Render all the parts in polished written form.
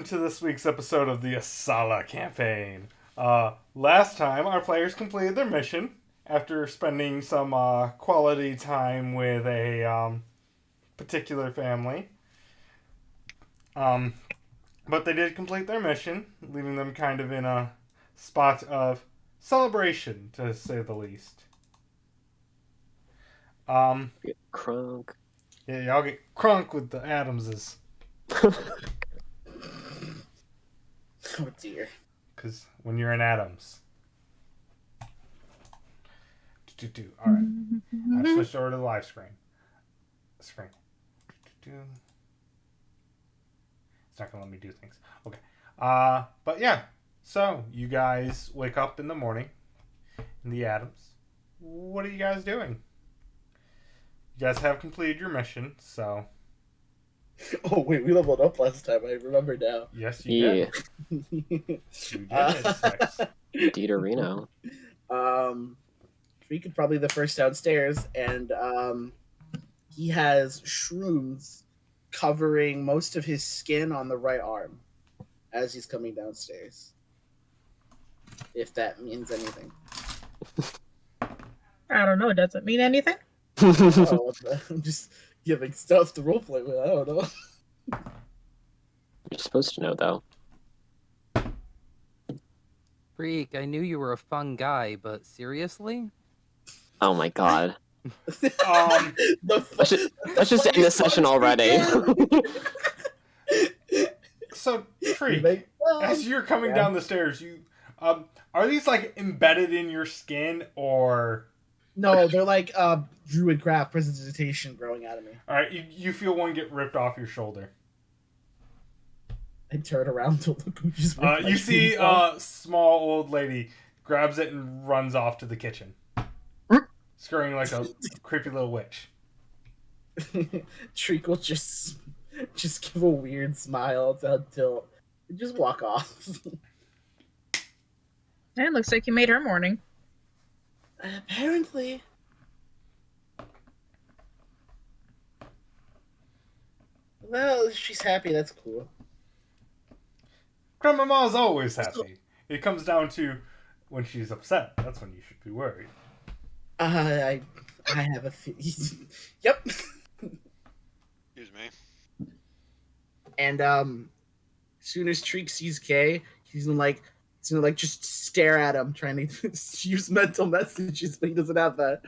To this week's episode of the Aesala campaign. Last time, our players completed their mission after spending some quality time with a particular family. Um, but they did complete their mission, leaving them kind of in a spot of celebration, to say the least. Get crunk. Yeah, y'all get crunk with the Adamses. Oh dear. Because when you're in Adams. Alright. I switched over to the live screen. It's not going to let me do things. Okay. But yeah. So, you guys wake up in the morning in the Adams. What are you guys doing? You guys have completed your mission, so... Oh wait, we leveled up last time. I remember now. Yes, you did. You did. It's nice. Indeed, Reno. Freak is probably the first downstairs, and he has shrooms covering most of his skin on the right arm as he's coming downstairs. If that means anything. I don't know. Does it mean anything? Oh, I'm just giving stuff to roleplay with. I don't know. You're supposed to know, though. Freak, I knew you were a fun guy, but seriously? Oh my god. Let's Let's just end this session already. So, Treek, as you're coming down the stairs, you are these like embedded in your skin, or No, they're like druid craft presentation growing out of me. all right? You feel one get ripped off your shoulder. I turn around to look who just. You see a small old lady grabs it and runs off to the kitchen, scurrying like a creepy little witch. Treek will just give a weird smile until just walk off. It looks like you made her morning. Apparently. Well, she's happy. That's cool. Grandmama's always happy. It comes down to when she's upset. That's when you should be worried. I have a yep. Excuse me. And as soon as Treek sees Kay, he's gonna just stare at him, trying to use mental messages, but he doesn't have that.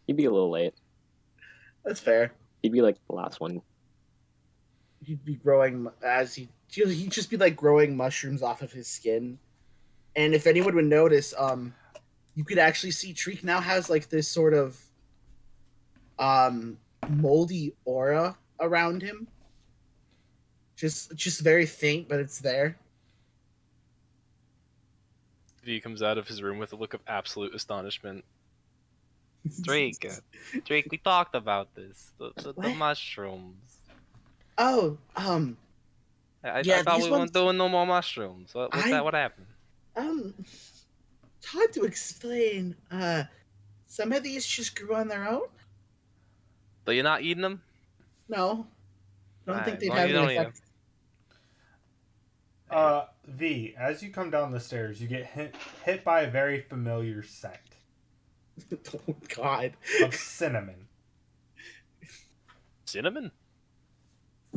He'd be a little late. That's fair. He'd be like the last one. He'd be growing he'd just be like growing mushrooms off of his skin. And if anyone would notice, you could actually see Treek now has like this sort of moldy aura around him. Just very faint, but it's there. V comes out of his room with a look of absolute astonishment. Drake, we talked about this. The mushrooms. Oh, I Yeah, thought these we ones- weren't doing no more mushrooms. What happened? it's hard to explain. Some of these just grew on their own. But you're not eating them? No, I don't think Alright, they'd well, have you an don't eat 'em. effect. V, as you come down the stairs, you get hit by a very familiar scent Oh God, of cinnamon. Cinnamon?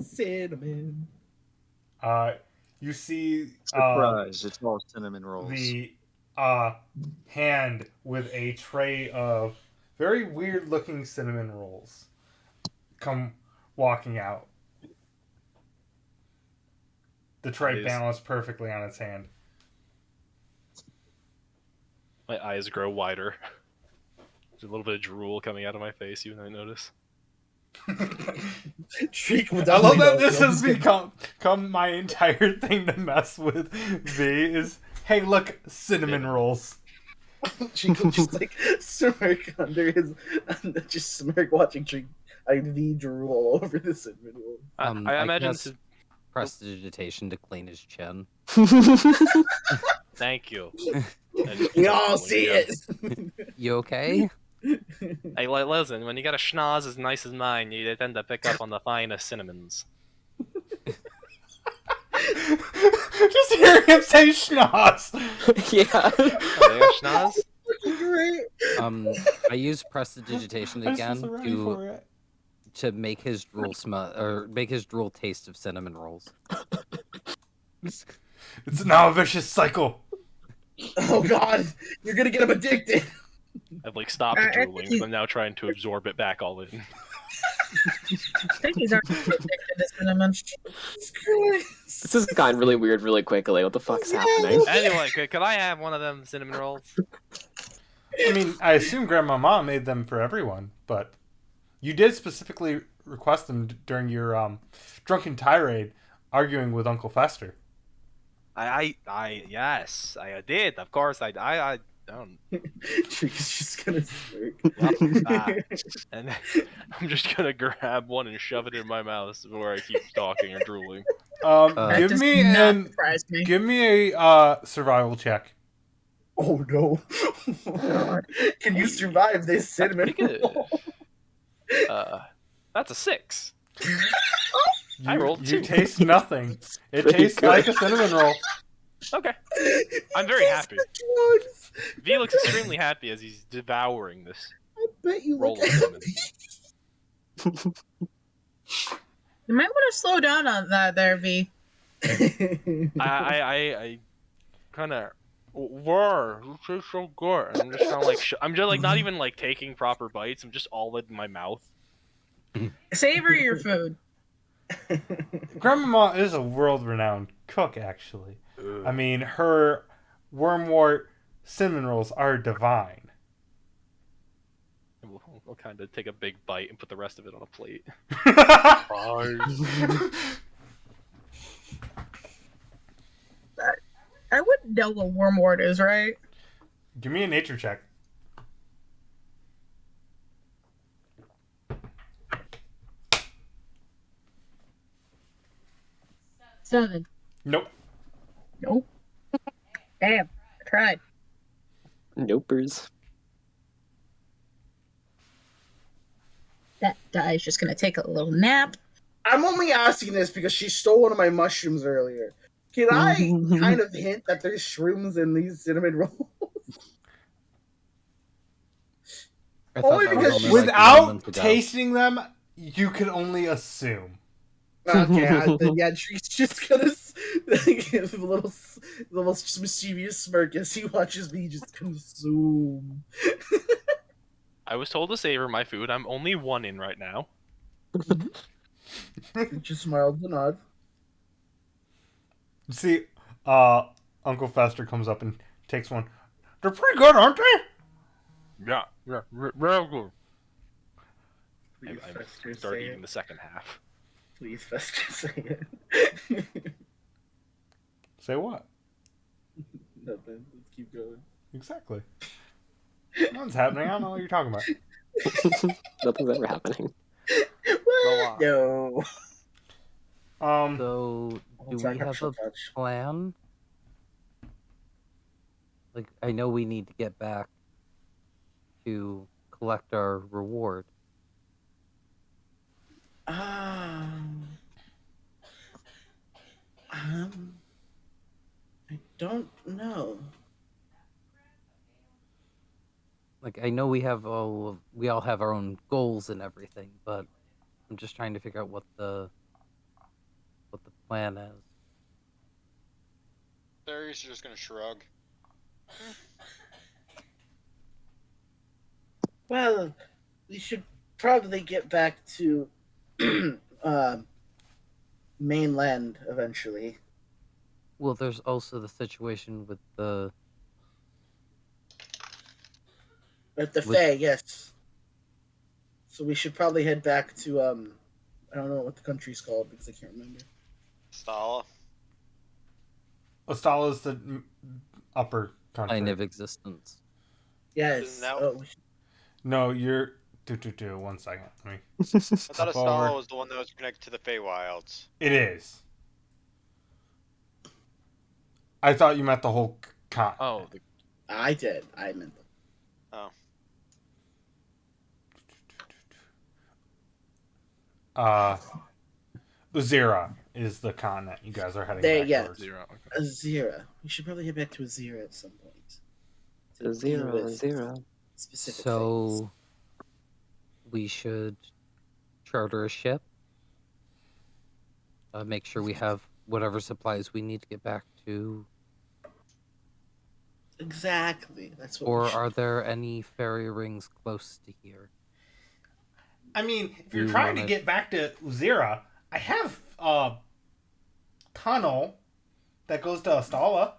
cinnamon. You see Surprise! It's all cinnamon rolls. the hand with a tray of very weird looking cinnamon rolls come walking out. The tray balanced perfectly on its hand. My eyes grow wider. There's a little bit of drool coming out of my face, even though I notice. Treek will I love definitely that know. this has become my entire thing to mess with. V is, hey, look, cinnamon rolls. Treek will just like smirk under his, just smirk watching Treek. V drool all over the cinnamon roll. I imagine. guess prestidigitation to clean his chin. Thank you. We all see it. You okay? Hey, listen, when you got a schnoz as nice as mine, you tend to pick up on the finest cinnamons. hearing him say schnoz. Yeah. Oh, they have schnoz? Great. I use prestidigitation I just wasn't again ready for it. to make his drool smell or make his drool taste of cinnamon rolls. It's now a vicious cycle. Oh god, you're gonna get him addicted. I've like stopped I drooling, think but I'm now trying to absorb it back all in. I think he's already addicted to cinnamon. This has gotten really weird really quickly. What the fuck's happening? Anyway, could I have one of them cinnamon rolls? I mean, I assume Grandmama made them for everyone, but you did specifically request them during your drunken tirade, arguing with Uncle Fester. Yes, I did. Of course, I don't. She's just gonna smirk. And I'm just gonna grab one and shove it in my mouth before I keep talking or drooling. That Give does me not surprise me. give me a survival check. Oh no. Can you survive this cinnamon pretty good. roll? That's a 6. You, I rolled You 2. taste nothing. It Pretty tastes good. like a cinnamon roll. Okay. I'm very happy. Drugs. V looks extremely happy as he's devouring this I bet you roll look of cinnamon. You might want to slow down on that there, V. I kind of. Wow, this tastes so good. And I'm just kind of like, I'm just like not even like taking proper bites. I'm just all in my mouth. Savor your food. Grandmama is a world-renowned cook, actually. I mean, her wormwort cinnamon rolls are divine. We'll kind of take a big bite and put the rest of it on a plate. I wouldn't know what wormwort is, right? Give me a nature check. Seven. Nope. Nope. Damn. I tried. Nopers. That guy's just gonna take a little nap. I'm only asking this because she stole one of my mushrooms earlier. Can I kind of hint that there's shrooms in these cinnamon rolls? I thought Only that was because only, like, Without moments ago. tasting them, you could only assume. Okay, yeah, she's just gonna give a little mischievous smirk as he watches me just consume. I was told to savor my food. I'm only 1 in right now. He just smiled and nod. See, Uncle Fester comes up and takes one. They're pretty good, aren't they? Yeah, real good. Please, I Fester, start say eating it. the second half. Please, Fester, say it. Say what? Nothing. Let's keep going. Exactly. Nothing's happening. I don't know what you're talking about. Nothing's ever happening. What? No. So, do we have a plan? Like, I know we need to get back to collect our reward. I don't know. Like, I know we all have our own goals and everything, but I'm just trying to figure out what the plan is. Darius is just gonna shrug. Well, we should probably get back to mainland eventually. Well, there's also the situation with the At the With- Fae, yes. So we should probably head back to I don't know what the country's called because I can't remember. Stala. Aesala is the upper country. plane of existence. Yes. Now- Oh, No, you're. Do 1 second. Let me. I thought Up Aesala over. was the one that was connected to the Feywilds. It is. I thought you meant the whole continent. Oh, I did. I meant that. Uzira is the continent you guys are heading There, back yeah. towards. Zero. Okay. Azira. We should probably head back to Azira at some point. To deal Zero, with zero. specific things. So we should charter a ship. Make sure we have whatever supplies we need to get back to. Exactly. That's what. Or we should are there any ferry rings close to here? I mean, if you're You trying wanna- to get back to Uzira, I have a tunnel that goes to Aesala.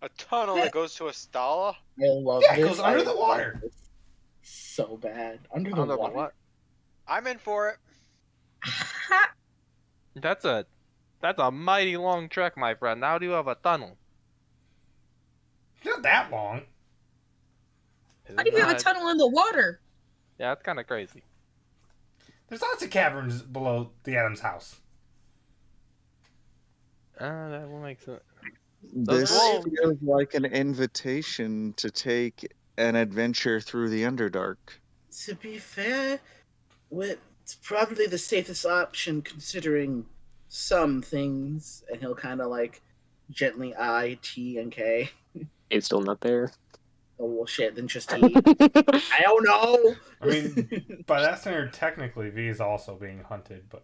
A tunnel that goes to Aesala? I love Yeah, it this. goes under I the love water. this so bad. Under I the don't know water. about what. I'm in for it. That's a mighty long trek, my friend. How do you have a tunnel? It's not that long. How do you have a tunnel in the water? Yeah, that's kind of crazy. There's lots of caverns below the Adams house. That will make sense. This Whoa. feels like an invitation to take an adventure through the Underdark. To be fair, it's probably the safest option considering some things, and he'll kind of like gently eye T and K. It's still not there. Oh well, shit. Then just T. I don't know. I mean, by that standard, technically, V is also being hunted, but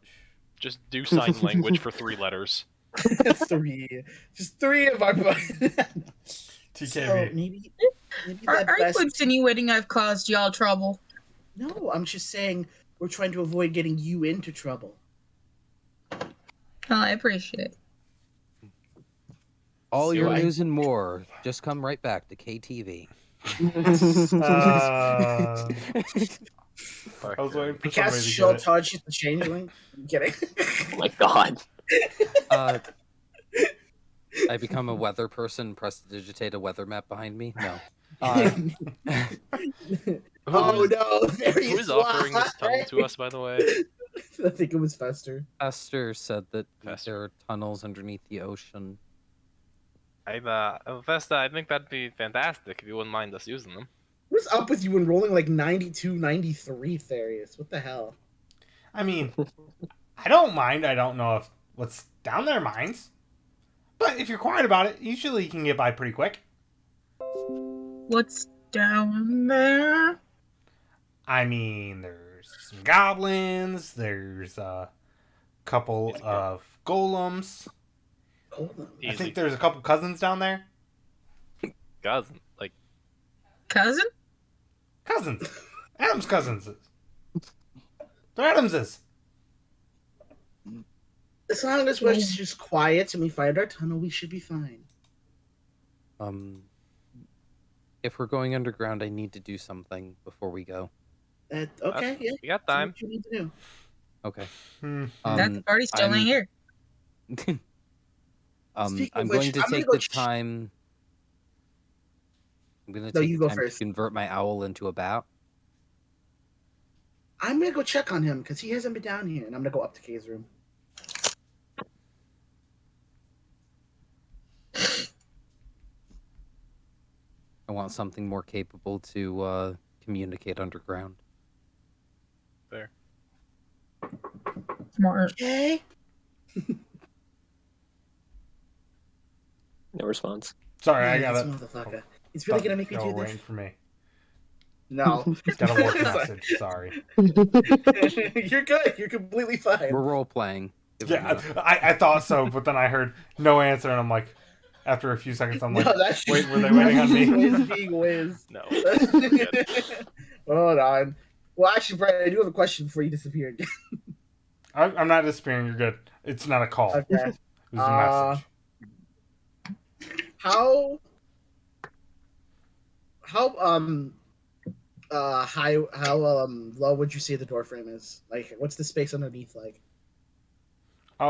Just do sign language for 3 letters. three, just 3 of our. TKV. So maybe Are that you best. insinuating I've caused y'all trouble? No, I'm just saying we're trying to avoid getting you into trouble. Oh, I appreciate it. All So your I- news and more. Just come right back to KTV. I was waiting for I cast somebody to Shell get it. Touch the changeling. I'm kidding. Oh my god. I become a weather person, prestidigitate a weather map behind me? No. Oh no, there he Who is. is offering this tunnel to us, by the way? I think it was Fester. Esther said that Faster. there are tunnels underneath the ocean. Vesta, I think that'd be fantastic if you wouldn't mind us using them. What's up with you enrolling like 92, 93, Therius? What the hell? I mean, I don't mind. I don't know if what's down there minds. But if you're quiet about it, usually you can get by pretty quick. What's down there? I mean, there's some goblins, there's a couple Easy. of golems. Hold on. I Easy. think there's a couple cousins down there. Cousin, like, Cousin? Cousins. Adam's cousins. They're Adamses. As long as we're just quiet and we find our tunnel, we should be fine. If we're going underground, I need to do something before we go. Okay, yeah. we got do time. what you need to do. Okay. Hmm. That party still I'm- ain't here. Speaking I'm of going which, to I'm gonna take go the ch- time. I'm going to No, take you the go time first. to convert my owl into a bat. I'm gonna go check on him because he hasn't been down here, and I'm gonna go up to Kay's room. I want something more capable to communicate underground. Fair. Smart. Okay. No response. Sorry, I This got it. motherfucker. He's really gonna make me Y'all do were this. waiting for me. No. It's got a work message. Sorry. You're good. You're completely fine. We're role playing. Yeah, I thought so, but then I heard no answer, and I'm like, after a few seconds, I'm like, that's wait, were they waiting on me? Wiz being Wiz. No. Hold on. Well, actually, Brian, I do have a question before you disappear again. I'm not disappearing. You're good. It's not a call. Okay. It was a message. How high low would you say the door frame is? Like, what's the space underneath like?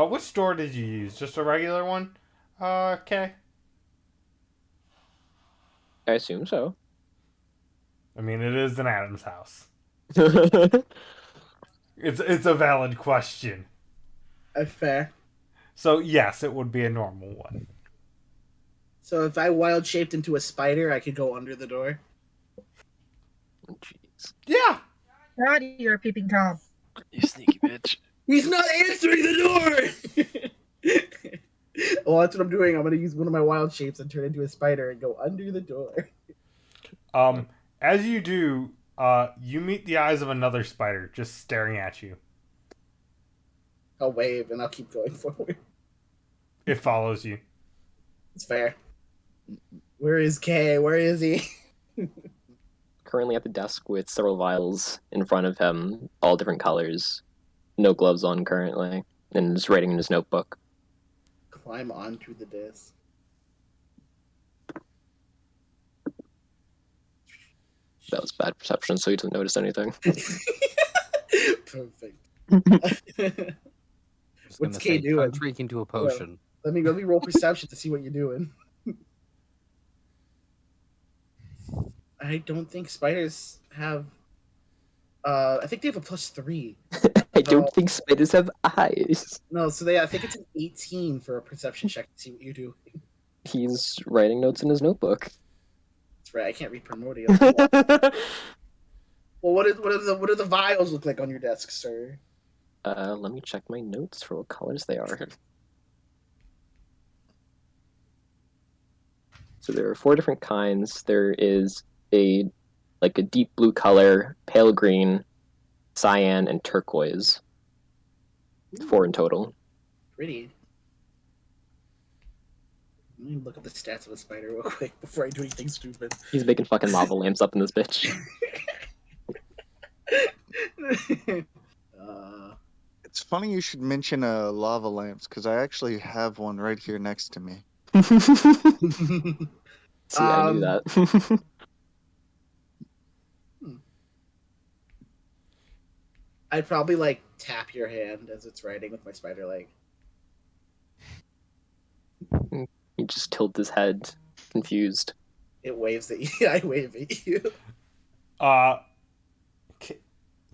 Which door did you use? Just a regular one? Okay. I assume so. I mean, it is an Adams house. It's a valid question. Fair. So yes, it would be a normal one. So if I wild shaped into a spider, I could go under the door. Jeez. Yeah. God, you're a peeping Tom. You sneaky bitch. He's not answering the door! Well, that's what I'm doing. I'm going to use one of my wild shapes and turn into a spider and go under the door. As you do, you meet the eyes of another spider just staring at you. I'll wave and I'll keep going forward. It follows you. It's fair. Where is Kay? Where is he? Currently at the desk with several vials in front of him, all different colors. No gloves on currently, and is writing in his notebook. Climb onto the disc. That was bad perception, so he doesn't notice anything. Perfect. Just What's gonna Kay say, doing? turn Treek into a potion. Let me roll perception to see what you're doing. I don't think spiders have. I think they have a +3. I don't think spiders have eyes. No, so I think it's an 18 for a perception check to see what you do. He's writing notes in his notebook. That's right. I can't read Primordial. Well, what do the vials look like on your desk, sir? Let me check my notes for what colors they are. So there are 4 different kinds. There is a deep blue color, pale green, cyan, and turquoise. 4 in total. Pretty. Let me look up the stats of the spider real quick before I do anything stupid. He's making fucking lava lamps up in this bitch. It's funny you should mention lava lamps because I actually have one right here next to me. See, I knew that. I'd probably tap your hand as it's writing with my spider leg. He just tilted his head, confused. It waves at you. I wave at you.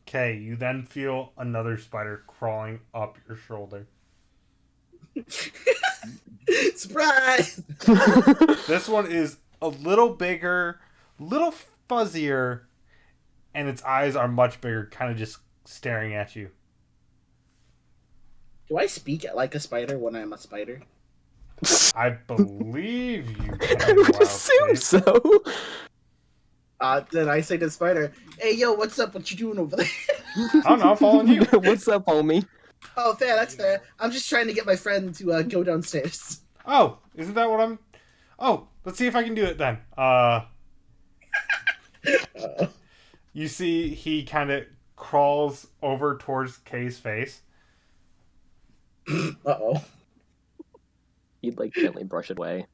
Okay, you then feel another spider crawling up your shoulder. Surprise! This one is a little bigger, little fuzzier, and its eyes are much bigger, kind of just staring at you. Do I speak like a spider when I'm a spider? I believe you. I would assume so. Then I say to the spider, "Hey, yo, what's up? What you doing over there?" I don't know, I'm following you. What's up, homie? Oh, fair, that's fair. I'm just trying to get my friend to go downstairs. Oh, isn't that what I'm... Oh, let's see if I can do it then. You see he kind of crawls over towards Kay's face. Uh-oh. He'd gently brush it away.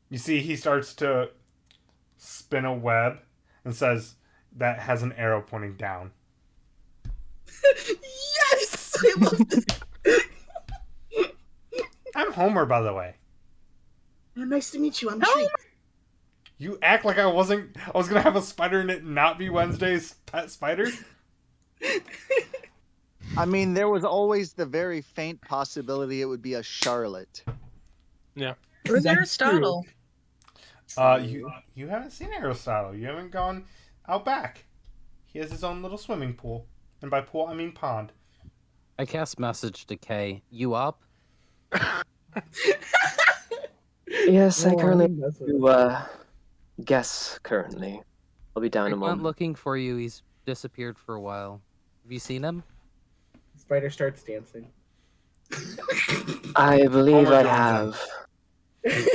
You see he starts to spin a web and says that has an arrow pointing down. Yes! I love this. I'm Homer, by the way. Nice to meet you. I'm Treek. You act like I was gonna have a spider and it not be Wednesday's pet spider? I mean, there was always the very faint possibility it would be a Charlotte. Yeah. Where's Aristotle? You haven't seen Aristotle. You haven't gone out back. He has his own little swimming pool. And by pool, I mean pond. I cast message to Kay. You up? Yes, I currently that's what- do guess currently. I'll be down in a I went moment. looking for you. He's disappeared for a while. Have you seen him? Spider starts dancing. I believe Homer I Johnson. have.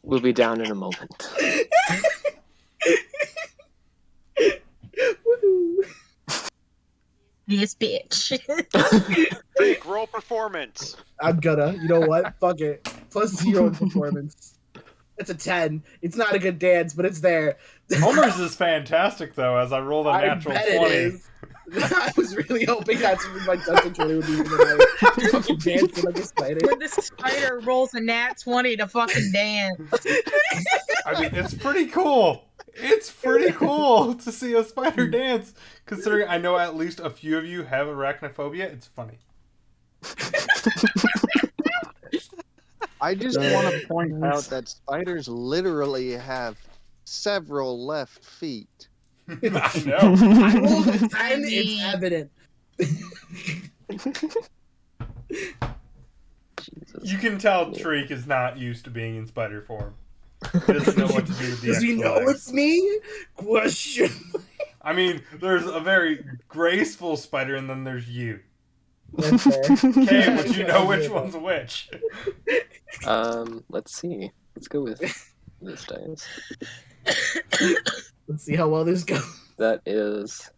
We'll be down in a moment. Woohoo. This bitch. Freak, roll performance. I'm gonna. You know what? Fuck it. +0 in performance. It's a 10. It's not a good dance, but it's there. Homer's is fantastic, though, as I rolled a natural I bet 20. it is. I was really hoping that's what my Dungeon 20 would be tonight. Fucking dancing like a spider. When this spider rolls a nat 20 to fucking dance. I mean, it's pretty cool. It's pretty cool to see a spider dance. Considering I know at least a few of you have arachnophobia, it's funny. I just want to point out that spiders literally have several left feet. I know. I rolled a 10, it's mean- evident. Jesus. You can tell Treek is not used to being in spider form. He doesn't know what to do with the Does he extra know legs. it's me? Question. I mean, there's a very graceful spider, and then there's you. That's fair. Okay, but you Okay, know I'll which do one's which. Let's see. Let's go with this dice. Let's see how well this goes. That is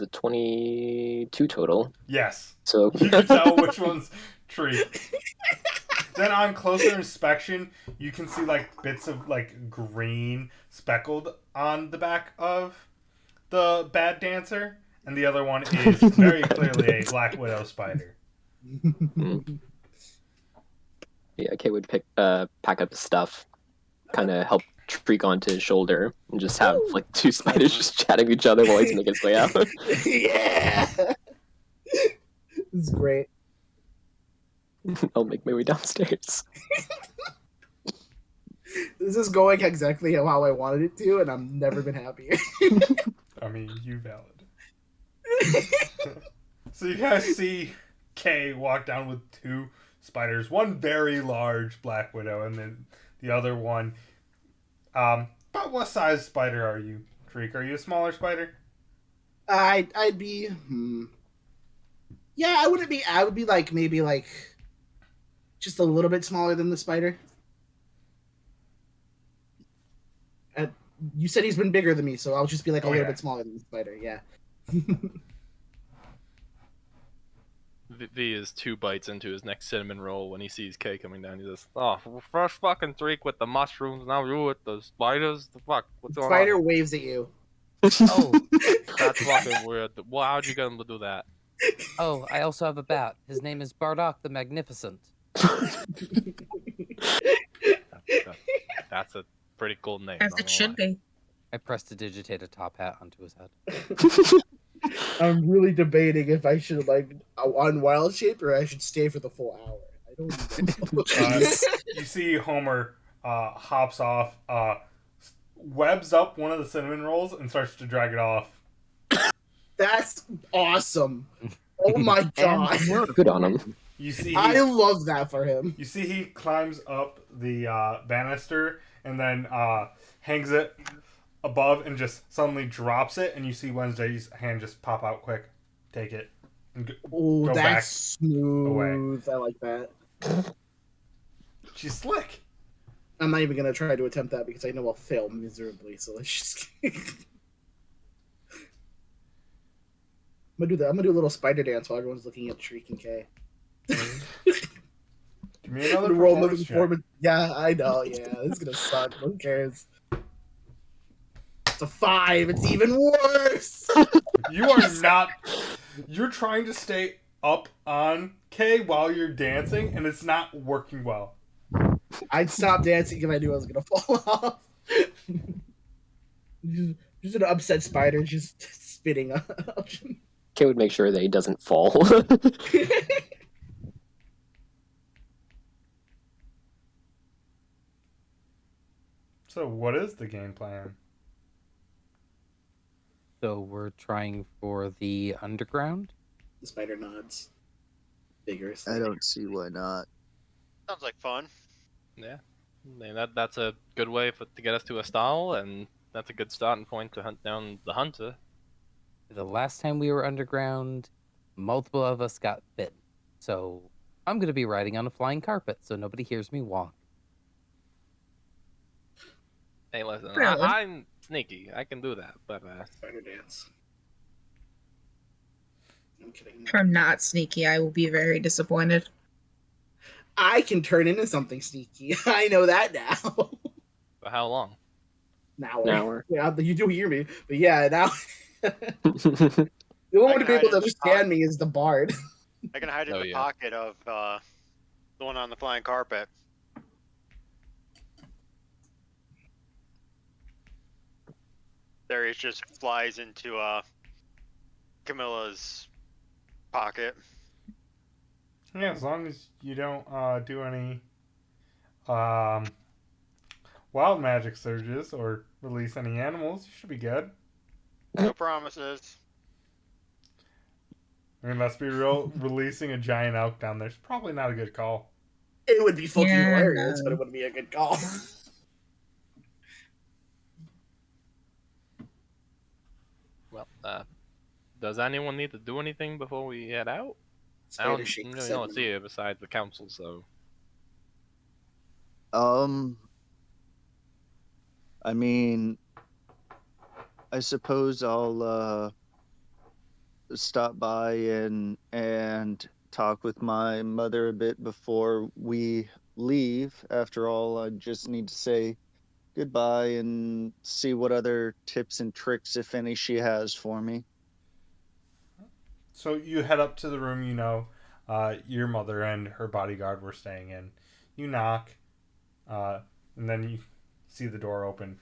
a 22 total. Yes. So You can tell which one's Treek. Then on closer inspection, you can see like bits of like green speckled on the back of the bad dancer, and the other one is very clearly a black widow spider. yeah, Kay would pack up his stuff, kind of help Treek onto his shoulder, and just have like two spiders just chatting with each other while he's making his way out. Yeah. This is great. I'll make my way downstairs. This is going exactly how I wanted it to, and I've never been happier. I mean, you valid. So you guys see Kay walk down with two spiders, one very large black widow, and then the other one. About what size spider are you, Treek? Are you a smaller spider? I'd be. Yeah, I wouldn't be. I would be like maybe like just a little bit smaller than the spider. You said he's been bigger than me, so I'll just be like a Oh, little yeah. bit smaller than the spider. Yeah. V is 2 bites into his next cinnamon roll when he sees K coming down. He says, "Oh, fresh fucking Drake with the mushrooms. Now you with the spiders. The fuck? What's going Spider on?" waves at you. Oh, That's fucking weird. Well, how'd you get him to do that? oh, I also have a bat. His name is Bardock the Magnificent. That's a pretty cool name. As not it gonna should lie. be. I prestidigitate a top hat onto his head. I'm really debating if I should like on wild shape or I should stay for the full hour. I don't know. You see Homer hops off, webs up one of the cinnamon rolls, and starts to drag it off. That's awesome. Oh my god. Good on him. You see, I love that for him. you see, he climbs up the banister and then hangs it above and just suddenly drops it, and you see Wednesday's hand just pop out quick. Take it. And Oh, Go that's back smooth. I like that. she's slick. I'm not even gonna try to attempt that because I know I'll fail miserably. So let's just. I'm gonna do that. I'm gonna do a little spider dance while everyone's looking at Shriek and K. Give me another Roll performance check. performance. Yeah, I know. Yeah, this is gonna suck. Who cares? It's a 5. It's even worse. You are not. You're trying to stay up on K while you're dancing, and it's not working well. I'd stop dancing if I knew I was gonna fall off. Just an upset spider just spitting up. Kay would make sure that he doesn't fall. So, what is the game plan? So we're trying for the underground. The spider nods vigorously. I don't see why not. Sounds like fun. Yeah, I mean, that's a good way to get us to Aesala, and that's a good starting point to hunt down the hunter. The last time we were underground, multiple of us got bitten. So I'm going to be riding on a flying carpet so nobody hears me walk. Hey, listen, Really? I'm sneaky. I can do that, but Spider dance. I'm kidding. If I'm not sneaky, I will be very disappointed. I can turn into something sneaky. I know that now. for how long? Now, An hour. yeah, you do hear me, but yeah, now the only one to be able to understand me is the bard. I can hide in Oh, the yeah. pocket of the one on the flying carpet. There he just flies into Camilla's pocket. Yeah, as long as you don't do any wild magic surges or release any animals, you should be good. No promises. I mean, let's be real, releasing a giant elk down there's probably not a good call. It would be fucking Yeah, hilarious, but no. it wouldn't be a good call. Well, does anyone need to do anything before we head out? I Spider don't, shake you the know, you said don't no. see it besides the council, so. I mean, I suppose I'll stop by and talk with my mother a bit before we leave. After all, I just need to say goodbye and see what other tips and tricks, if any, she has for me. So you head up to the room your mother and her bodyguard were staying in. You knock, and then you see the door open.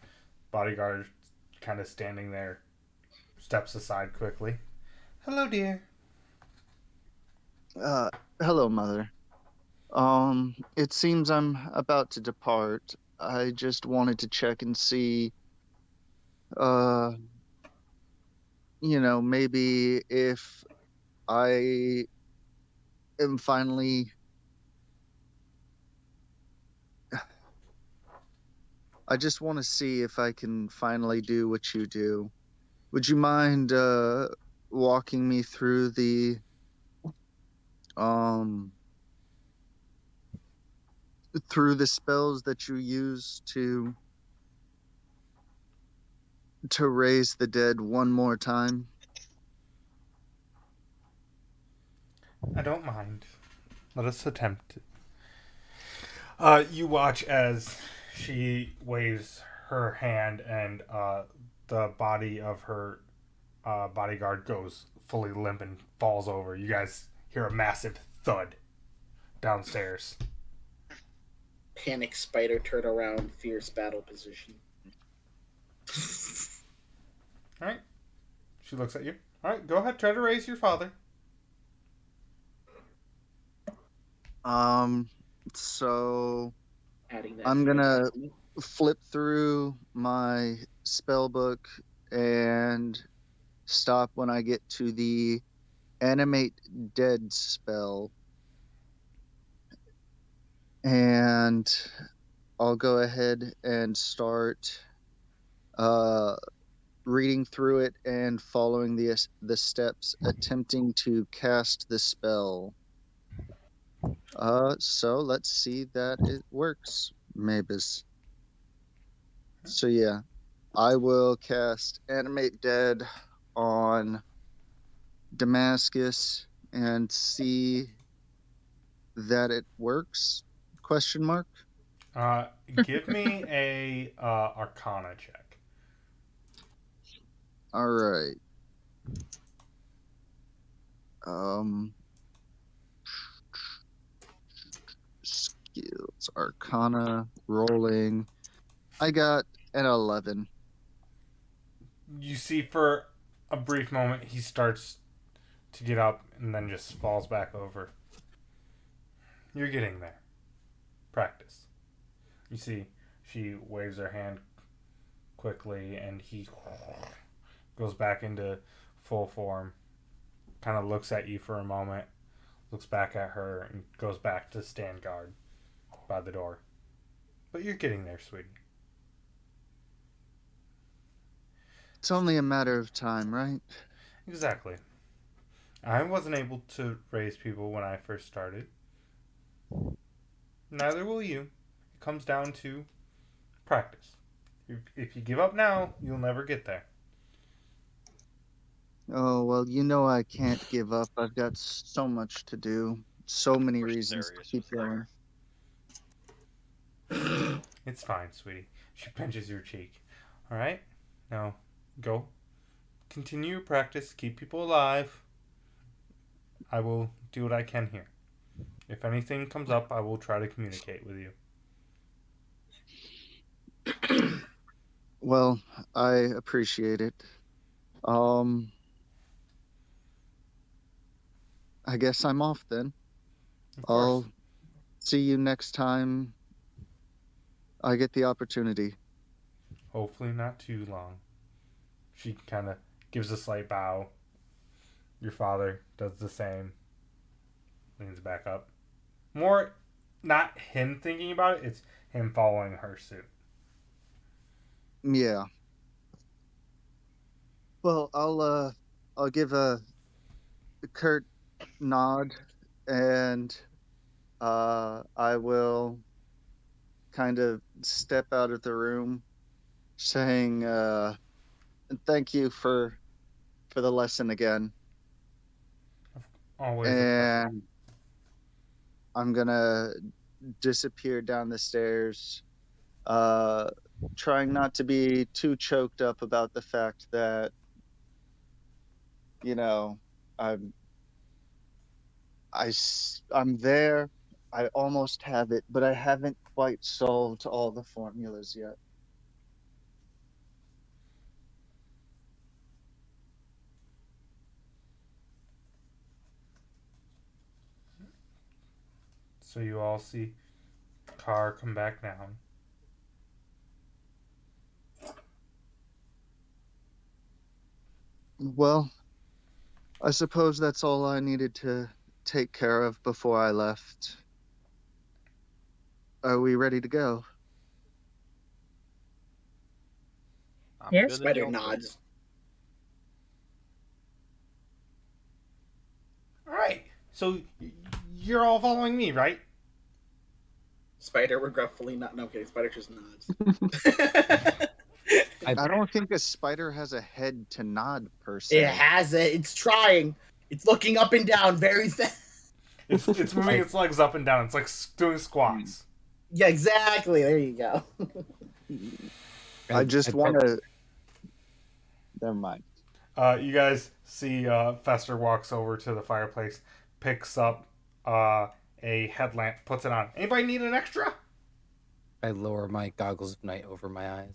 Bodyguard kind of standing there, steps aside quickly. Hello, dear. Uh, Hello, mother. It seems I'm about to depart. I just wanted to check and see, uh, maybe if I am finally. I just want to see if I can finally do what you do. Would you mind walking me through um the spells that you use to raise the dead one more time? I don't mind. Let us attempt it. You watch as she waves her hand and the body of her bodyguard goes fully limp and falls over. You guys hear a massive thud downstairs. Panic spider turn around, fierce battle position. All right. She looks at you. All right, go ahead. Try to raise your father. So Adding that I'm to my gonna document. flip through my spell book and stop when I get to the animate dead spell. And I'll go ahead and start uh, reading through it and following the steps, attempting to cast the spell. So let's see that it works, Mavis. So yeah, I will cast Animate Dead on Damascus and see that it works? Question mark. Uh, Give me a Arcana check. All right. Um, Skills, Arcana, rolling. I got an 11. You see, for a brief moment, he starts to get up and then just falls back over. You're getting there. Practice. You see, she waves her hand quickly and he goes back into full form. Kind of looks at you for a moment, looks back at her, and goes back to stand guard by the door. But you're getting there, sweetie. It's only a matter of time, right? Exactly. I wasn't able to raise people when I first started. Neither will you. It comes down to practice. If you give up now, you'll never get there. Oh, well, I can't give up. I've got so much to do. So many Wish reasons to Darius keep was going. there. It's fine, sweetie. She pinches your cheek. All right? Now, go. Continue your practice. Keep people alive. I will do what I can here. If anything comes up, I will try to communicate with you. Well, I appreciate it. Um, I guess I'm off then. Of course. I'll see you next time I get the opportunity. Hopefully not too long. She kind of gives a slight bow. Your father does the same. Leans back up. More, not him thinking about it, it's him following her suit. Yeah. Well, I'll give a curt nod, and I will kind of step out of the room, saying, "Thank you for the lesson again." Always a pleasure. And I'm gonna disappear down the stairs, trying not to be too choked up about the fact that, you know, I'm I'm there. I almost have it, but I haven't quite solved all the formulas yet. So you all see car come back down. Well, I suppose that's all I needed to take care of before I left. Are we ready to go? I'm Yes. good to Spider go. nods. All right. So you're all following me, right? Spider regretfully not. No, okay. Spider just nods. I don't think a spider has a head to nod per It se. has it. It's trying. It's looking up and down very fast. It's moving its legs up and down. It's like doing squats. Yeah, exactly. There you go. I just want to. Never mind. You guys see Fester walks over to the fireplace, picks up a headlamp, puts it on. Anybody need an extra? I lower my goggles of night over my eyes.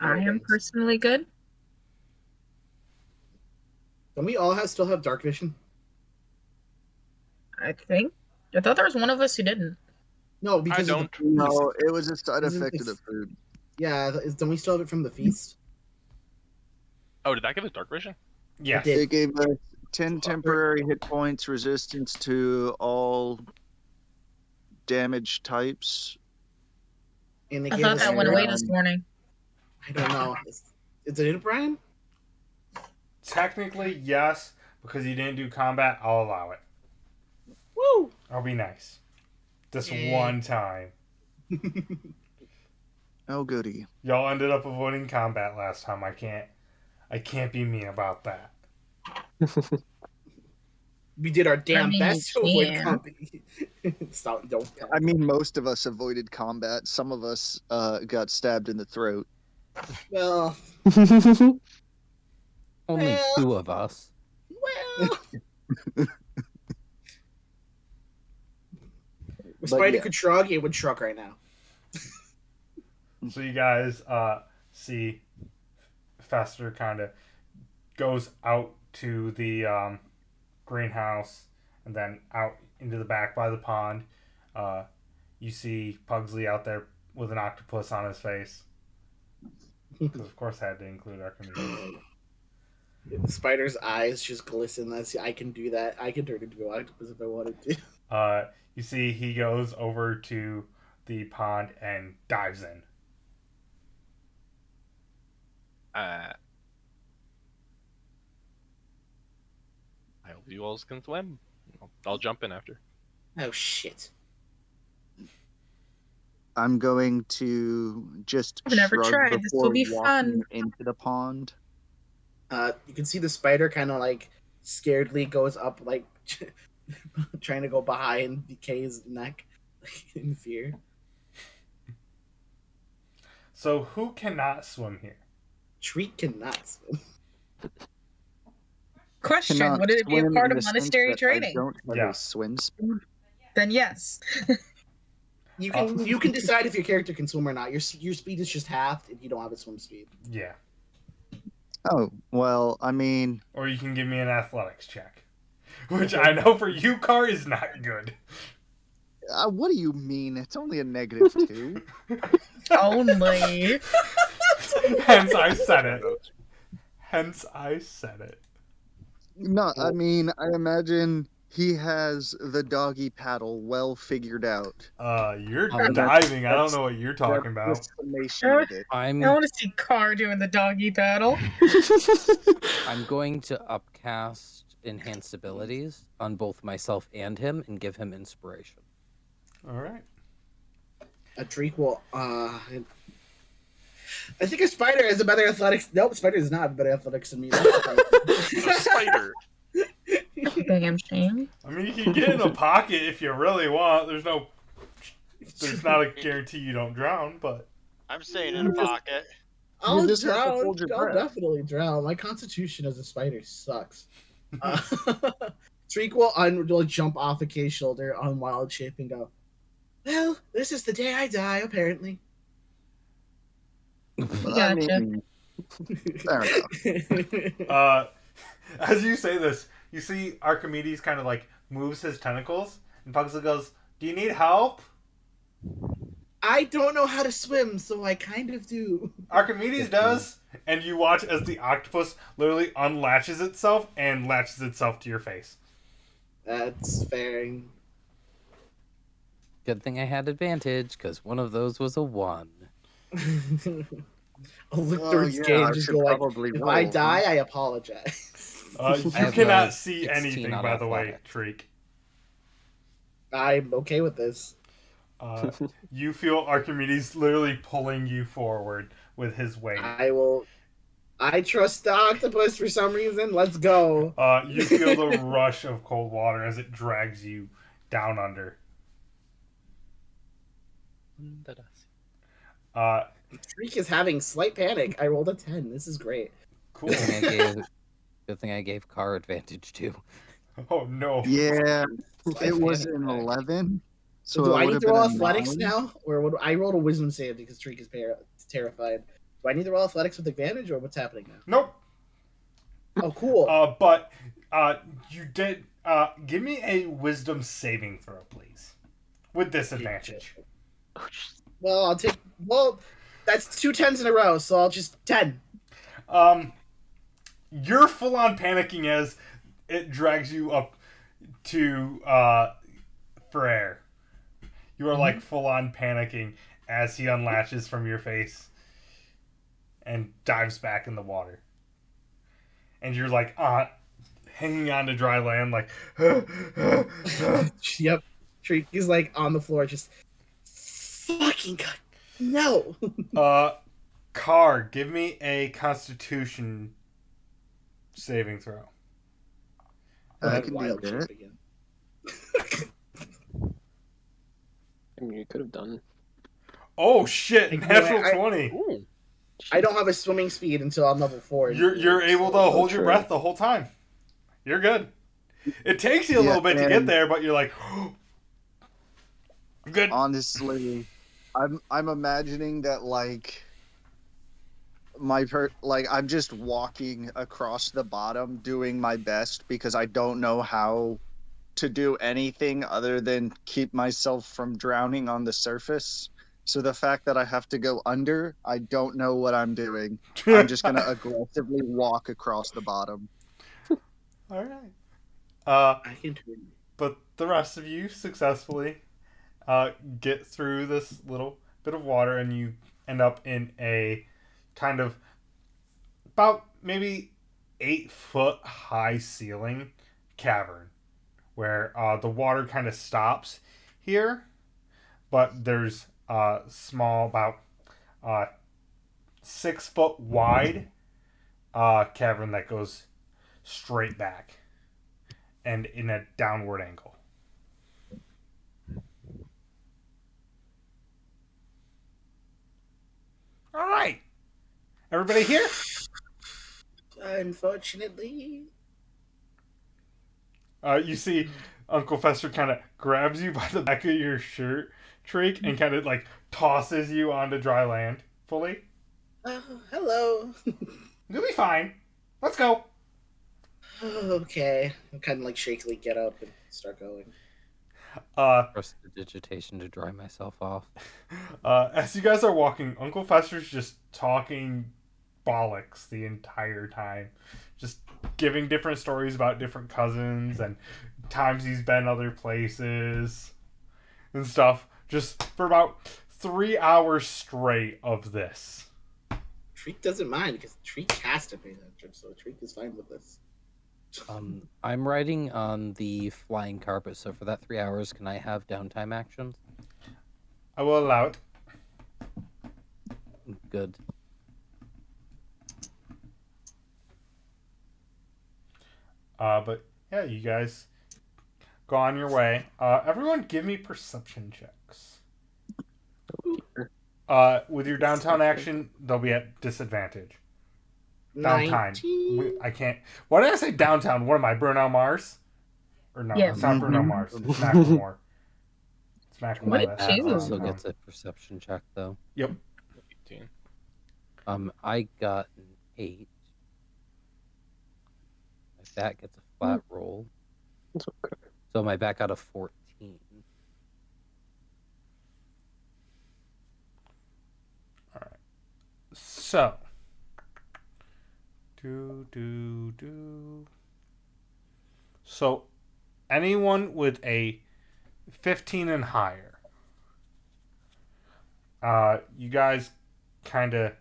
I am personally good. Don't we all still have dark vision? I think. I thought there was one of us who didn't. No, because I of don't. the feast. No, it was a side Isn't effect of the this- food. Yeah, don't we still have it from the feast? Oh, did that give us dark vision? Yes. did. It gave us 10 temporary hit points, resistance to all damage types. And they I gave thought us that went away this Um, morning. I don't know. Is it Brian? Technically, yes, because you didn't do combat, I'll allow it. Woo! I'll be nice. This Yeah. one time. Oh, goody. Y'all ended up avoiding combat last time. I can't be mean about that. We did our damn mean, best to you avoid can. combat. Stop! Don't. I mean, most of us avoided combat. Some of us got stabbed in the throat. Well, Only Well- 2 of us. well. If But Spider yeah. could shrug, it would shrug right now. So you guys see Fester kind of goes out to the greenhouse and then out into the back by the pond. You see Pugsley out there with an octopus on his face. Because of course I had to include Archimedes. Spider's eyes just glisten. I can do that. I can turn into an octopus if I wanted to. You see he goes over to the pond and dives in. I hope you all can swim. I'll jump in after. Oh shit! I'm going to just I've never shrug tried. This will before be walking fun. into the pond. You can see the spider kind of like scaredly goes up, like trying to go behind DK's neck in fear. So who cannot swim here? Treat cannot swim. Question: Cannot Would it be a swim part in of the sense monastery that I training? don't have Yeah. a swim speed. Then yes. You can decide if your character can swim or not. Your speed is just halved if you don't have a swim speed. Yeah. Oh, well, I mean, Or you can give me an athletics check. Which I know for you, Car, is not good. What do you mean? It's only a -2. Only. Hence I said it. Hence I said it. No, I mean, I imagine he has the doggy paddle well figured out. You're Um, diving. I don't that's- know what you're That's talking the about. summation of it. I want to see Car doing the doggy paddle. I'm going to upcast enhanced abilities on both myself and him and give him inspiration. All right. A Drake will. I think a spider has a better athletics. Nope, spider does not have better athletics than me. A spider. Damn shame. I mean, you can get in a pocket if you really want. There's not a guarantee you don't drown, but I'm staying in a pocket. I'll just have to drown. hold your I'll breath. definitely drown. My constitution as a spider sucks. Drake will jump off a K's shoulder on wild shape and go, well, this is the day I die, apparently. I Gotcha. mean, fair enough. as you say this, you see Archimedes kind of like moves his tentacles, and Pugsley goes, "Do you need help?" I don't know how to swim, so I kind of do. Archimedes does, and you watch as the octopus literally unlatches itself and latches itself to your face. That's fair. Good thing I had advantage, because one of those was a 1. I'll look Oh, through its yeah, game I and just should go like, probably if roll, I huh? die, I apologize. You I have cannot no see 16 anything, on by the way, athletics. Treek. I'm okay with this. You feel Archimedes literally pulling you forward with his weight. I trust the octopus for some reason. Let's go. You feel the rush of cold water as it drags you down under. Shriek is having slight panic. I rolled a 10. This is great. Cool. Good thing I gave Car advantage too. Oh no. Yeah, Slight it was panic. an 11. So Do it I would need have to been roll a athletics 9. now? Or I rolled a wisdom save because Shriek is terrified. Do I need to roll athletics with advantage or what's happening now? Nope. Oh, cool. But you did. Give me a wisdom saving throw, please, with disadvantage. Well, that's 2 10s in a row, so I'll just 10. You're full on panicking as it drags you up to for air. You are like full on panicking as he unlatches from your face and dives back in the water. And you're like hanging on to dry land, like. Yep. Shriek is like on the floor, just fucking God, no. Car, give me a Constitution saving throw. I can do Wild that. shape again. I mean, you could have done. Oh shit! Like, Natural I- 20. Ooh. I don't have a swimming speed until I'm level 4. You're able to hold your true. breath the whole time. You're good. It takes you a little bit to get and- there, but you're like, I'm good. Honestly, I'm imagining that like I'm just walking across the bottom doing my best because I don't know how to do anything other than keep myself from drowning on the surface. So the fact that I have to go under, I don't know what I'm doing. I'm just gonna aggressively walk across the bottom. All right. I can turn. But the rest of you successfully get through this little bit of water, and you end up in a kind of about maybe 8-foot high ceiling cavern where the water kind of stops here, but there's a small, about 6-foot wide cavern that goes straight back and in a downward angle. All right. Everybody here? Unfortunately. You see Uncle Fester kind of grabs you by the back of your shirt, Treek, and kind of like tosses you onto dry land fully. Hello. You'll be fine. Let's go. Okay. I kind of like shakily get up and start going. Prestidigitation to dry myself off. As you guys are walking, Uncle Fester's just talking bollocks the entire time. Just giving different stories about different cousins and times he's been other places and stuff. Just for about 3 hours straight of this. Treek doesn't mind because Treek has to pay that trip, so Treek is fine with this. I'm riding on the flying carpet, so for that 3 hours, can I have downtime actions? I will allow it. Good. But yeah, you guys go on your way. Everyone give me perception checks. With your downtown action, they'll be at disadvantage. Downtown. 19. I can't. Why did I say downtown? What am I, Bruno Mars? Or no, Yeah. it's not Bruno Mars. It's Macklemore. It's Macklemore. My What bat two? also gets a perception check, though. Yep. 18. I got an 8. My bat gets a flat roll. It's okay. So my bat got a 14. So. So, anyone with a 15 and higher, you guys kind of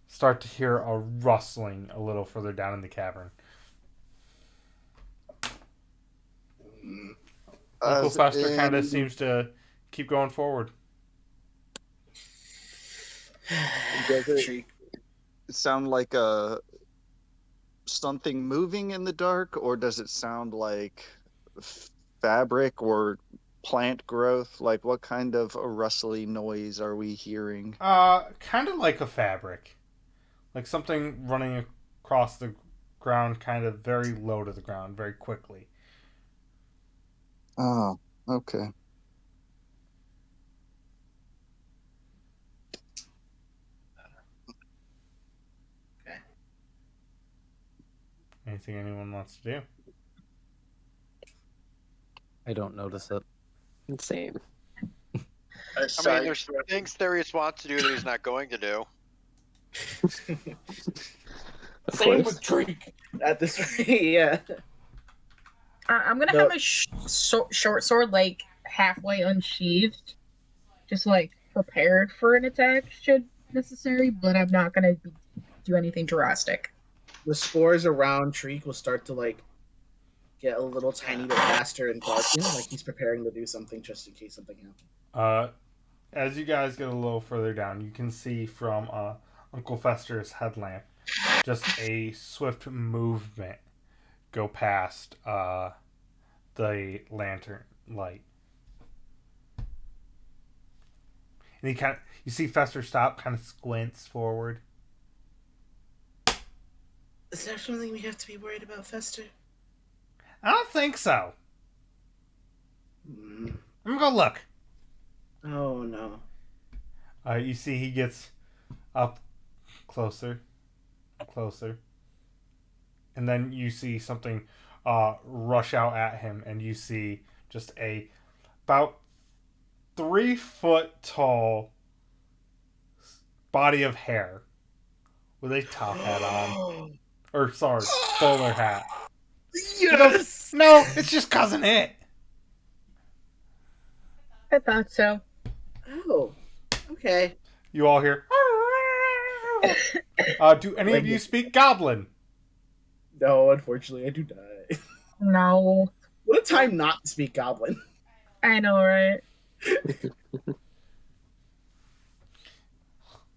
start to hear a rustling a little further down in the cavern. Uncle Fester kind of seems to keep going forward. Does it Treek. sound like something moving in the dark, or does it sound like fabric or plant growth? Like, what kind of a rustling noise are we hearing? Kind of like a fabric. Like something running across the ground, kind of very low to the ground, very quickly. Oh, okay. Anything anyone wants to do? I don't notice it. Same. I mean, there's things Therius wants to do that he's not going to do. Of Same course. with Treek at this rate, yeah. I'm gonna No. have my short sword like halfway unsheathed, just like prepared for an attack should necessary, but I'm not gonna do anything drastic. The spores around Treek will start to like get a little tiny bit faster and darken, like he's preparing to do something just in case something happens. As you guys get a little further down, you can see from Uncle Fester's headlamp just a swift movement go past the lantern light. And you see Fester stop, kind of squints forward. Is there something we have to be worried about, Fester? I don't think so. Hmm. I'm gonna go look. Oh no. You see he gets up closer, and then you see something rush out at him, and you see just a about 3 foot tall body of hair with a top hat on, or sorry, bowler hat. Yes! No, it's just Cousin It. I thought so. Oh, okay. You all hear. Do any of you speak Goblin? No, unfortunately, I do not. No, What a time not to speak Goblin. I know, right?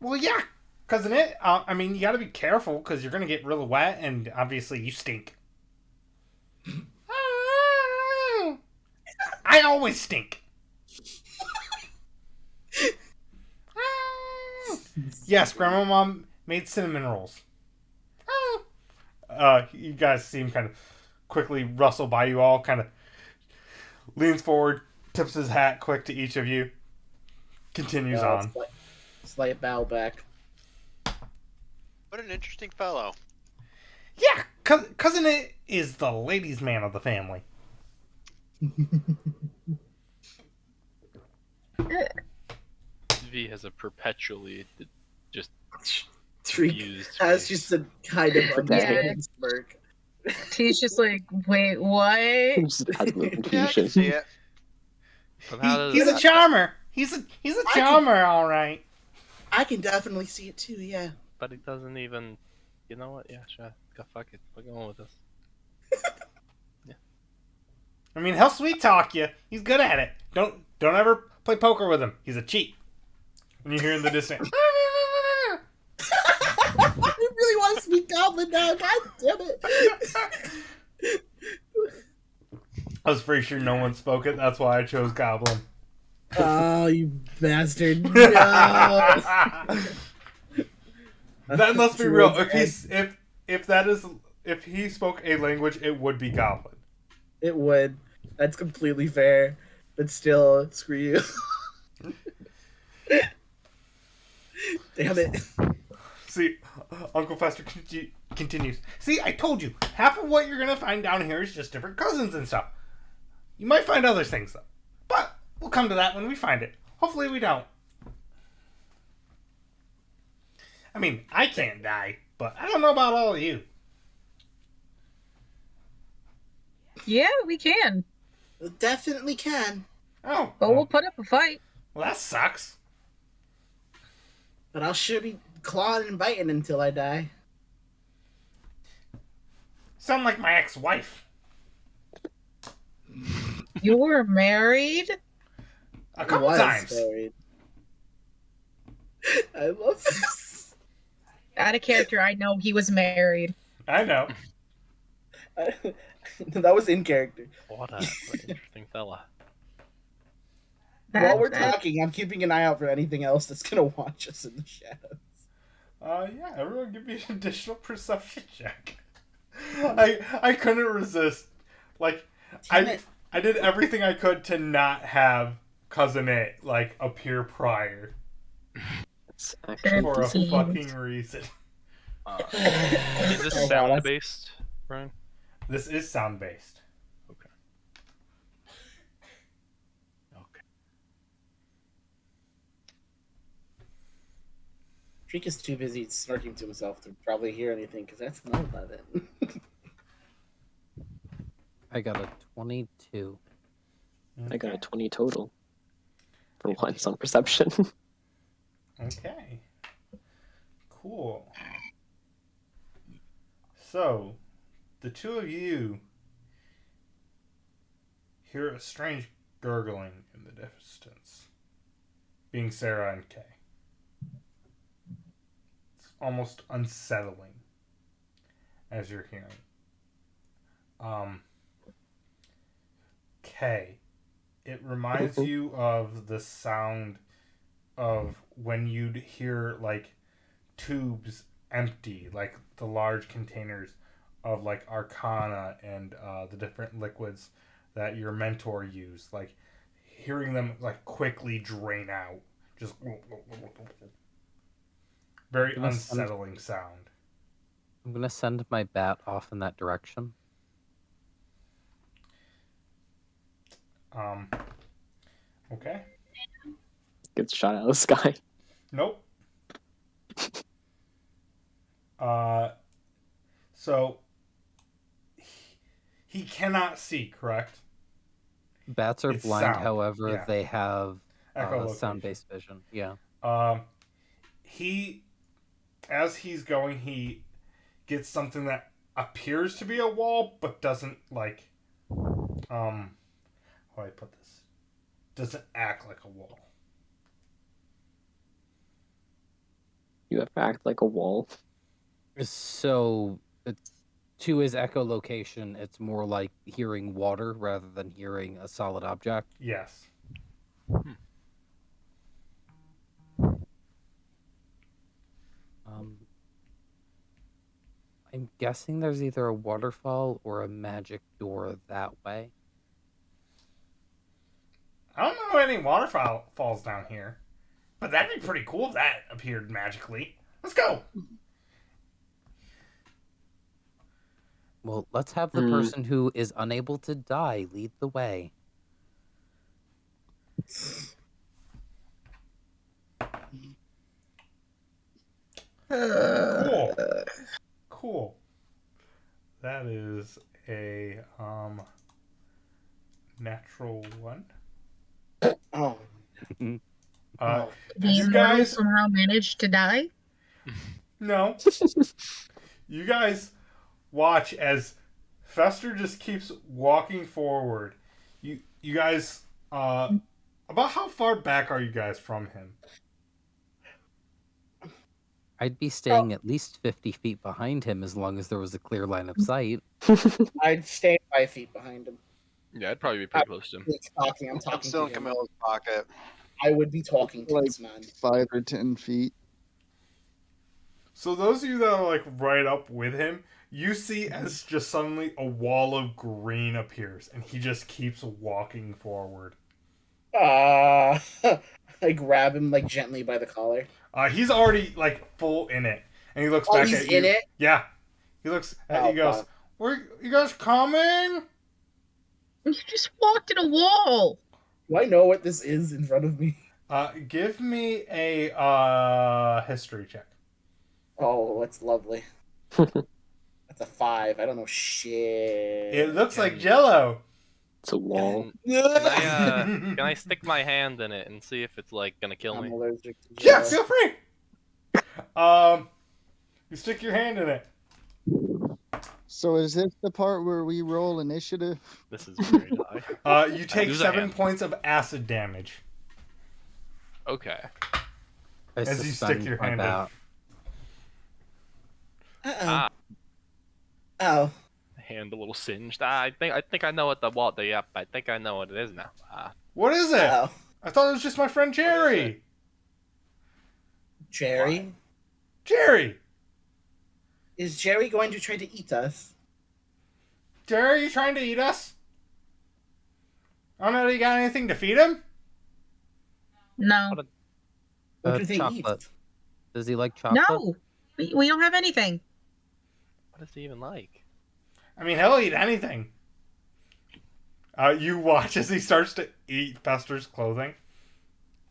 Well, yeah, Cousin It. I mean, you got to be careful because you're gonna get really wet, and obviously you stink. I always stink. Yes, Grandma Mom made cinnamon rolls. You guys see him kind of quickly rustle by you all, kind of leans forward, tips his hat quick to each of you, continues on. Slight bow back. What an interesting fellow. Yeah, Cousin It is the ladies' man of the family. V has a perpetually just Treek confused has face. just a kind of understanding smirk. He's just like, wait, what? Just has no Yeah, I confusion. can see it. But how does He's a charmer. He's a charmer, all right. I can definitely see it too. Yeah. But it doesn't even. You know what? Yeah, sure. Fuck it. We're going with this. I mean, he'll sweet talk you. He's good at it. Don't ever play poker with him. He's a cheat. When you hear in the distance. I really want to speak Goblin now. God damn it. I was pretty sure no one spoke it. That's why I chose Goblin. Oh, you bastard! No. That must be real. If he spoke a language, it would be Goblin. It would. That's completely fair. But still, screw you. Damn it. See, Uncle Fester continues. See, I told you. Half of what you're going to find down here is just different cousins and stuff. You might find other things, though. But we'll come to that when we find it. Hopefully we don't. I mean, I can't die, but I don't know about all of you. Yeah, we can. We definitely can. Oh. But we'll put up a fight. Well, that sucks. But I'll sure be clawing and biting until I die. Sound like my ex-wife. You were married? A couple times. Married. I love this. Out of character, I know he was married. I know. That was in character. What an interesting fella. While we're talking, I'm keeping an eye out for anything else that's gonna watch us in the shadows. Yeah, everyone give me an additional perception check. I couldn't resist. Like, I did everything I could to not have Cousin It, like, appear prior. It's actually For a fucking reason. Is this sound-based, Brian? This is sound-based. Okay. Treek is too busy smirking to himself to probably hear anything, because that's an 11. I got a 22. I got a 20 total. For once on perception. Okay. Cool. So, the two of you hear a strange gurgling in the distance. Being Sarah and Kay. It's almost unsettling as you're hearing. Kay, it reminds you of the sound of when you'd hear like tubes empty, like the large containers of like Arcana and the different liquids that your mentor used, like hearing them like quickly drain out, just very unsettling sound. I'm gonna send my bat off in that direction. Okay. Gets shot out of the sky. Nope. So he cannot see, correct? Bats are It's blind, sound, however, yeah. they have Echolocation. sound-based vision. Yeah. As he's going, he gets something that appears to be a wall, but doesn't like, how do I put this? Doesn't act like a wall. You have to act like a wall. So, to his echolocation, it's more like hearing water rather than hearing a solid object. Yes. I'm guessing there's either a waterfall or a magic door that way. I don't know any waterfalls down here, but that'd be pretty cool if that appeared magically. Let's go. Well, let's have the person who is unable to die lead the way. Cool. Cool. That is a natural one. Oh. Uh, The you immortal guys, somehow managed to die. no, you guys watch as Fester just keeps walking forward. You guys, about how far back are you guys from him? I'd be staying at least 50 feet behind him as long as there was a clear line of sight. I'd stay 5 feet behind him. Yeah, I'd probably be pretty close to him. I'm I'm talking still to in him. Camilla's pocket. I would be talking to Like this man. 5 or 10 feet. So those of you that are like right up with him, you see as just suddenly a wall of green appears, and he just keeps walking forward. I grab him like gently by the collar. He's already like full in it, and he looks Oh, back he's at you. in it? Yeah, he looks at Oh, you. Goes, God. "Where you guys coming?" You just walked in a wall. Do I know what this is in front of me? Give me a history check. Oh, that's lovely. That's a 5. I don't know shit. It looks like Can- Jello. It's a wall. Can I stick my hand in it and see if it's like gonna kill I'm me? allergic to Yeah, jello. feel free. You stick your hand in it. So is this the part where we roll initiative? This is very high. You take lose a 7 hand. points of acid damage. Okay. I As you stick your hand in. out. Uh-oh. Ah, Oh. hand a little singed. I think I know what yep, I think I know what it is now. What is it? Uh-oh. I thought it was just my friend Jerry. Jerry? Jerry! Is Jerry going to try to eat us? Jerry, are you trying to eat us? I don't know, you got anything to feed him? No. What do they Chocolate. eat? Does he like chocolate? No. We don't have anything. What is he even like? I mean, he'll eat anything. You watch as he starts to eat Fester's clothing.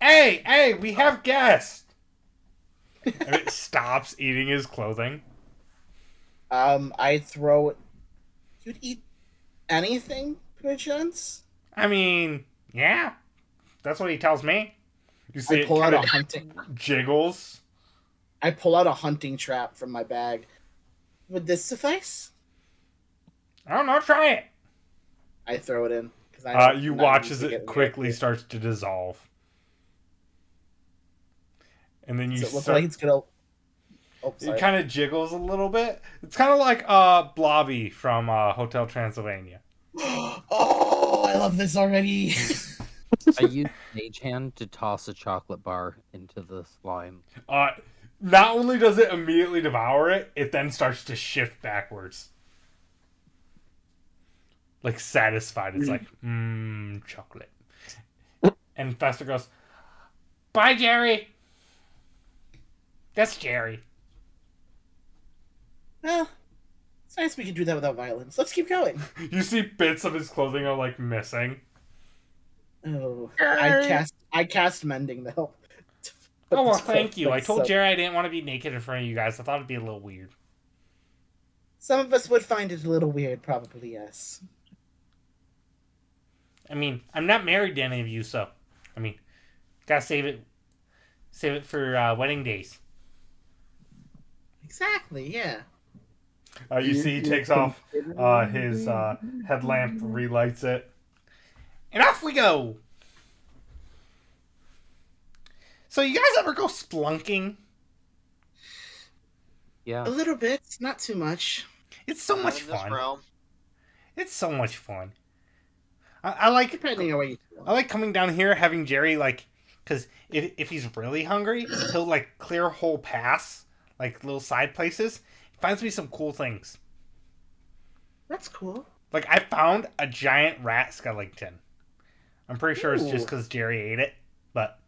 Hey, we have guests! And it stops eating his clothing. I throw... You'd eat anything, perchance? I mean, yeah. That's what he tells me. You see I it pull out kind a of hunting... jiggles. I pull out a hunting trap from my bag. Would this suffice? I don't know, try it. I throw it in. You watch as it quickly starts to dissolve. And then you Does it look like it's gonna... Oh, it sorry. kind of jiggles a little bit. It's kind of like Blobby from Hotel Transylvania. Oh, I love this already. I use Mage Hand to toss a chocolate bar into the slime. Not only does it immediately devour it, it then starts to shift backwards. Like satisfied. It's like, chocolate. And Fester goes, "Bye, Jerry." That's Jerry. Well, it's nice we can do that without violence. Let's keep going. You see bits of his clothing are like missing. Oh, Uh, I cast mending to help. Oh, well, thank you. I told Jerry I didn't want to be naked in front of you guys. I thought it'd be a little weird. Some of us would find it a little weird, probably, yes. I mean, I'm not married to any of you, so I mean, gotta save it for wedding days. Exactly, yeah. You see, he takes off his headlamp, relights it, and off we go. So, you guys ever go splunking? Yeah. A little bit, not too much. It's so Not much in this fun. realm. It's so much fun. I like Depending on what you I like coming down here having Jerry like, because if he's really hungry, he'll like clear whole paths, like little side places. He finds me some cool things. That's cool. Like I found a giant rat skeleton. I'm pretty sure it's just Ooh. because Jerry ate it, but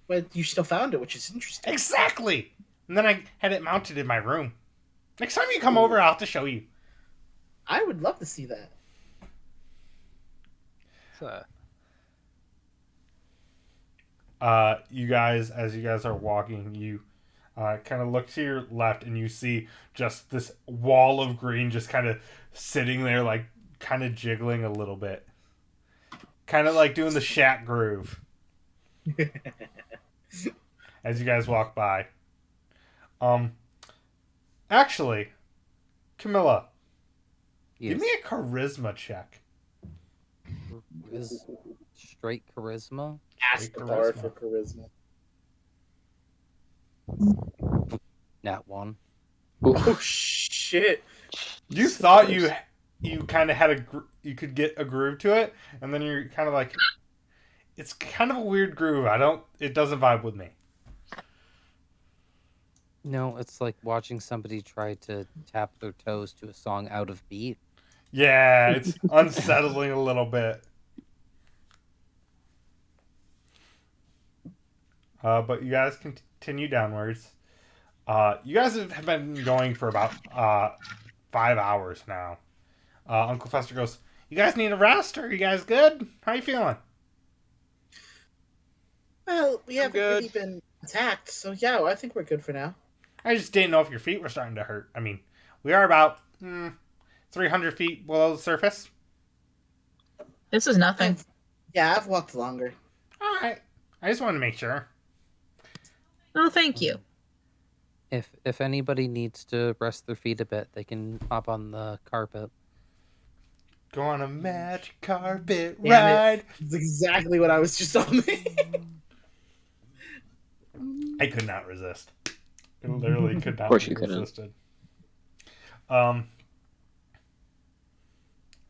But you still found it, which is interesting. exactly. And then I had it mounted in my room. Next time you come over, I'll have to show you. I would love to see that. It's, You guys, as you guys are walking, you Kind of look to your left, and you see just this wall of green just kind of sitting there, like kind of jiggling a little bit, kind of like doing the Shat groove as you guys walk by. Actually, Camilla, give me a charisma check. Is straight charisma? Ask the bar for charisma. Nat 1. Oh shit! You Jesus thought Christ. you kind of had you could get a groove to it, and then you're kind of like, it's kind of a weird groove. It doesn't vibe with me. No, it's like watching somebody try to tap their toes to a song out of beat. Yeah, it's unsettling a little bit. But you guys continue downwards. You guys have been going for about 5 hours now. Uncle Fester goes, "You guys need a rest? Are you guys good? How you feeling?" Well, we haven't good. really been attacked, so yeah, I think we're good for now. I just didn't know if your feet were starting to hurt. I mean, we are about 300 feet below the surface. This is nothing. Yeah, I've walked longer. All right. I just wanted to make sure. Oh, thank you. If anybody needs to rest their feet a bit, they can hop on the carpet. Go on a magic carpet Damn ride. It's exactly what I was just on. I could not resist. I literally could not. Of course you have couldn't. resisted.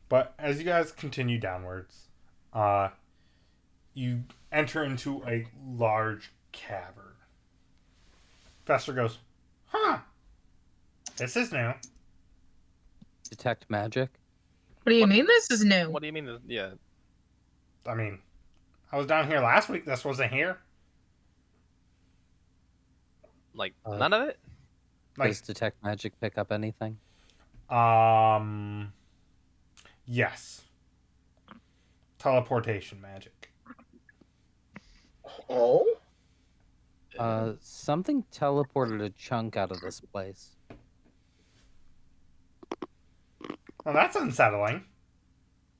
But as you guys continue downwards, you enter into a large cavern. Fester goes, "Huh? This is new." Detect magic. What do you mean this is new? What do you mean? Yeah. I mean, I was down here last week. This wasn't here. Like, none of it? Like, Does detect magic pick up anything? yes. Teleportation magic. Oh? Something teleported a chunk out of this place. Well, that's unsettling.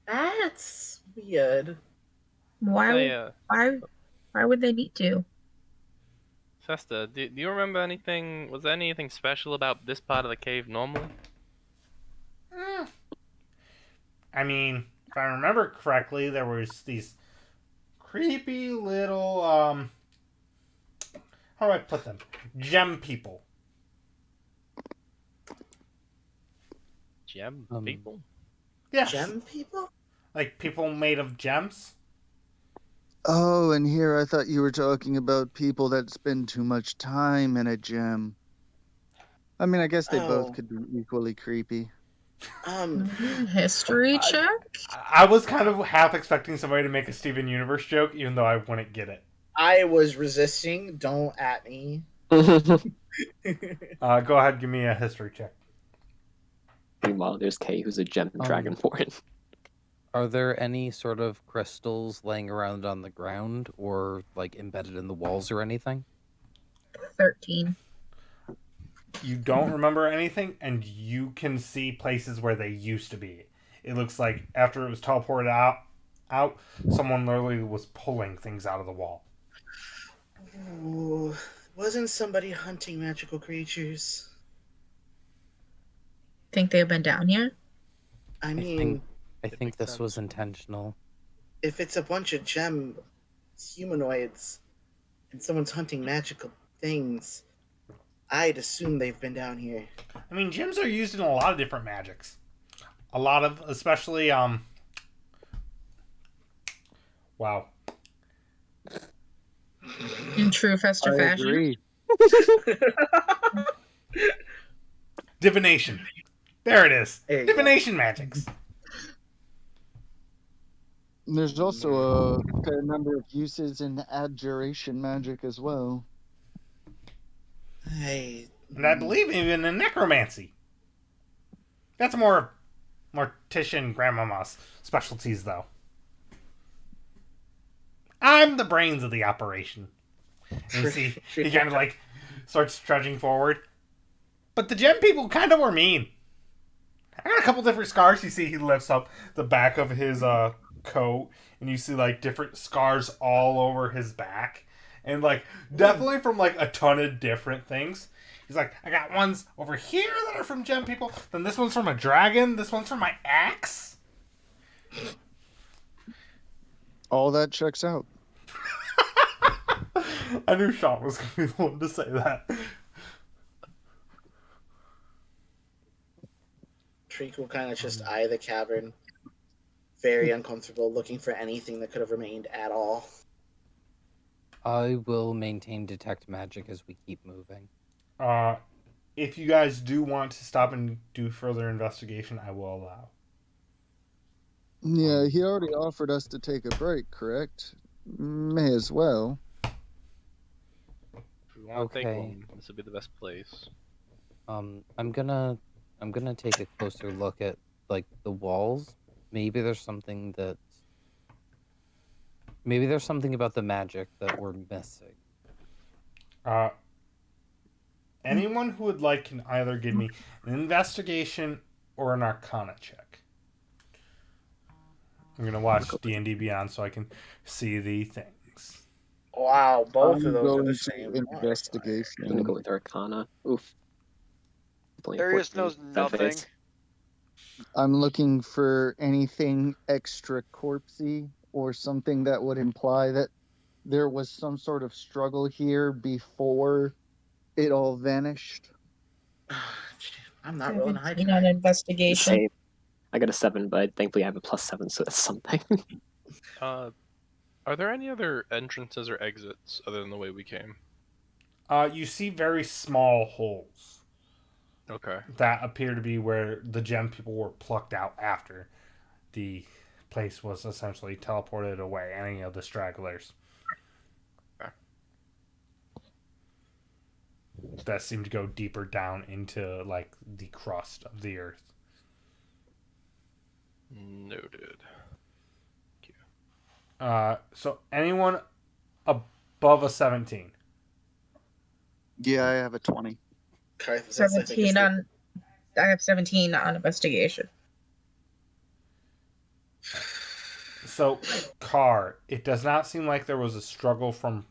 That's weird. Why would they need to? Festa, do you remember anything? Was there anything special about this part of the cave normally? I mean, if I remember correctly, there was these creepy little, how do I put them? Gem people. Gem people? Yes. Gem people? Like people made of gems. Oh, and here I thought you were talking about people that spend too much time in a gem. I mean, I guess they both could be equally creepy. History check? I was kind of half expecting somebody to make a Steven Universe joke, even though I wouldn't get it. I was resisting. Don't at me. Go ahead, give me a history check. Meanwhile, there's Kay, who's a gem dragonborn. Are there any sort of crystals laying around on the ground or like embedded in the walls or anything? 13. You don't remember anything, and you can see places where they used to be. It looks like after it was teleported out, someone literally was pulling things out of the wall. Ooh, wasn't somebody hunting magical creatures? Think they've been down here? I mean, I think this was intentional. if it's a bunch of gem humanoids and someone's hunting magical things, I'd assume they've been down here. I mean, gems are used in a lot of different magics. A lot of, especially, wow. In true Fester I fashion. agree. Divination. There it is. There you go. Divination magics. There's also a fair number of uses in abjuration magic as well. Hey, And I believe even in necromancy. That's more mortician grandmama's specialties, though. I'm the brains of the operation. And you see, he kind of like starts trudging forward. But the gem people kind of were mean. I got a couple different scars. You see he lifts up the back of his coat, and you see like different scars all over his back. And like definitely from like a ton of different things. He's like, I got ones over here that are from gem people. Then this one's from a dragon. This one's from my axe. All that checks out. I knew Sean was going to be the one to say that. Treek will kind of just eye the cavern, very uncomfortable, looking for anything that could have remained at all. I will maintain detect magic as we keep moving. If you guys do want to stop and do further investigation, I will allow. Yeah, he already offered us to take a break, correct? May as well. If we want to take Okay. one, this would be the best place. I'm gonna take a closer look at like the walls. Maybe there's something about the magic that we're missing. Anyone who would like can either give me an investigation or an arcana check. I'm gonna watch D&D Beyond so I can see the things. Wow, both I'm of those are going the to same. investigation. I'm gonna go with Arcana. Oof. Definitely Darius 14. knows That nothing. face. I'm looking for anything extra corpsey or something that would imply that there was some sort of struggle here before it all vanished. I'm not rolling high 17 on tonight. investigation. Same. I got a 7, but thankfully I have a +7, so that's something. Are there any other entrances or exits other than the way we came? You see very small holes Okay. that appear to be where the gem people were plucked out after the place was essentially teleported away. Any of the stragglers. Okay. That seem to go deeper down into like the crust of the earth. Noted. So anyone above a 17? Yeah, I have a 20. Karthus, that's, I think, 17 is the- on. I have 17 on investigation. So, Car, it does not seem like there was a struggle from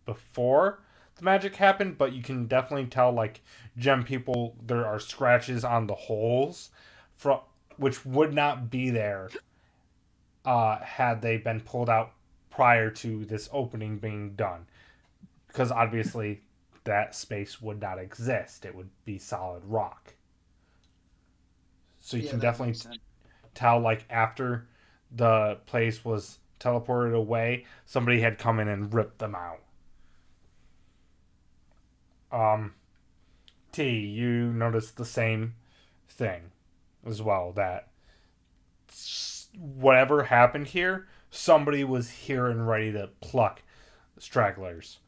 before the magic happened, but you can definitely tell, like, gem people, there are scratches on the holes, from which would not be there had they been pulled out prior to this opening being done. Because obviously that space would not exist. It would be solid rock. So you can definitely tell, like, after the place was teleported away, somebody had come in and ripped them out. T, you noticed the same thing as well, that whatever happened here, somebody was here and ready to pluck stragglers.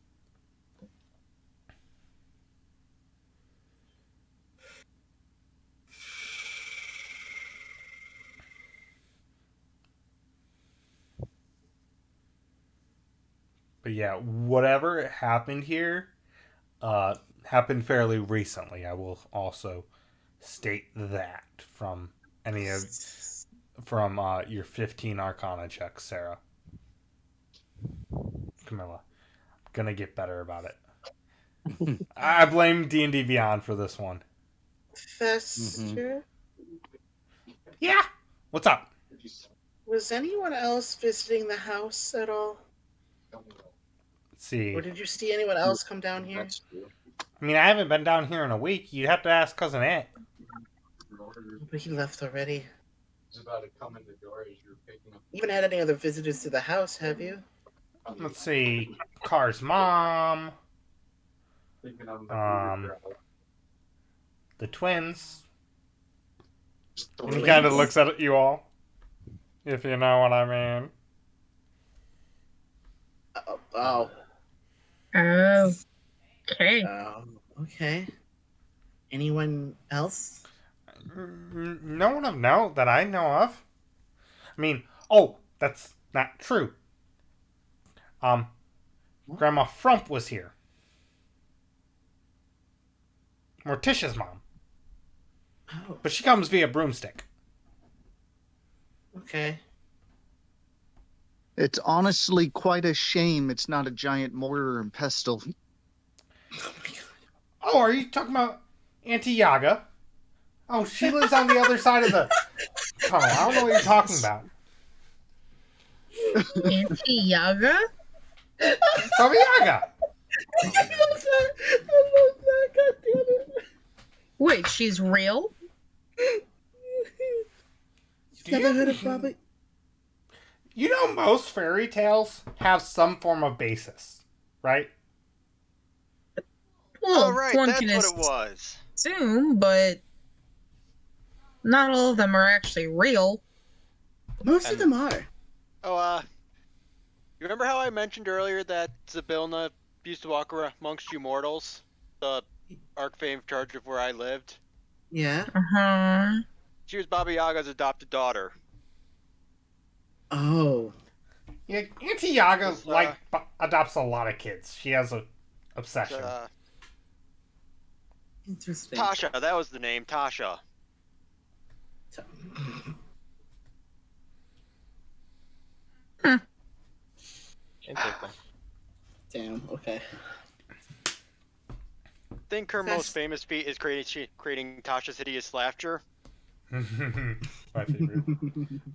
But yeah, whatever happened here happened fairly recently. I will also state that from any of your 15 Arcana checks, Sarah. Camilla, gonna get better about it. I blame D&D Beyond for this one. Fester? Yeah. What's up? Was anyone else visiting the house at all? Let's see. Or did you see anyone else come down here? I mean, I haven't been down here in a week. You'd have to ask Cousin Ant. But he left already. You haven't had any other visitors to the house, have you? Let's see. Car's mom. The twins. And he kind of looks at you all. If you know what I mean. Oh. Okay. Okay. Anyone else? No one of note that I know of. I mean, oh, that's not true. Grandma Frump was here. Morticia's mom. Oh, But she comes via broomstick. okay. It's honestly quite a shame it's not a giant mortar and pestle. Oh my god. Oh, are you talking about Auntie Yaga? Oh, she lives on the other side of the tunnel. I don't know what you're talking about. Auntie Yaga? Baba Yaga! I love that. I love that. God damn it. Wait, she's real? You've never heard of Baba? You know most fairy tales have some form of basis, right? Well, Oh, right, one that's can what it was. assume, but not all of them are actually real. Most of And- them are. Oh, you remember how I mentioned earlier that Zybilna used to walk around amongst you mortals? The Archfey in charge of where I lived? Yeah. Uh-huh. She was Baba Yaga's adopted daughter. Oh. Yeah, Auntie Yaga It's, adopts a lot of kids. She has a It's, obsession. Interesting. Tasha, that was the name, Tasha. Interesting. Damn. Okay. I think her most famous feat is creating Tasha's hideous laughter. My favorite.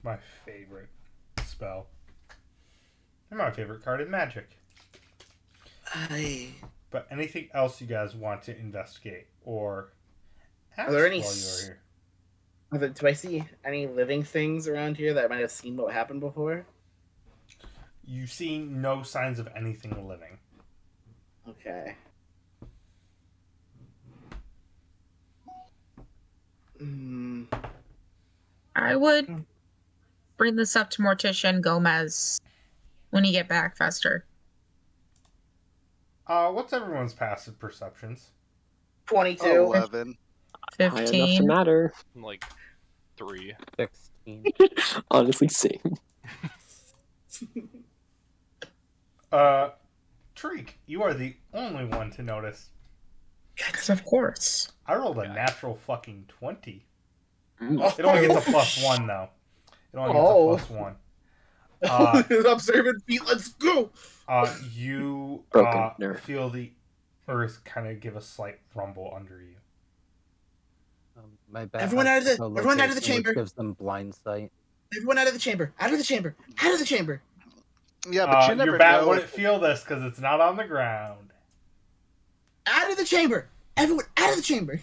My favorite spell. And my favorite card in Magic. But anything else you guys want to investigate or ask Are there any while you're here? Do I see any living things around here that I might have seen what happened before? You see no signs of anything living. Okay. Mm, I would bring this up to Morticia and Gomez when you get back, Fester. What's everyone's passive perceptions? 22. 11. High enough to 15. matter. Like 3. 16. Honestly, same. Treek, you are the only one to notice. Because of course. I rolled a natural fucking 20. Oh. It only gets a +1 though. It only gets a +1. Observant feet, let's go! You Broken nerve. feel the earth kind of give a slight rumble under you. My bad. Everyone out of the- echolocation, everyone out of the which chamber. Gives them blind sight. Everyone out of the chamber! Out of the chamber! Out of the chamber! Yeah, but you never your bat know. wouldn't feel this because it's not on the ground. Out of the chamber! Everyone out of the chamber!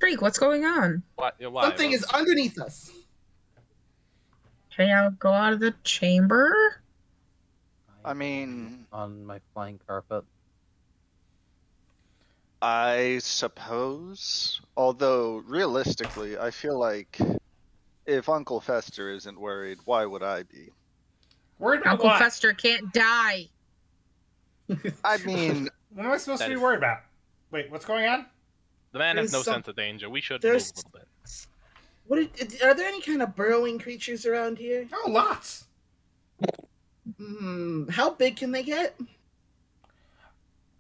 Freak, what's going on? Why? Why? Something is underneath us. Okay, I'll go out of the chamber. I mean, on my flying carpet. I suppose. Although, realistically, I feel like if Uncle Fester isn't worried, why would I be? Worried about Uncle what? Fester can't die. I mean, What am I supposed That to be is- worried about? Wait, what's going on? The man has There's no some- sense of danger. We should there's- move a little bit. Are there any kind of burrowing creatures around here? Oh, lots. How big can they get?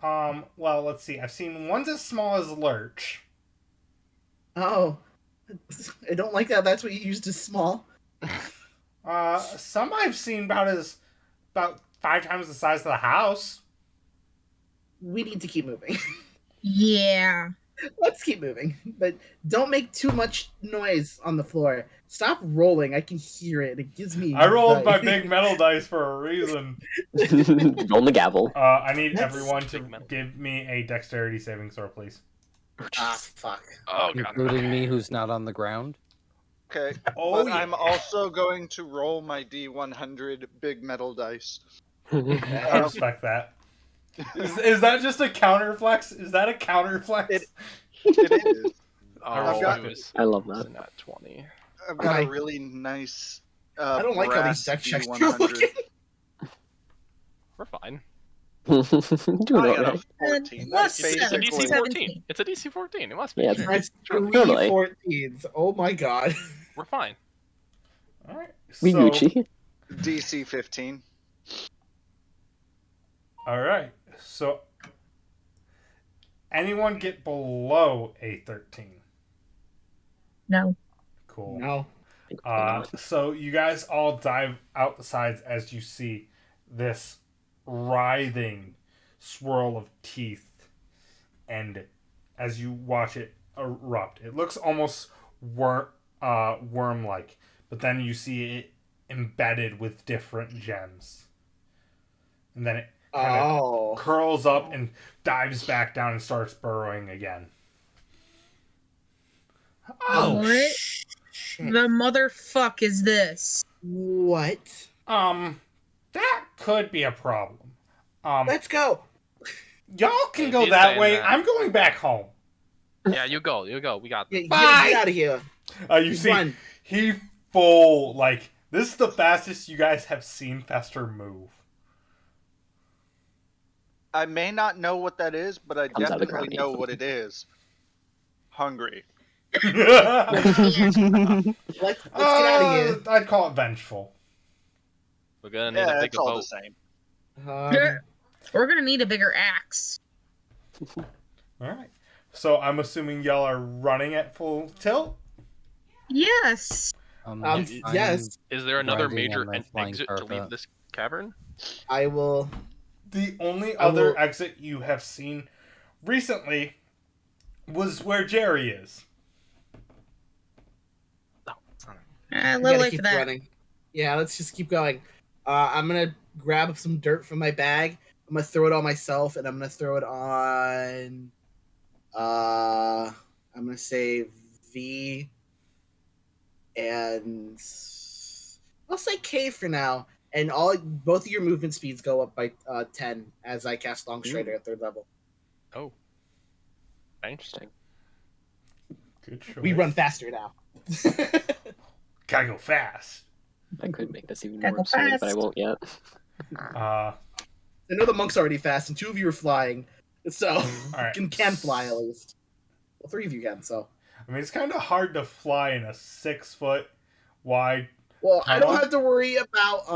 Well, let's see. I've seen ones as small as Lurch. Oh. I don't like that. That's what you used as small. Some I've seen about 5 times the size of the house. We need to keep moving. Yeah. Let's keep moving. But don't make too much noise on the floor. Stop rolling. I can hear it. It gives me I rolled my anxiety. big metal dice for a reason. Roll the gavel. I need That's everyone to big metal. give me a dexterity saving throw, please. Ah, fuck. Oh god. Including me, who's not on the ground. okay. Oh, But yeah. I'm also going to roll my D100 big metal dice. I respect that. Is that just a counterflex? Is that a counterflex? It is. Oh, got- it was I love that. not 20. I've got Hi. a really nice. I don't like how these brass deck checks are D100. looking. We're fine. Doing I got a alright. 14. Plus That's It's a seven, basically. DC 14. 17. It's a DC 14. It must be. Yeah, Sure. That's Sure. Totally. 14s. Oh my god. We're fine. All right. We So, Gucci. DC 15. all right. So, anyone get below a 13? No. Cool. No. So you guys all dive out the sides as you see this writhing swirl of teeth, and as you watch it erupt, it looks almost worm-like, but then you see it embedded with different gems, and then it kind of curls up and dives back down and starts burrowing again. What shit. the motherfuck is this? What? That could be a problem. Let's go. Y'all can If go he's that saying way. that. I'm going back home. Yeah, you go. We got this. Get out of here. You see, Run. he full, like, this is the fastest you guys have seen Fester move. I may not know what that is, but I Comes out of the definitely ground, know what it is. Hungry. Let's get out of here. I'd call it vengeful. We're gonna need Yeah, a it's bigger all boat. the same. We're gonna need a bigger axe. Alright. So I'm assuming y'all are running at full tilt? Yes. Yes. Is there another riding major on my flying exit to leave carpet. this cavern? I will. The only I other will- exit you have seen recently was where Jerry is. We A little gotta late keep for that. running. Yeah, let's just keep going. I'm gonna grab some dirt from my bag. I'm gonna throw it on myself, and I'm gonna throw it on. I'm gonna say V, and I'll say K for now. And both of your movement speeds go up by 10 as I cast Long Strider at 3rd level. Oh. Thanks. Interesting. Good choice. We run faster now. Gotta go fast. I could make this even Gotta more go absurd, but I fast. won't yet. Uh, I know the monk's already fast, and 2 of you are flying, so Alright. can fly at least. Well, 3 of you can. So, I mean, it's kind of hard to fly in a 6-foot wide. well, I don't Tunnel? have to worry about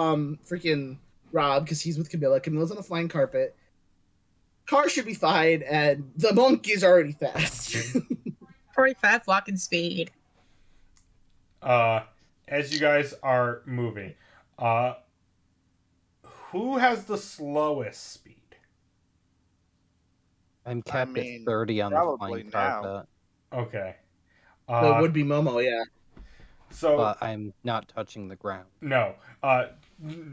freaking Rob because he's with Camilla. Camilla's on the flying carpet. Car should be fine, and the monk is already fast. 45 walking speed. As you guys are moving, who has the slowest speed? I'm capped mean, at 30 on the probably flying now. carpet, Okay. So it would be Momo, yeah. So but I'm not touching the ground. no,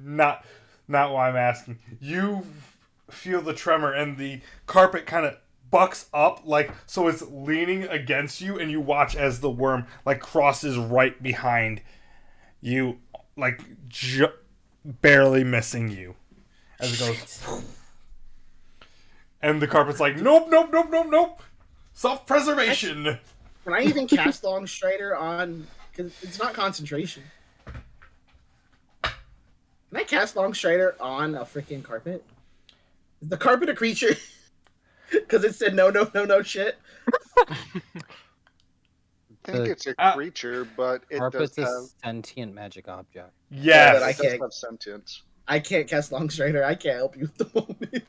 not why I'm asking. You feel the tremor, and the carpet kind of bucks up, like, so it's leaning against you, and you watch as the worm like crosses right behind you, like barely missing you as it goes. And the carpet's like, nope. Self-preservation. Can I even cast Long Strider on? Because it's not concentration. Can I cast Long Strider on a freaking carpet? Is the carpet a creature? Because it said no shit. I think it's a creature, but it Carpet's does a have, sentient magic object. Yes. but I it does can't- have sentience. I can't cast Long Strider. I can't help you at the moment.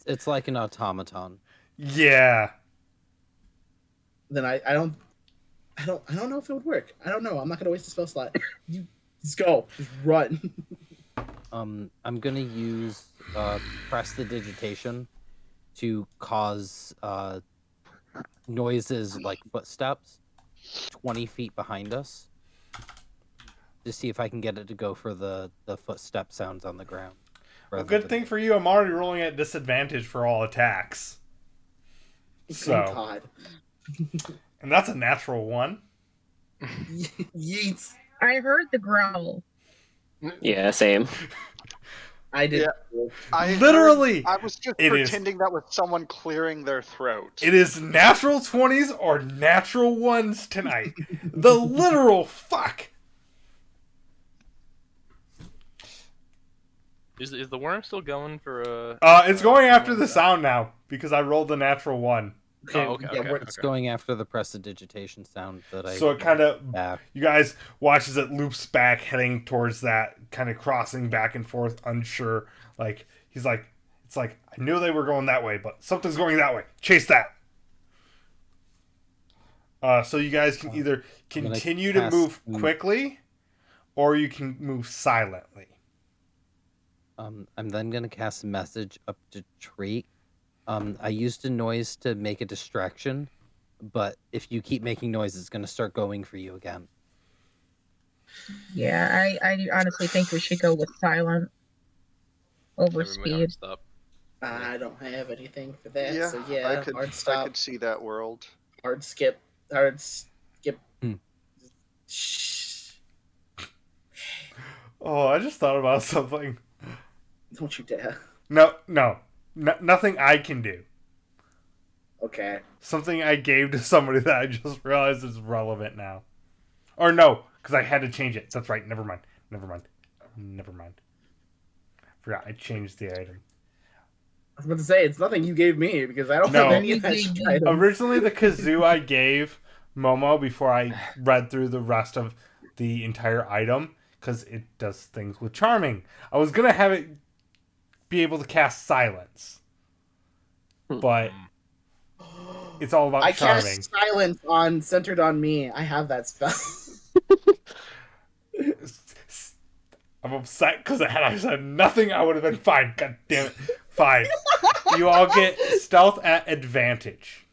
It's like an automaton. Yeah. Then I don't know if it would work. I don't know. I'm not gonna waste a spell slot. You just go. Just run. I'm gonna use prestidigitation to cause noises like footsteps 20 feet behind us to see if I can get it to go for the footstep sounds on the ground. Well, rather good than- thing for you, I'm already rolling at disadvantage for all attacks. Thank So, God. and that's a natural 1. Yeets. I heard the growl. Yeah, same. I did. Literally, I was just it is. pretending that was someone clearing their throat. It is natural 20s or natural 1s tonight. The literal fuck. Is the worm still going for a? It's going after the sound now because I rolled a natural 1. Okay, yeah, okay. we're- It's going after the prestidigitation sound that I. So it kind of, back. you guys watch as it loops back, heading towards that, kind of crossing back and forth, unsure. Like, he's like, It's like, I knew they were going that way, but something's going that way. Chase that. So you guys can either continue to move quickly, or you can move silently. I'm then gonna cast a message up to Treat. I used a noise to make a distraction, but if you keep making noise, it's gonna start going for you again. Yeah, I honestly think we should go with silent over Everybody speed. stop. I don't have anything for that, Yeah, so I hard stop, could see that world. hard skip, hard skip. Hmm. Shh. Oh, I just thought about something. Don't you dare. No, nothing I can do. Okay. Something I gave to somebody that I just realized is relevant now. Or no, because I had to change it. That's right. Never mind. Forgot. I changed the item. I was about to say, it's nothing you gave me because I don't No. have any of that shit items. Originally, the kazoo I gave Momo before I read through the rest of the entire item, because it does things with charming. I was going to have it be able to cast silence. But it's all about charming. Cast silence centered on me. I have that spell. I'm upset because had I said nothing, I would have been fine. God damn it. Fine. You all get stealth at advantage.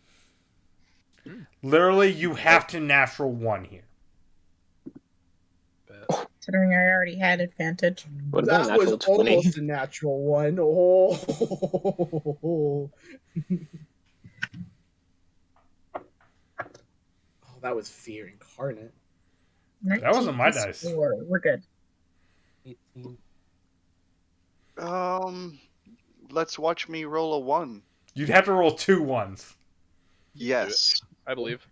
Literally, you have to natural 1 here. Considering I already had advantage. What about That was natural 20? almost a natural one. Oh. Oh, that was fear incarnate. That wasn't my 19 dice. score. We're good. 18. Let's watch me roll a 1. You'd have to roll 2 ones. Yes. I believe.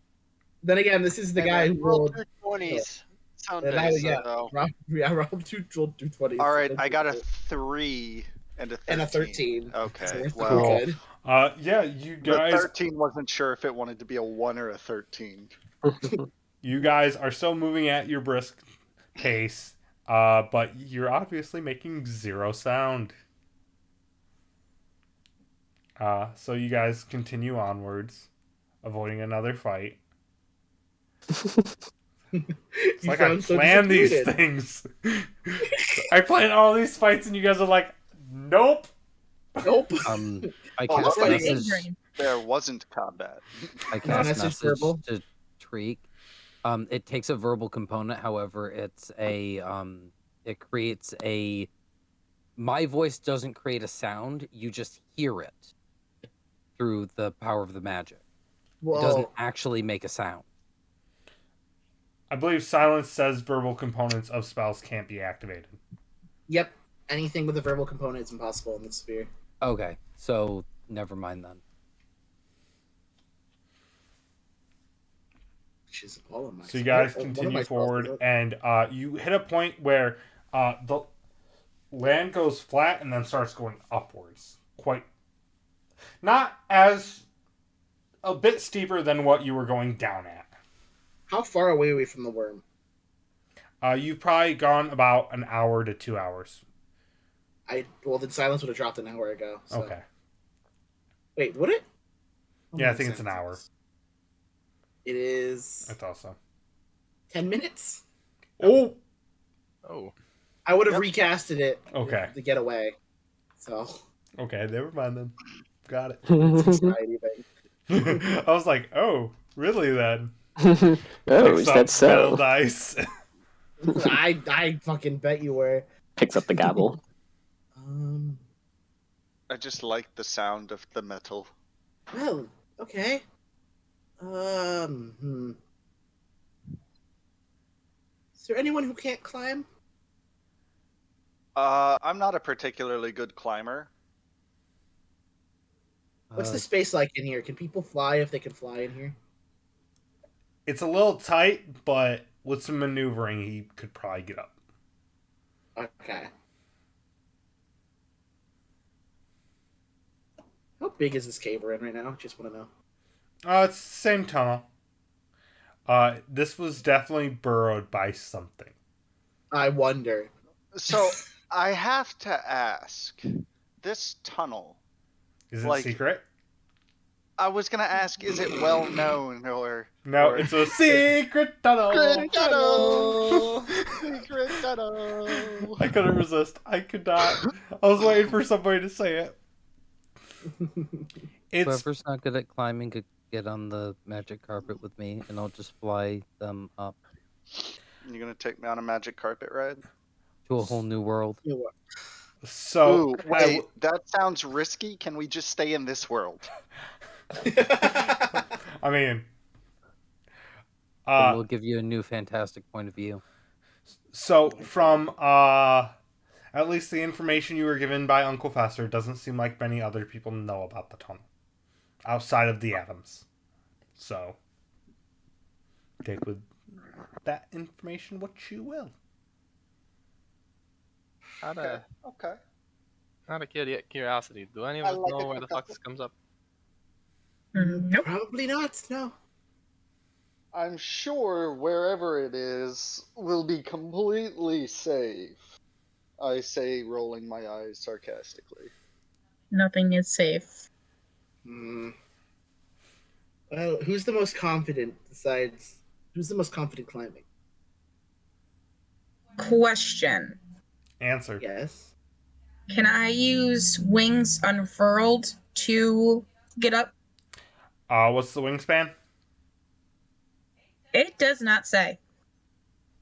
Then again, this is the guy who rolled. 2 20s. Sound And nice, yeah, though. rolled two 20s. All right, I got a 3 and a 13. And a 13. Okay, So we're still well, good. Yeah, you the guys 13 wasn't sure if it wanted to be a 1 or a 13. you guys are still moving at your brisk pace, but you're obviously making 0 sound. So you guys continue onwards, avoiding another fight. It's You like I sound so planned these disappointed. things. I planned all these fights, and you guys are like, nope. Nope. I Oh, cast look at message. There wasn't combat. I cast Message message verbal. to Treek. It takes a verbal component. However, it's a it creates a. My voice doesn't create a sound. You just hear it through the power of the magic. It doesn't Well, actually make a sound. I believe silence says verbal components of spells can't be activated. yep. Anything with a verbal component is impossible in this sphere. Okay, so never mind then. Which is all of my. So you guys one of continue my spells forward, is- and you hit a point where the land goes flat and then starts going upwards. Not as a bit steeper than what you were going down at. How far away are we from the worm? You've probably gone about an hour to 2 hours. Well, then silence would have dropped an hour ago. So. Okay. Wait, would it? Yeah, I think it's an hour. It is I thought so. 10 minutes. Oh! Oh. I would have recasted it. Okay. To get away. So. Okay, never mind then. Got it. It's a society thing. I was like, oh, really then? Oh, Picks is up that so? metal dice. I fucking bet you were. Picks up the gavel. I just like the sound of the metal. Well, okay. Is there anyone who can't climb? I'm not a particularly good climber. What's the space like in here? Can people fly if they can fly in here? It's a little tight, but with some maneuvering, he could probably get up. Okay. How big is this cave we're in right now? Just want to know. It's the same tunnel. This was definitely burrowed by something. I wonder. So I have to ask, this tunnel, Is it Like- secret? I was gonna ask, is it well known or No, or- it's a secret tunnel. Secret tunnel? Secret tunnel. I couldn't resist. I could not. I was waiting for somebody to say it. It's Whoever's not good at climbing could get on the magic carpet with me, and I'll just fly them up You gonna take me on a magic carpet ride? to a whole new world. so. Ooh, wait, that sounds risky. Can we just stay in this world? I mean, And we'll give you a new fantastic point of view. so from at least the information you were given by Uncle Fester, it doesn't seem like many other people know about the tunnel outside of the Adams. So take with that information what you will. Out of Okay. curiosity, do any of I us like know it, where the fuck this comes up? Nope. Probably not. No. I'm sure wherever it is will be completely safe. I say, rolling my eyes sarcastically. Nothing is safe. Hmm. Well, who's the most confident besides? Who's the most confident climbing? Question. Answer. Yes. Can I use wings unfurled to get up? What's the wingspan? It does not say.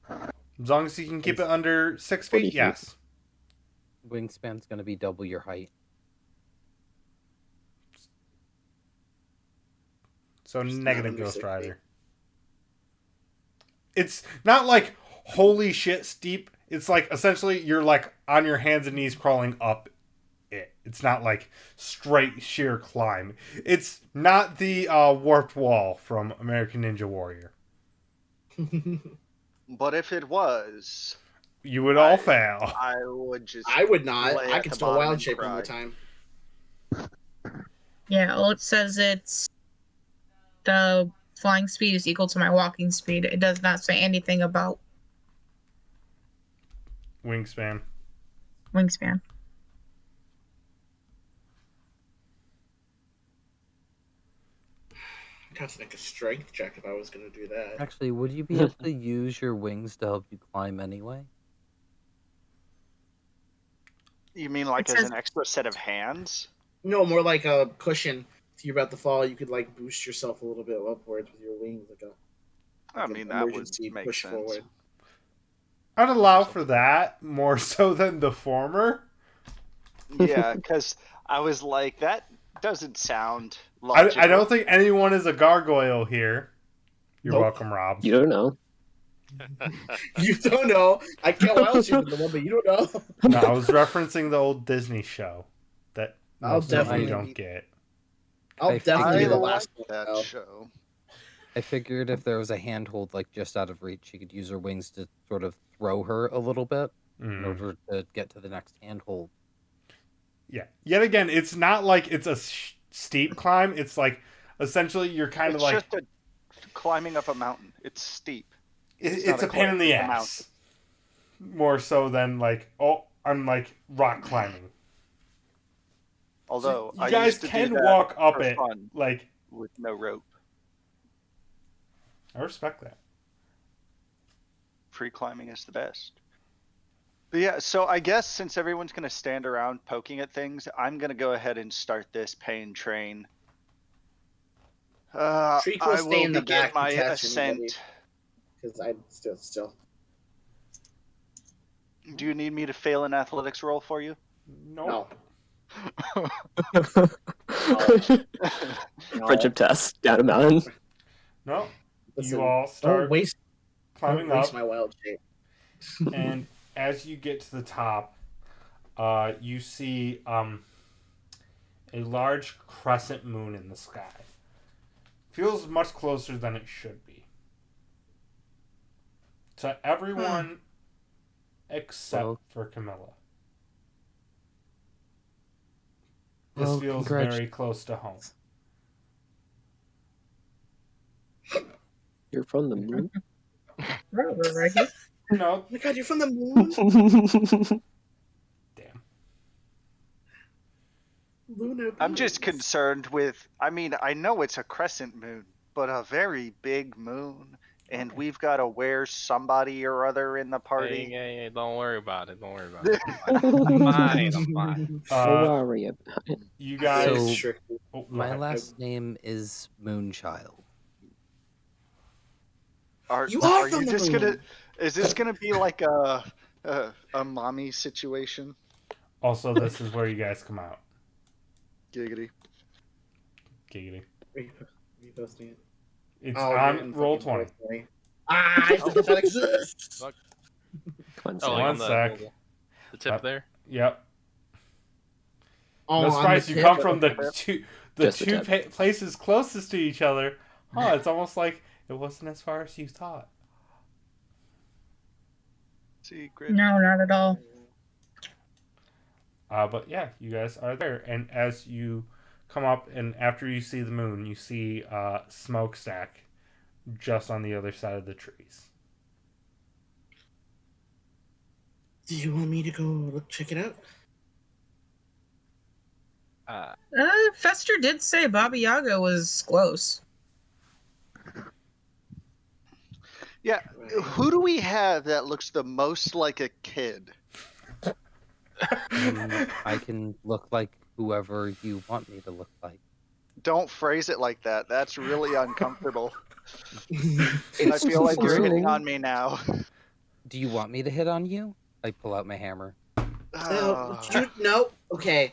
As long as you can keep it under 6 40 feet, feet. yes. Wingspan's going to be double your height. So Just negative not under Ghost 6 Rider. It's not like holy shit steep. It's like essentially you're like on your hands and knees crawling up it. It's not like straight sheer climb. It's not the warped wall from American Ninja Warrior. But if it was, You would all fail. I would just. I would not. lay I at could the still bottom wild and shape one more cry. time. Yeah, well, it says it's the flying speed is equal to my walking speed. It does not say anything about Wingspan. wingspan. I'd have to make a strength check if I was going to do that. Actually, would you be able to use your wings to help you climb anyway? You mean like It as says- an extra set of hands? No, more like a cushion. If you're about to fall, you could like boost yourself a little bit upwards with your wings, like a. I mean, that would emergency make push sense. forward. I'd allow for that more so than the former. Yeah, because I was like, that doesn't sound I logical. don't think anyone is a gargoyle here. You're Nope. welcome, Rob. You don't know. You don't know. I can't wild shape the one, but you don't know. No, I was referencing the old Disney show that I'll most of you definitely don't be- get. I'll I definitely be I the like last one. that out. show. I figured if there was a handhold like just out of reach, she could use her wings to sort of throw her a little bit in Mm. order to get to the next handhold. Yeah. Yet again, it's not like it's a steep climb. It's like essentially you're kind It's of like just a climbing up a mountain. It's steep. it's not a a pain in the cliff, it's a ass. More so than like, oh, I'm like rock climbing. Although you I guys used to can do that walk up for it fun like with no rope. I respect that. Free climbing is the best. But yeah, so I guess since everyone's gonna stand around poking at things, I'm gonna go ahead and start this pain train. Treek will I stay will in the begin back to my catch ascent. anybody. Because I'm still. Do you need me to fail an athletics roll for you? No. No. No. Friendship test down a mountain. No. Listen, You all don't start waste, climbing don't waste up, my wild shape. and as you get to the top, you see a large crescent moon in the sky. Feels much closer than it should be. To everyone except Well- for Camilla. This Well, feels very close to home. You're from the moon. Rover, Reggie. No, Oh my god, you're from the moon? damn. Lunar I'm just beings. concerned with. I mean, I know it's a crescent moon, but a very big moon, and we've got to wear somebody or other in the party. Hey, don't worry about it. Don't worry about it. I'm fine. I'm fine. Don't worry about it. You That guys. is So- tricky. Oh, go My ahead. last name is Moonchild. You are Are from you the just moon. gonna? Is this gonna be like a mommy situation? Also, this is where you guys come out. Giggity. Giggity. Are you posting it? It's Oh, you're on in roll fucking 20. Fortnite. I forget that exists. Fuck. Come on, Oh, like One on sec. the tip there. Yep. Oh, No on surprise, the you tip? come from the Tip. two Just the places closest to each other. Oh, it's almost like it wasn't as far as you thought. Secret. No, not at all. But yeah, you guys are there, and as you come up, and after you see the moon, you see a smokestack just on the other side of the trees. Do you want me to go check it out? Fester did say Baba Yaga was close. Yeah. Who do we have that looks the most like a kid? I can look like whoever you want me to look like. Don't phrase it like that. That's really uncomfortable. I It's feel like you're hitting fine. on me now. Do you want me to hit on you? I pull out my hammer. No. Okay.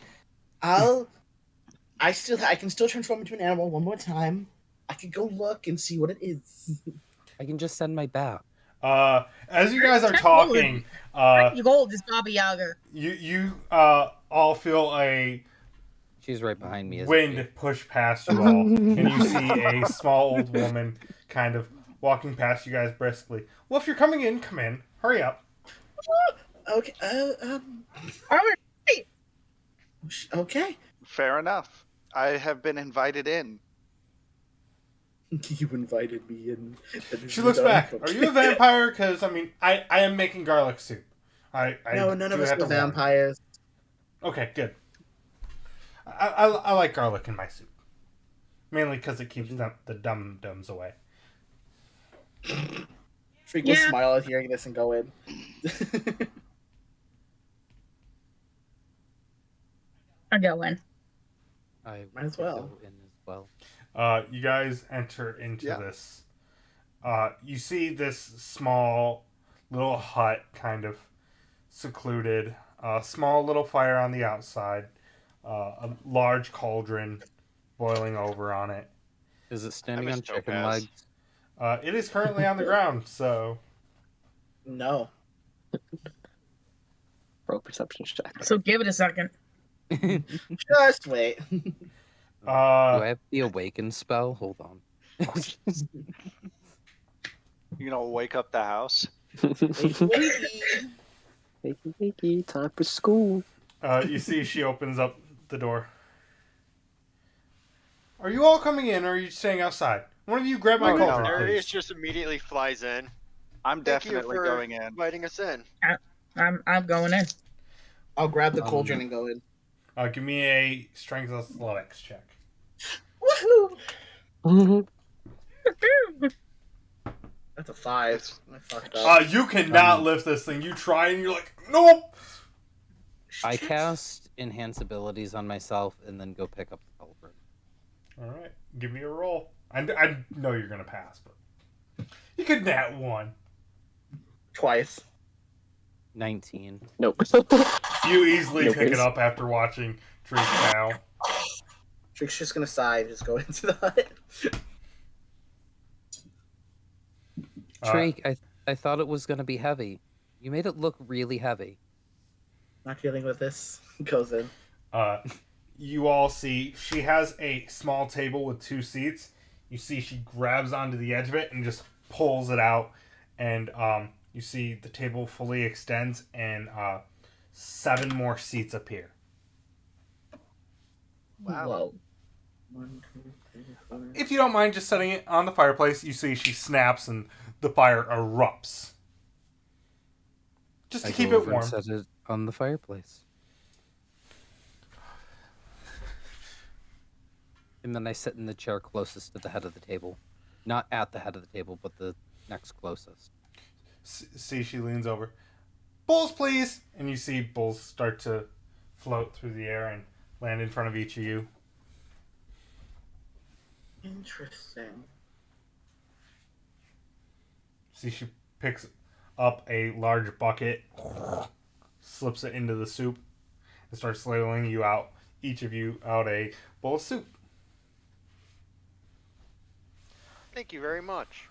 I can still transform into an animal one more time. I could go look and see what it is. I can just send my bat. As you guys are 10 talking, You gold is Baba Yaga. you all feel a She's right behind me. Isn't wind she? push past you all, and you see a small old woman kind of walking past you guys briskly. Well, if you're coming in, come in. Hurry up. Okay. Alright. Okay. Fair enough. I have been invited in. You invited me in. She looks back. Are you a vampire? Because, I mean, I am making garlic soup. No, none of do us have are to warn. vampires. Okay, good. I like garlic in my soup. Mainly because it keeps the dum-dums away. Freak will Yeah. smile at hearing this and go in. I go in. I Might as will well. go in as well. You guys enter into Yeah. this. You see this small little hut, kind of secluded. Small little fire on the outside. A large cauldron boiling over on it. Is it standing miss on chicken Topaz. legs? It is currently on the ground, so No. Roll perception check. So give it a second. Just wait. Do I have the awaken spell? Hold on. You know, wake up the house. Wakey. Wakey, time for school. you see she opens up the door. Are you all coming in, or are you staying outside? One of you grab my Oh, no. cauldron, Darius please. just immediately flies in. I'm Thank you definitely for going in. inviting us in. I'm going in. I'll grab the cauldron and go in. Give me a strength athletics check. Woohoo! That's a 5. I fucked up. You cannot lift this thing. You try and you're like, nope. I cast enhance abilities on myself and then go pick up the cauldron. All right, give me a roll. I know you're gonna pass, but you could nat one. Twice. 19. Nope. You easily No pick it worries. up after watching Drake now. Trick's just gonna sigh and just go into the hut. Drake, I thought it was gonna be heavy. You made it look really heavy. Not dealing with this. Goes in. You all see she has a small table with 2 seats. You see she grabs onto the edge of it and just pulls it out, and you see the table fully extends and 7 more seats appear. Wow. Whoa. 1, 2, 3, 4. If you don't mind just setting it on the fireplace, you see she snaps and the fire erupts. Just to I keep go it over warm. and set it on the fireplace. And then I sit in the chair closest to the head of the table. Not at the head of the table, but the next closest. See, she leans over. Bowls, please! And you see bowls start to float through the air and land in front of each of you. Interesting. See, she picks up a large bucket, slips it into the soup, and starts ladling you out, each of you, out a bowl of soup. Thank you very much.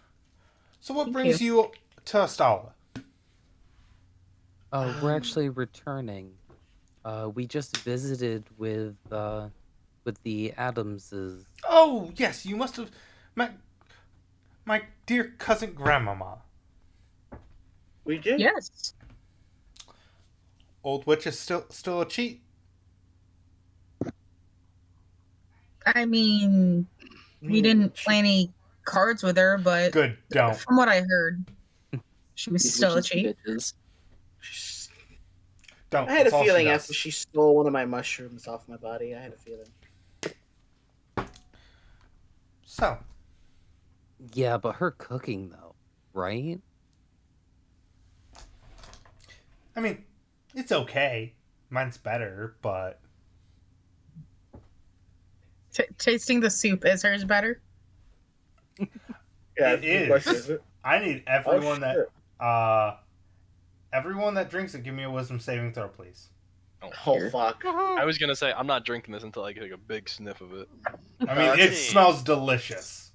So what Thank brings you to Aesala? We're actually returning. We just visited with the Adamses. Oh, yes, you must have met my dear cousin Grandmama. We did. Yes. Old witch is still a cheat. I mean, we didn't play any cards with her, but Good, don't. from what I heard, she was These still a witches be cheat. bitches. Don't. I had a That's all she feeling does. after she stole one of my mushrooms off my body. I had a feeling. So, Yeah, but her cooking though, right? I mean, it's okay. Mine's better, but Tasting the soup, is hers better? Yeah, It good is. question, is it? I need Oh, everyone that drinks it, give me a wisdom saving throw, please. Oh fuck. I was gonna say I'm not drinking this until I get like a big sniff of it. I mean, it Okay. smells delicious.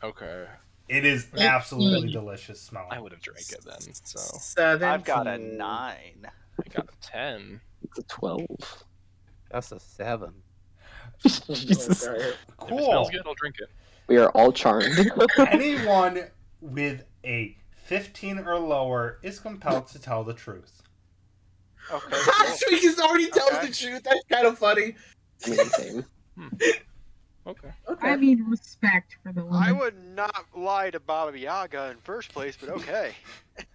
Okay, It is absolutely delicious smelling. I would have drank it then. So 17. I've got a 9. I got a 10. It's a 12. That's a 7. Jesus. Okay. If it Cool. smells good, I'll drink it. We are all charmed. Anyone with a 15 or lower is compelled to tell the truth. Okay. Streak is already tells Okay. the truth. That's kind of funny. I mean, same. Okay. Okay. I mean, respect for the woman. I would not lie to Baba Yaga in first place, but okay.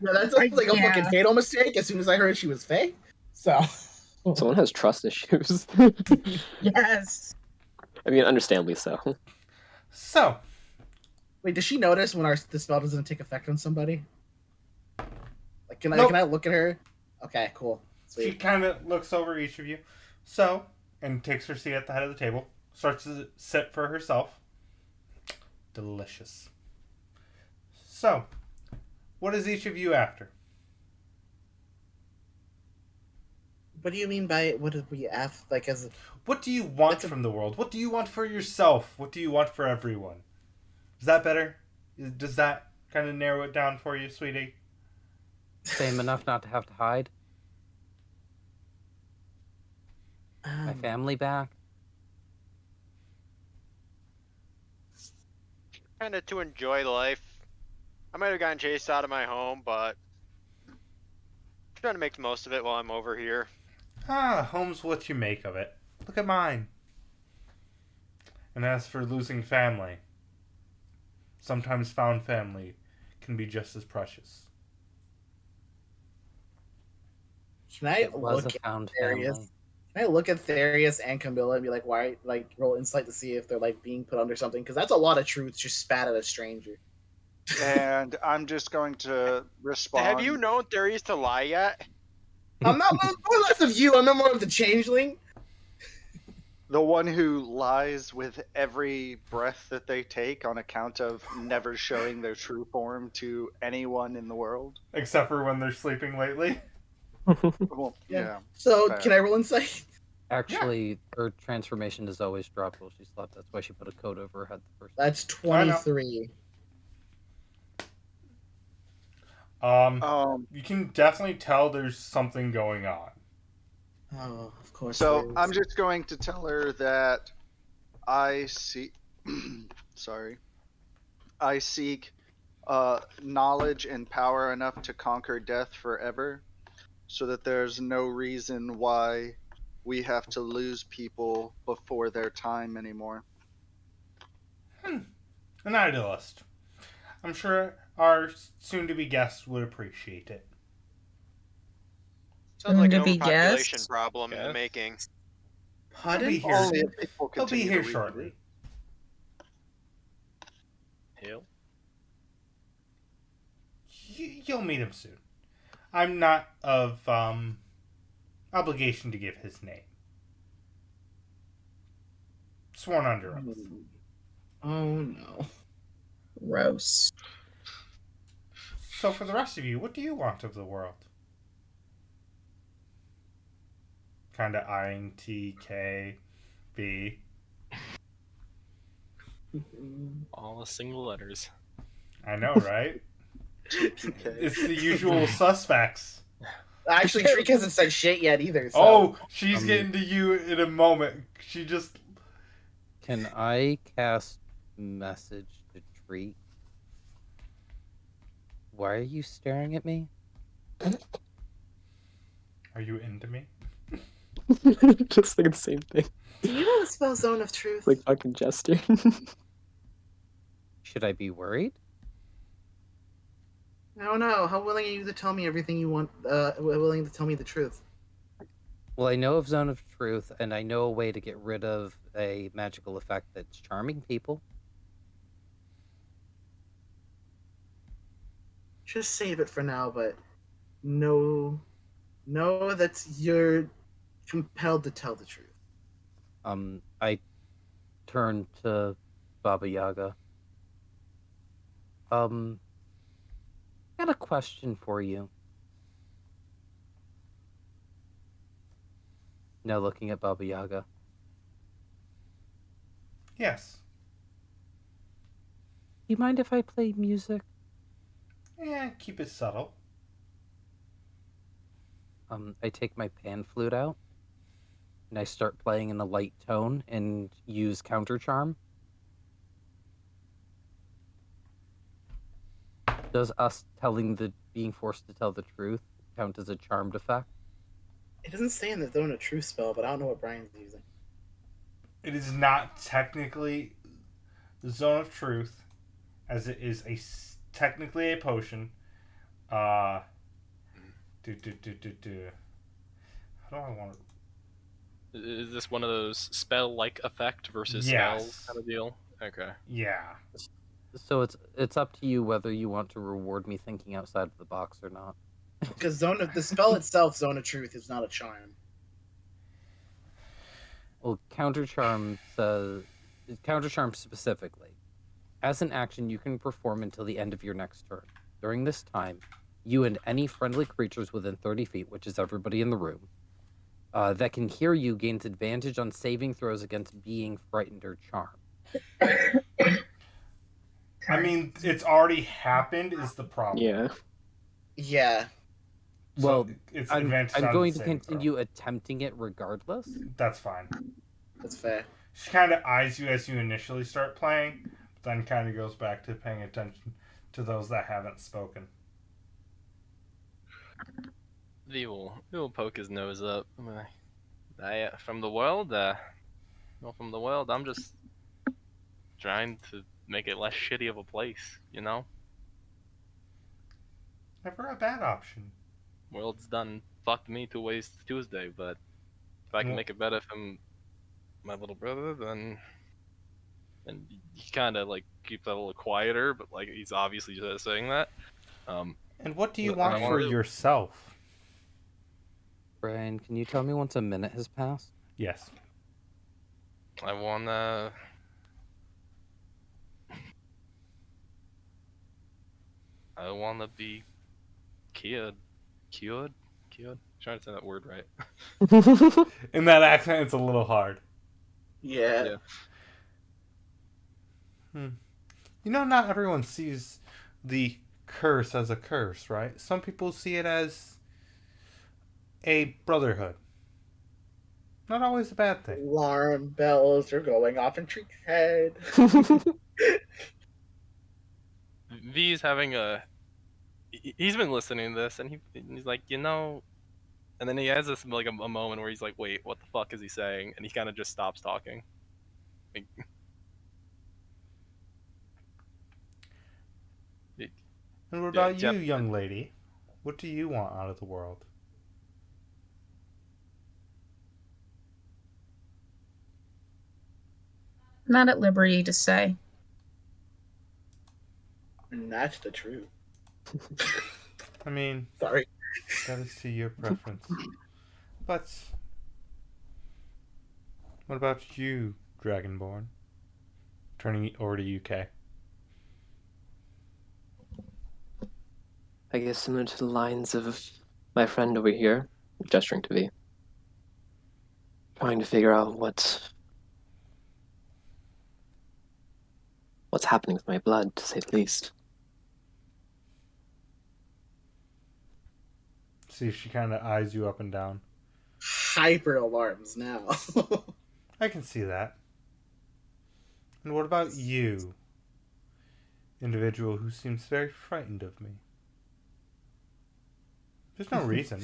Yeah, that sounds like a Yeah. fucking fatal mistake as soon as I heard she was Faye. So. Someone has trust issues. Yes. I mean, understandably so. So, Wait, does she notice when the spell doesn't take effect on somebody? Like, can Nope. I look at her? Okay, cool. she Sweet. kind of looks over each of you. So, and takes her seat at the head of the table. Starts to sit for herself. Delicious. So, what is each of you after? What do you mean by what did we have? Like, as What do you want That's a- from the world? What do you want for yourself? What do you want for everyone? Is that better? Does that kind of narrow it down for you, sweetie? Same enough not to have to hide. My family back. Kind of to enjoy life. I might have gotten chased out of my home, but trying to make the most of it while I'm over here. Ah, home's what you make of it. Look at mine. And as for losing family, sometimes found family can be just as precious. Can I It was look a found Therius? family. Can I look at Therius and Camilla and be like, why? Like, roll insight to see if they're like being put under something? Because that's a lot of truths just spat at a stranger. And I'm just going to respond. Have you known Darius to lie yet? I'm not more less of you. I'm not more of the changeling. The one who lies with every breath that they take on account of never showing their true form to anyone in the world? Except for when they're sleeping lately. Well, yeah. So Fair. can I roll insight? Actually, her transformation does always drop while she slept. That's why she put a coat over her head the first time. That's 23. You can definitely tell there's something going on. Oh, of course. So there is. I'm just going to tell her that I see. Sorry. I seek knowledge and power enough to conquer death forever, so that there's no reason why we have to lose people before their time anymore. An idealist. I'm sure our soon-to-be guest would appreciate it. Sounds like an To be overpopulation guessed? problem in the Yes. making. He'll Pardon? be here. Only if people He'll be continue here to read shortly. it. Hill? You'll meet him soon. I'm not of obligation to give his name. Sworn under oath. Oh no. Gross. So for the rest of you, what do you want of the world? Kind of eyeing TKB. All the single letters. I know, right? TPK. It's the usual suspects. Actually, Treek hasn't said shit yet either. So. Oh, she's getting to you in a moment. She just... Can I cast message to treat? Why are you staring at me? Are you into me? Just thinking the same thing. Do you know the spell Zone of Truth? Like fucking Jester. Should I be worried? I don't know. How willing are you to tell me everything you want? Willing to tell me the truth? Well, I know of Zone of Truth, and I know a way to get rid of a magical effect that's charming people. Just save it for now, but know that you're compelled to tell the truth. I turn to Baba Yaga. I got a question for you. Now looking at Baba Yaga. Yes. Do you mind if I play music? Yeah, keep it subtle. I take my pan flute out, and I start playing in a light tone and use counter charm. Does us being forced to tell the truth count as a charmed effect? It doesn't say in the Zone of Truth spell, but I don't know what Brian's using. It is not technically the Zone of Truth, as it is technically a potion. How do I want to... Is this one of those spell-like effect versus Yes. spell kind of deal? Okay. Yeah. So it's up to you whether you want to reward me thinking outside of the box or not. Because the spell itself, Zone of Truth, is not a charm. Well, counter charm specifically. As an action you can perform until the end of your next turn. During this time, you and any friendly creatures within 30 feet, which is everybody in the room, that can hear you gains advantage on saving throws against being frightened or charmed. I mean, it's already happened is the problem. Yeah. Yeah. So Well, it's I'm advantage on going the to saving continue attempting it regardless. throw. That's fine. That's fair. She kind of eyes you as you initially start playing, but then kind of goes back to paying attention to those that haven't spoken. He will poke his nose up. From the world, from the world, I'm just trying to make it less shitty of a place, you know? Never a bad option. World's done fucked me 2 ways to Tuesday, but if I can Yeah. make it better for my little brother, then... And he kind of, like, keeps that a little quieter, but, like, he's obviously just saying that. And what do you What want I for wanna do- yourself? Brian, can you tell me once a minute has passed? Yes. I wanna... I wanna be cured. Cured? Trying to say that word right. In that accent, it's a little hard. Yeah. Yeah. You know, not everyone sees the curse as a curse, right? Some people see it as a brotherhood. Not always a bad thing. Alarm bells are going off in Treek's head. V's having a... He's been listening to this, and he's like, you know... And then he has this, like, a moment where he's like, wait, what the fuck is he saying? And he kind of just stops talking. Like, And what Yeah, about Jeff- you, young lady? What do you want out of the world? Not at liberty to say. And that's the truth. I mean, Sorry. that is to your preference. But what about you, Dragonborn? Turning it over to UK. I guess similar to the lines of my friend over here, gesturing to V. Trying to figure out what's happening with my blood, to say the least. See if she kind of eyes you up and down. Hyper alarms now. I can see that. And what about you, individual who seems very frightened of me? There's no reason.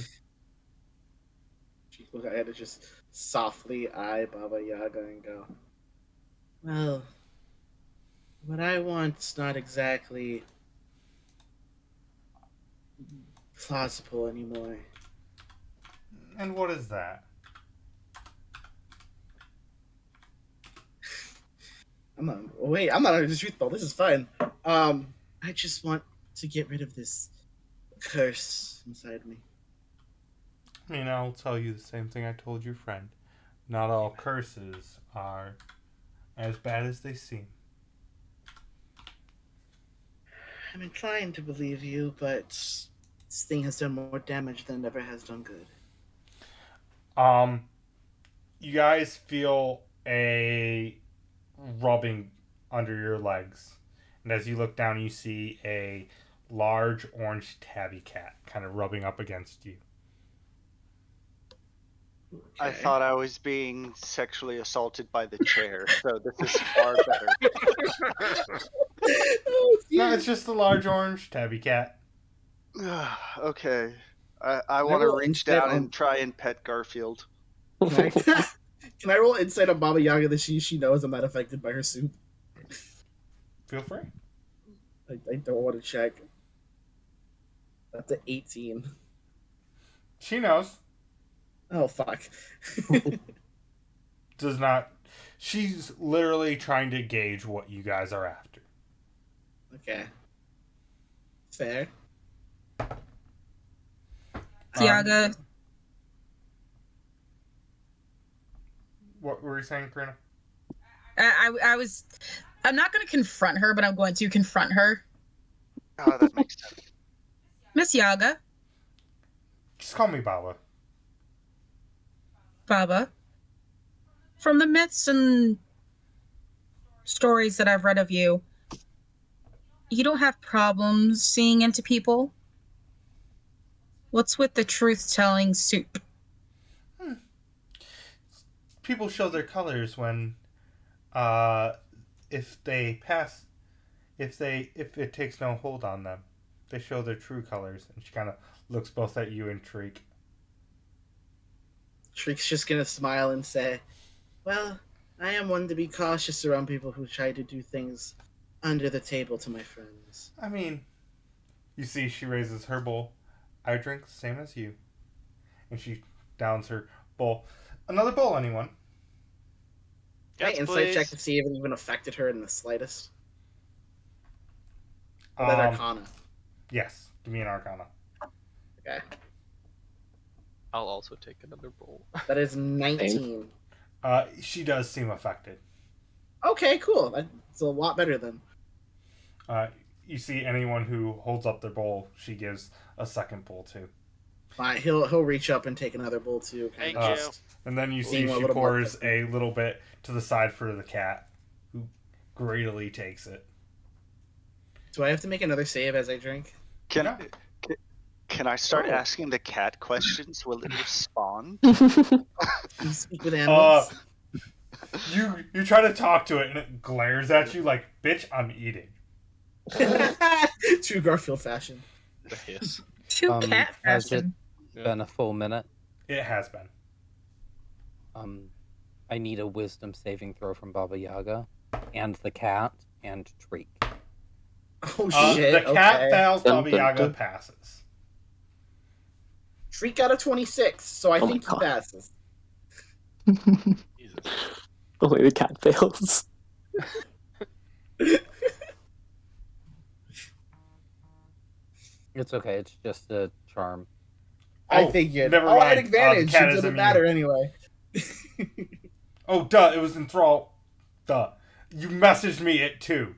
She look at it, just softly eye Baba Yaga and go, well, what I want's not exactly plausible anymore. And what is that? I'm not under the truth though. This is fine. I just want to get rid of this curse inside me. I mean, I'll tell you the same thing I told your friend. Not all curses are as bad as they seem. I'm inclined to believe you, but this thing has done more damage than it ever has done good. You guys feel a rubbing under your legs. And as you look down, you see a large orange tabby cat kind of rubbing up against you. I Okay. thought I was being sexually assaulted by the chair, so this is far better. Oh, No, it's just a large orange tabby cat. Okay. I I want to roll reach instead down on- and try and pet Garfield. Can I roll insight on Baba Yaga that she knows I'm not affected by her soup? Feel free. I don't want to check. That's an 18. She knows. Oh, fuck. Does not. She's literally trying to gauge what you guys are after. Okay. Fair. Tiaga, What were you saying, Karina? I'm not going to confront her, but I'm going to confront her. Oh, that makes sense. Miss Yaga, Just call me Baba. Baba, from the myths and stories that I've read of you, you don't have problems seeing into people. What's with the truth-telling soup? People show their colors when, if they pass, if it takes no hold on them, they show their true colors. And she kind of looks both at you and Shriek. Shriek's just gonna smile and say, well, I am one to be cautious around people who try to do things under the table to my friends. I mean, you see, she raises her bowl. I drink the same as you, and she downs her bowl. Another bowl, anyone? Can I Yes, insight check please. to see if it even affected her in the slightest? Or that Arcana. Yes. Give me an Arcana. Okay. I'll also take another bowl. That is 19. She does seem affected. Okay, cool. That's a lot better then. You see anyone who holds up their bowl, she gives a second bowl to. Fine, he'll reach up and take another bowl too. Thank of you. just- And then you see Being a she little more pours a little bit to the side for the cat, who greedily takes it. Do I have to make another save as I drink? Can Yeah. can I start Oh. asking the cat questions? Will it respond? You speak with animals? You try to talk to it, and it glares at you like, "Bitch, I'm eating." True Garfield fashion. The hiss. True cat has it fashion. been a full minute? It has been. I need a wisdom saving throw from Baba Yaga, and the cat, and Treek. Oh shit. The cat okay. fails, Dun, Baba dun, Yaga dun. passes. Shriek got a 26, so I Oh my think he God. passes. Jesus. Only the cat fails. It's okay. It's just a charm. I Oh, figured. never Oh, I had mind. The advantage. cat It is doesn't immune. matter anyway. Oh, duh, it was enthrall. Duh. You messaged me it too.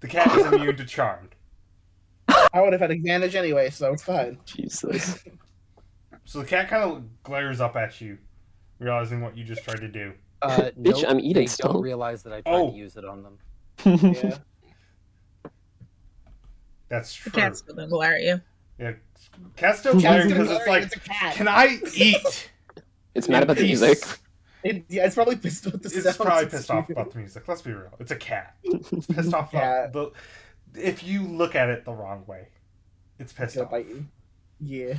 The cat is immune to charmed. I would have had advantage anyway, so it's fine. Jesus. So the cat kind of glares up at you, realizing what you just tried to do. Bitch, Nope, I'm eating they still. don't realize that I tried Oh. to use it on them. Yeah. That's The true. cat's still gonna glare at you. Yeah, cat's still glaring because it's like, it's a cat. can I eat? It's in mad about the peace? music. Yeah, it's probably pissed off the It's sounds. probably pissed off about the music. Let's be real. It's a cat. It's pissed off Cat. about the. If you look at it the wrong way, it's It's pissed gonna off. bite you. Yeah.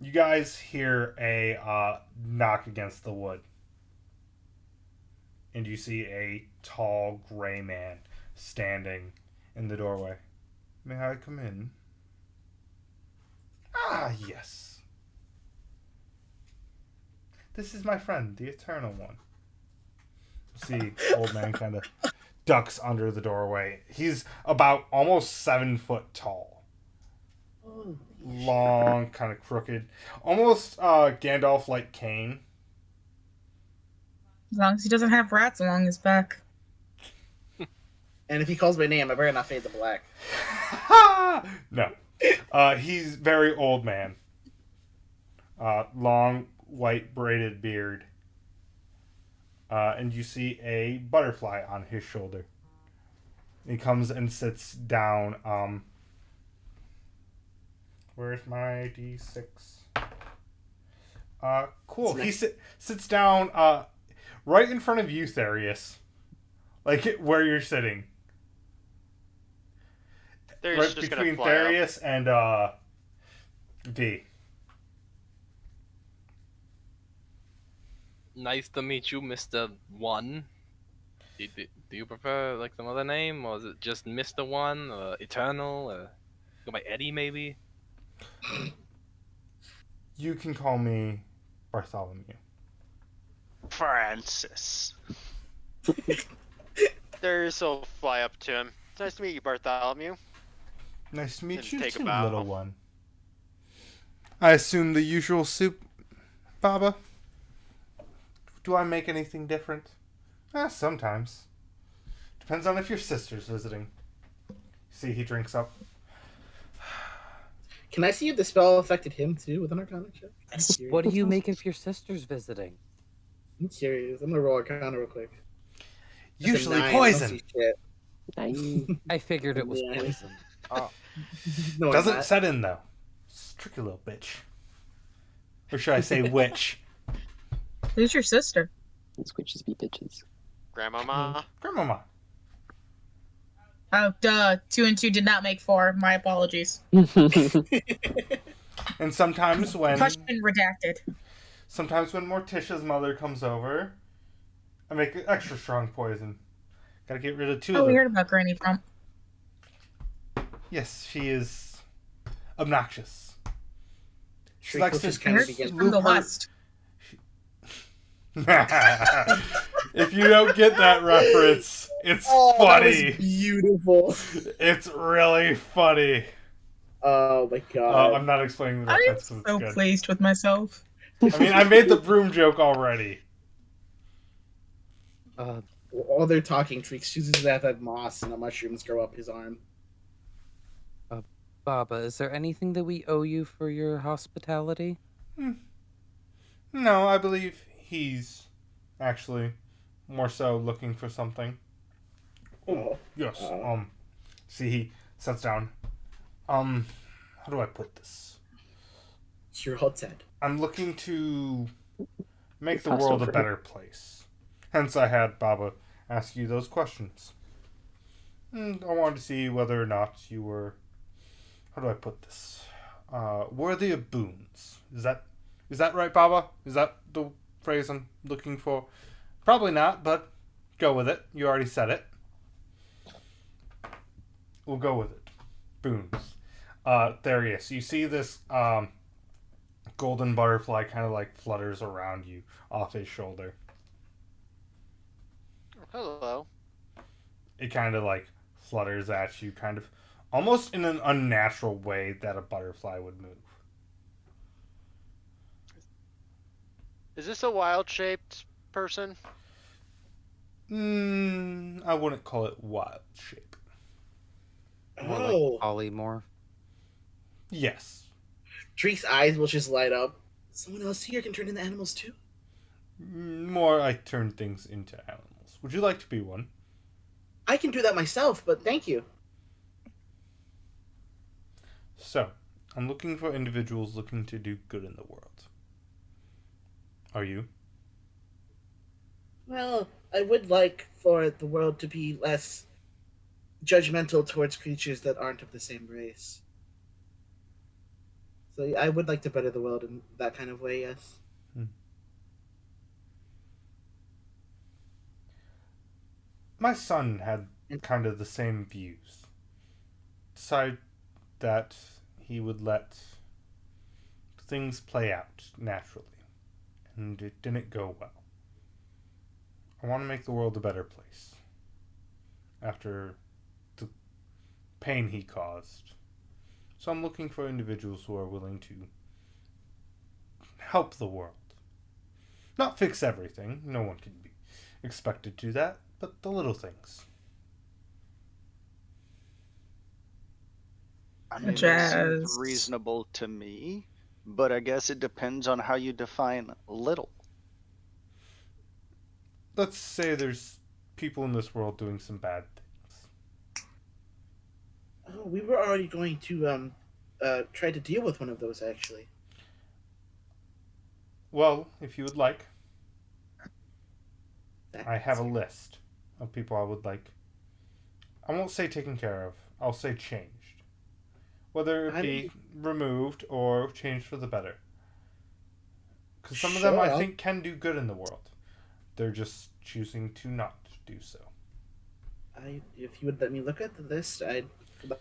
You guys hear a knock against the wood, and you see a tall gray man standing in the doorway. May I come in? Ah, yes. This is my friend, the Eternal One. See, old man kind of ducks under the doorway. He's about almost 7 foot tall. Long, kind of crooked. Almost Gandalf-like cane. As long as he doesn't have rats along his back. And if he calls my name, I better not fade to black. No. He's very old man. Long, white, braided beard. And you see a butterfly on his shoulder. He comes and sits down. Where's my D6? Cool. He sits down right in front of you, Therius. Like where you're sitting. They're Right just between gonna fly up. Therius and V. Nice to meet you, Mr. One. Do you prefer like some other name, or is it just Mr. One, or Eternal, or go by Eddie maybe? You can call me Bartholomew. Francis. There's will fly up to him. Nice to meet you, Bartholomew. Nice to meet Didn't you take a too, bow. little one. I assume the usual soup, Baba? Do I make anything different? Sometimes. Depends on if your sister's visiting. See, he drinks up. Can I see if the spell affected him too with an Arcana check? I'm curious. What do you make if your sister's visiting? I'm curious. I'm gonna roll Arcana real quick. That's a Usually 9. I don't poison. see shit. Nice. I figured it was Yeah. poison. Oh, No, it's Doesn't not. set in, though. It's a tricky little bitch. Or should I say witch? Who's your sister? These witches be bitches. Grandmama. Grandmama. Oh, duh. 2 and 2 did not make 4. My apologies. And sometimes when Question redacted. Morticia's mother comes over, I make extra strong poison. Gotta get rid of 2 Oh, of we them. heard about Granny Trump. Yes, she is obnoxious. She Shriek likes will to just I kind of heard begin. from the loop her- West. If you don't get that reference, it's Oh, that was funny. beautiful. It's really funny. Oh my god. I'm not explaining the I am reference because so it's good. pleased with myself. I mean, I made the broom joke already. While they're talking, Treeks chooses that moss and the mushrooms grow up his arm. Baba, is there anything that we owe you for your hospitality? No, I believe he's actually more so looking for something. Oh, yes. See, he sits down. How do I put this? You're all dead. I'm looking to make the Passed world a over. better place. Hence, I had Baba ask you those questions. I wanted to see whether or not you were, how do I put this, worthy of boons. Is that right, Baba? Is that the phrase I'm looking for? Probably not, but go with it. You already said it. We'll go with it. Boons. Therius, you see this golden butterfly kind of like flutters around you off his shoulder. Hello. It kind of like flutters at you, kind of almost in an unnatural way that a butterfly would move. Is this a wild-shaped person? I wouldn't call it wild shape. More like Oh, polymorph. Yes. Treek's eyes will just light up. Someone else here can turn into animals too? More I turn things into animals. Would you like to be one? I can do that myself, but thank you. So, I'm looking for individuals looking to do good in the world. Are you? Well, I would like for the world to be less judgmental towards creatures that aren't of the same race. So I would like to better the world in that kind of way, yes. My son had kind of the same views. Decided that he would let things play out naturally. And it didn't go well. I want to make the world a better place. After the pain he caused. So I'm looking for individuals who are willing to help the world. Not fix everything. No one can be expected to do that. But the little things. I mean, Such that seems as- reasonable to me, but I guess it depends on how you define little. Let's say there's people in this world doing some bad things. Oh, we were already going to try to deal with one of those actually. Well, if you would like, That's I have a list of people I would like. I won't say taken care of. I'll say changed. Whether it be removed or changed for the better. Because some of them I think can do good in the world. They're just choosing to not do so. If you would let me look at the list, I'd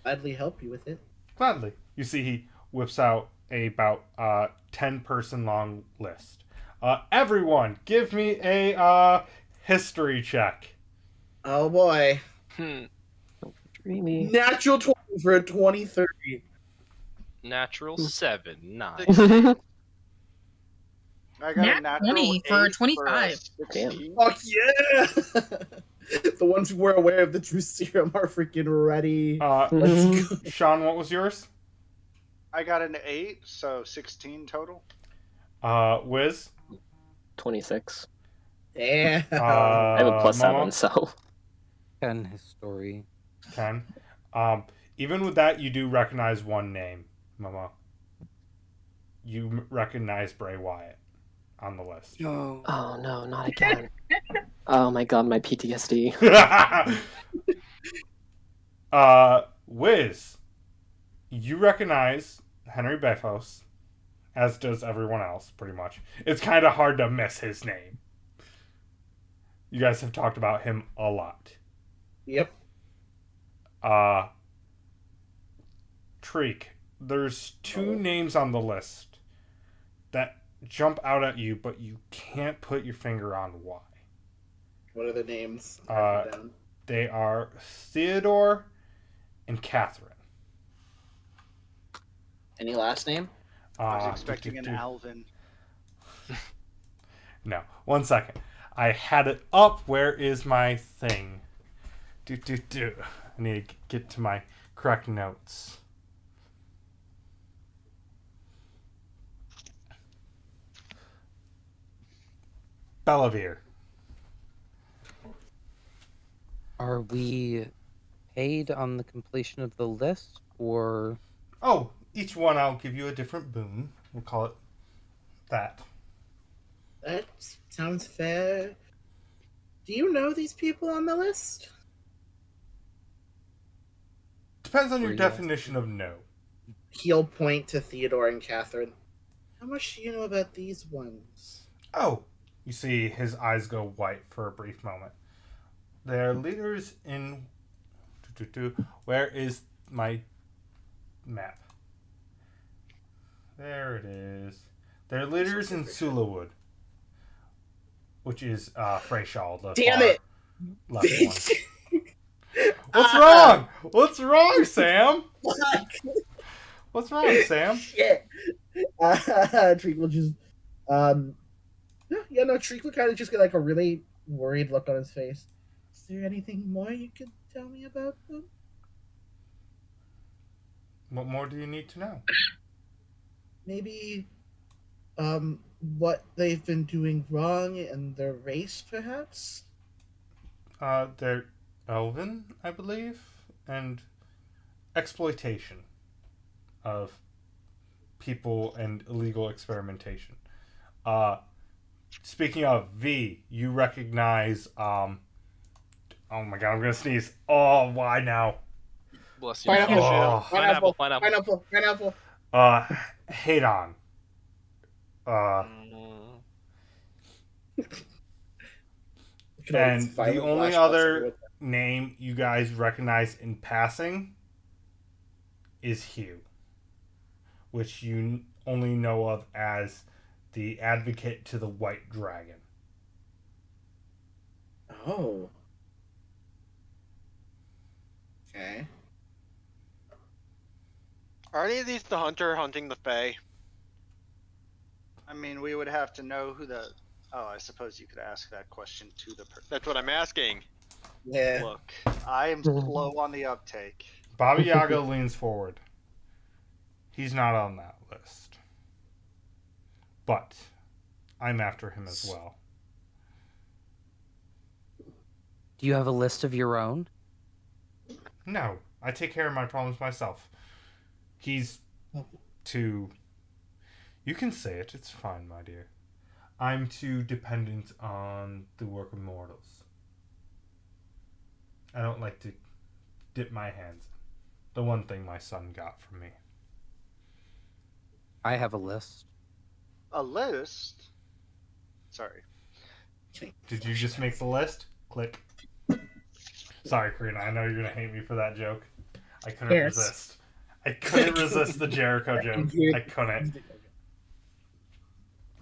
gladly help you with it. Gladly. You see he whips out about 10-person long list. Everyone, give me a history check. Oh boy. Dreamy. Natural 20 for a 2030. Natural 7, nice. I got Nat a natural 20 for 8 25. For a 16. Fuck yeah! The ones who are aware of the true serum are freaking ready. Let's go. Sean, what was yours? I got an 8, so 16 total. Wiz? 26. Damn. I have a plus Momo? 7, so 10 history. 10. Even with that, you do recognize one name, Momo. You recognize Bray Wyatt on the list. No. oh no, not again. Oh my god, my PTSD. Wiz, you recognize Henry Befos, as does everyone else, pretty much. It's kind of hard to miss his name. You guys have talked about him a lot. Yep. Treek, there's two names on the list that jump out at you, but you can't put your finger on why. What are the names? Down. They are Theodore and Catherine. Any last name? I was expecting an Alvin. No, 1 second. I had it up. Where is my thing? I need to get to my correct notes. Bellavere. Are we paid on the completion of the list, or Oh, each one I'll give you a different boon. We'll call it that. That sounds fair. Do you know these people on the list? Depends on your Yes. definition of no. He'll point to Theodore and Catherine. How much do you know about these ones? Oh, you see his eyes go white for a brief moment. They're leaders in... Where is my map? There it is. They're leaders in Sulawood, which is Freyshall, the Damn far it! left one. What's wrong? What's wrong, Sam? Fuck. What's wrong, Sam? Shit. Treek will just, no, Treek will kind of just get like a really worried look on his face. Is there anything more you could tell me about them? What more do you need to know? Maybe, what they've been doing wrong in their race, perhaps? They're Elven, I believe, and exploitation of people and illegal experimentation. Speaking of V, you recognize oh my god, I'm gonna sneeze. Oh, why now? Bless you. Pineapple. Oh. Pineapple. Pineapple. Hadon. And the only other name you guys recognize in passing is Hugh, which you only know of as the advocate to the White Dragon. Oh. Okay. Are any of these the hunter hunting the Fae? I mean, we would have to know who the. Oh, I suppose you could ask that question to the person. That's what I'm asking. Yeah. Look, I am slow on the uptake. Baba Yaga leans forward. He's not on that list. But I'm after him as well. Do you have a list of your own? No, I take care of my problems myself. He's too... You can say it, it's fine, my dear. I'm too dependent on the work of mortals. I don't like to dip my hands in. The one thing my son got from me. I have a list. A list? Sorry. Did you just make the list? Click. Sorry, Karina, I know you're gonna hate me for that joke. I couldn't resist. I couldn't resist the Jericho joke. I couldn't.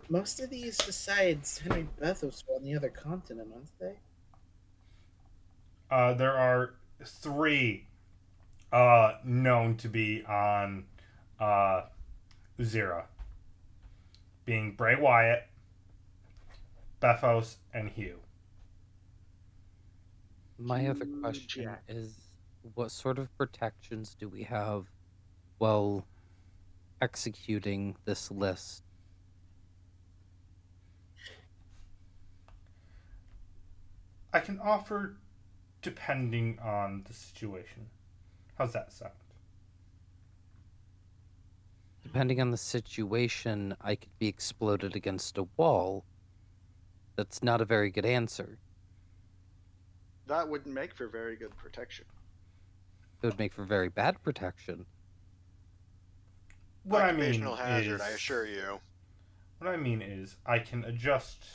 Most of these, besides Henry Bethos, are on the other continent, aren't they? There are 3 known to be on Uzira. Being Bray Wyatt, Bethos, and Hugh. My other question is, what sort of protections do we have while executing this list? I can offer depending on the situation. How's that sound? Depending on the situation, I could be exploded against a wall. That's not a very good answer. That wouldn't make for very good protection. It would make for very bad protection. What I mean Occupational hazard, is, I assure you. What I mean is, I can adjust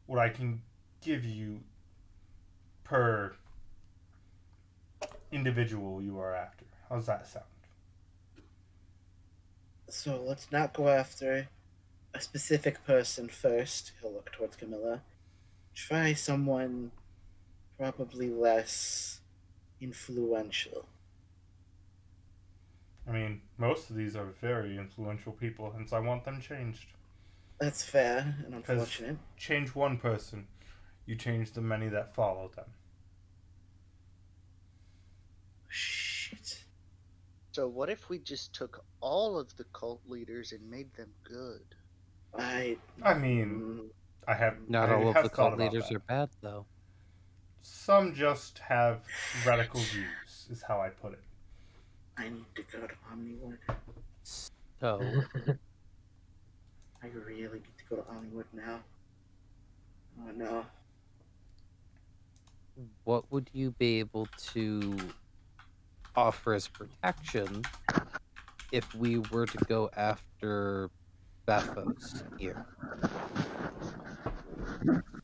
what I can give you per individual you are after. How's that sound? So let's not go after a specific person first. He'll look towards Camilla. Try someone probably less influential. I mean, most of these are very influential people, hence I want them changed. That's fair and unfortunate. Change one person, you change the many that follow them. Shit. So what if we just took all of the cult leaders and made them good? I mean, I have Not I all have of the thought cult about leaders that. are bad, though. Some just have radical views, is how I put it. I need to go to Omniwood. So, I really need to go to Omniwood now. Oh no. what would you be able to offer as protection if we were to go after Bethos here?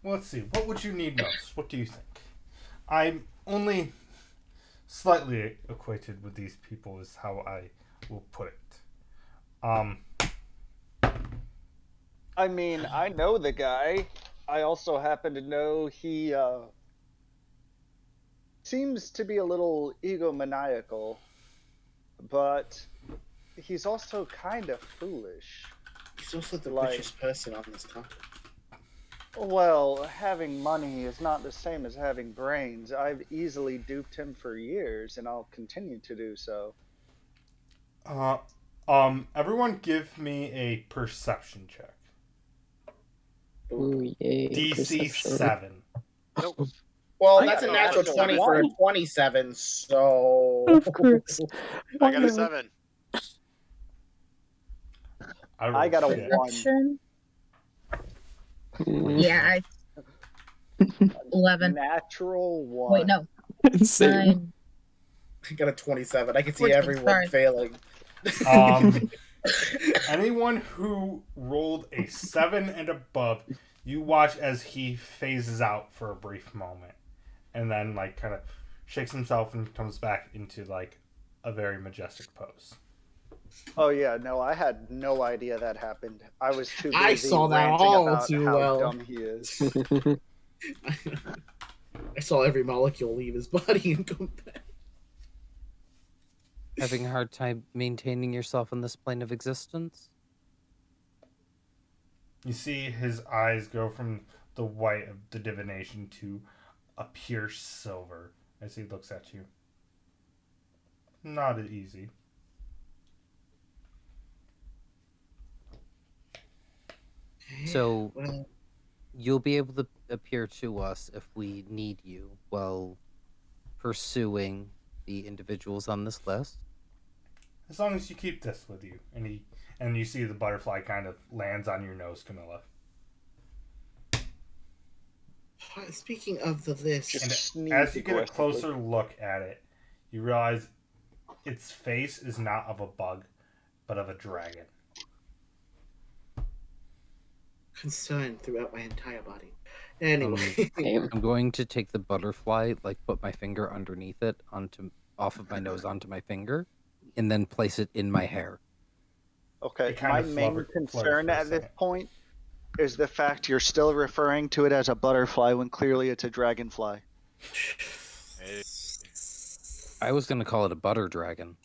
Well, let's see. What would you need most? What do you think? I'm only slightly acquainted with these people, is how I will put it. I mean, I know the guy. I also happen to know he seems to be a little egomaniacal, but he's also kind of foolish. He's also the Like- richest person on this continent. Well, having money is not the same as having brains. I've easily duped him for years, and I'll continue to do so. Everyone give me a perception check. Ooh, yay. DC perception. 7. Nope. Well, I that's a got a natural natural 20 for a one. 27, so. Of course. I got a Why 7. I got a shit. 1. Perception? not? Yeah, 11. Natural 1. Wait, no. Same. 9. I got a 27. I can see 14, everyone sorry. failing. Anyone who rolled a 7 and above, you watch as he phases out for a brief moment, and then like kind of shakes himself and comes back into like a very majestic pose. Oh yeah, no, I had no idea that happened. I was too busy I saw that ranting all about too how well. dumb he is. I saw every molecule leave his body and come back. Having a hard time maintaining yourself in this plane of existence? You see his eyes go from the white of the divination to a pure silver as he looks at you. Not easy. So Well, you'll be able to appear to us if we need you while pursuing the individuals on this list. As long as you keep this with you, and you see the butterfly kind of lands on your nose, Camilla. speaking of the list, Just And sneeze as you get a aggressively. closer look at it, you realize its face is not of a bug, but of a dragon. concern throughout my entire body. Anyway, Same. I'm going to take the butterfly, like put my finger underneath it off of my nose onto my finger, and then place it in my hair. Okay, It kind my of main fluttered concern for a at this second. point is the fact you're still referring to it as a butterfly when clearly it's a dragonfly. I was going to call it a butter dragon.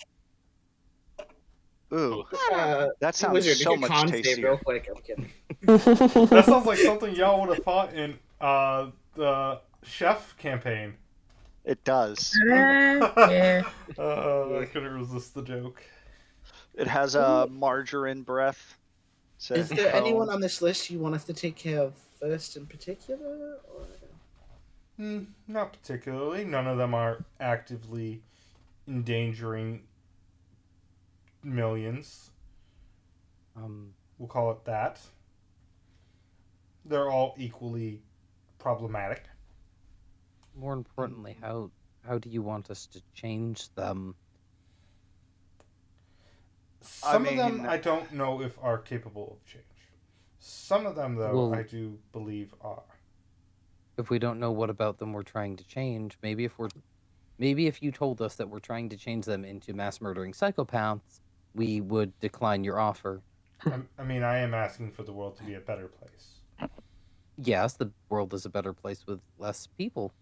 Ooh, that sounds Wizard, so make a much con save tastier. real quick. I'm kidding. That sounds like something y'all would have thought in the chef campaign. It does. Yeah. I couldn't resist the joke. It has a margarine breath. It's a Is there cone. anyone on this list you want us to take care of first in particular? Or... Not particularly. None of them are actively endangering millions. We'll call it that. They're all equally problematic. More importantly, how do you want us to change them? Some of mean- them I don't know if are capable of change. Some of them, though, Well- I do believe are. If we don't know what about them we're trying to change, maybe if you told us that we're trying to change them into mass murdering psychopaths, we would decline your offer. I mean, I am asking for the world to be a better place. Yes, the world is a better place with less people.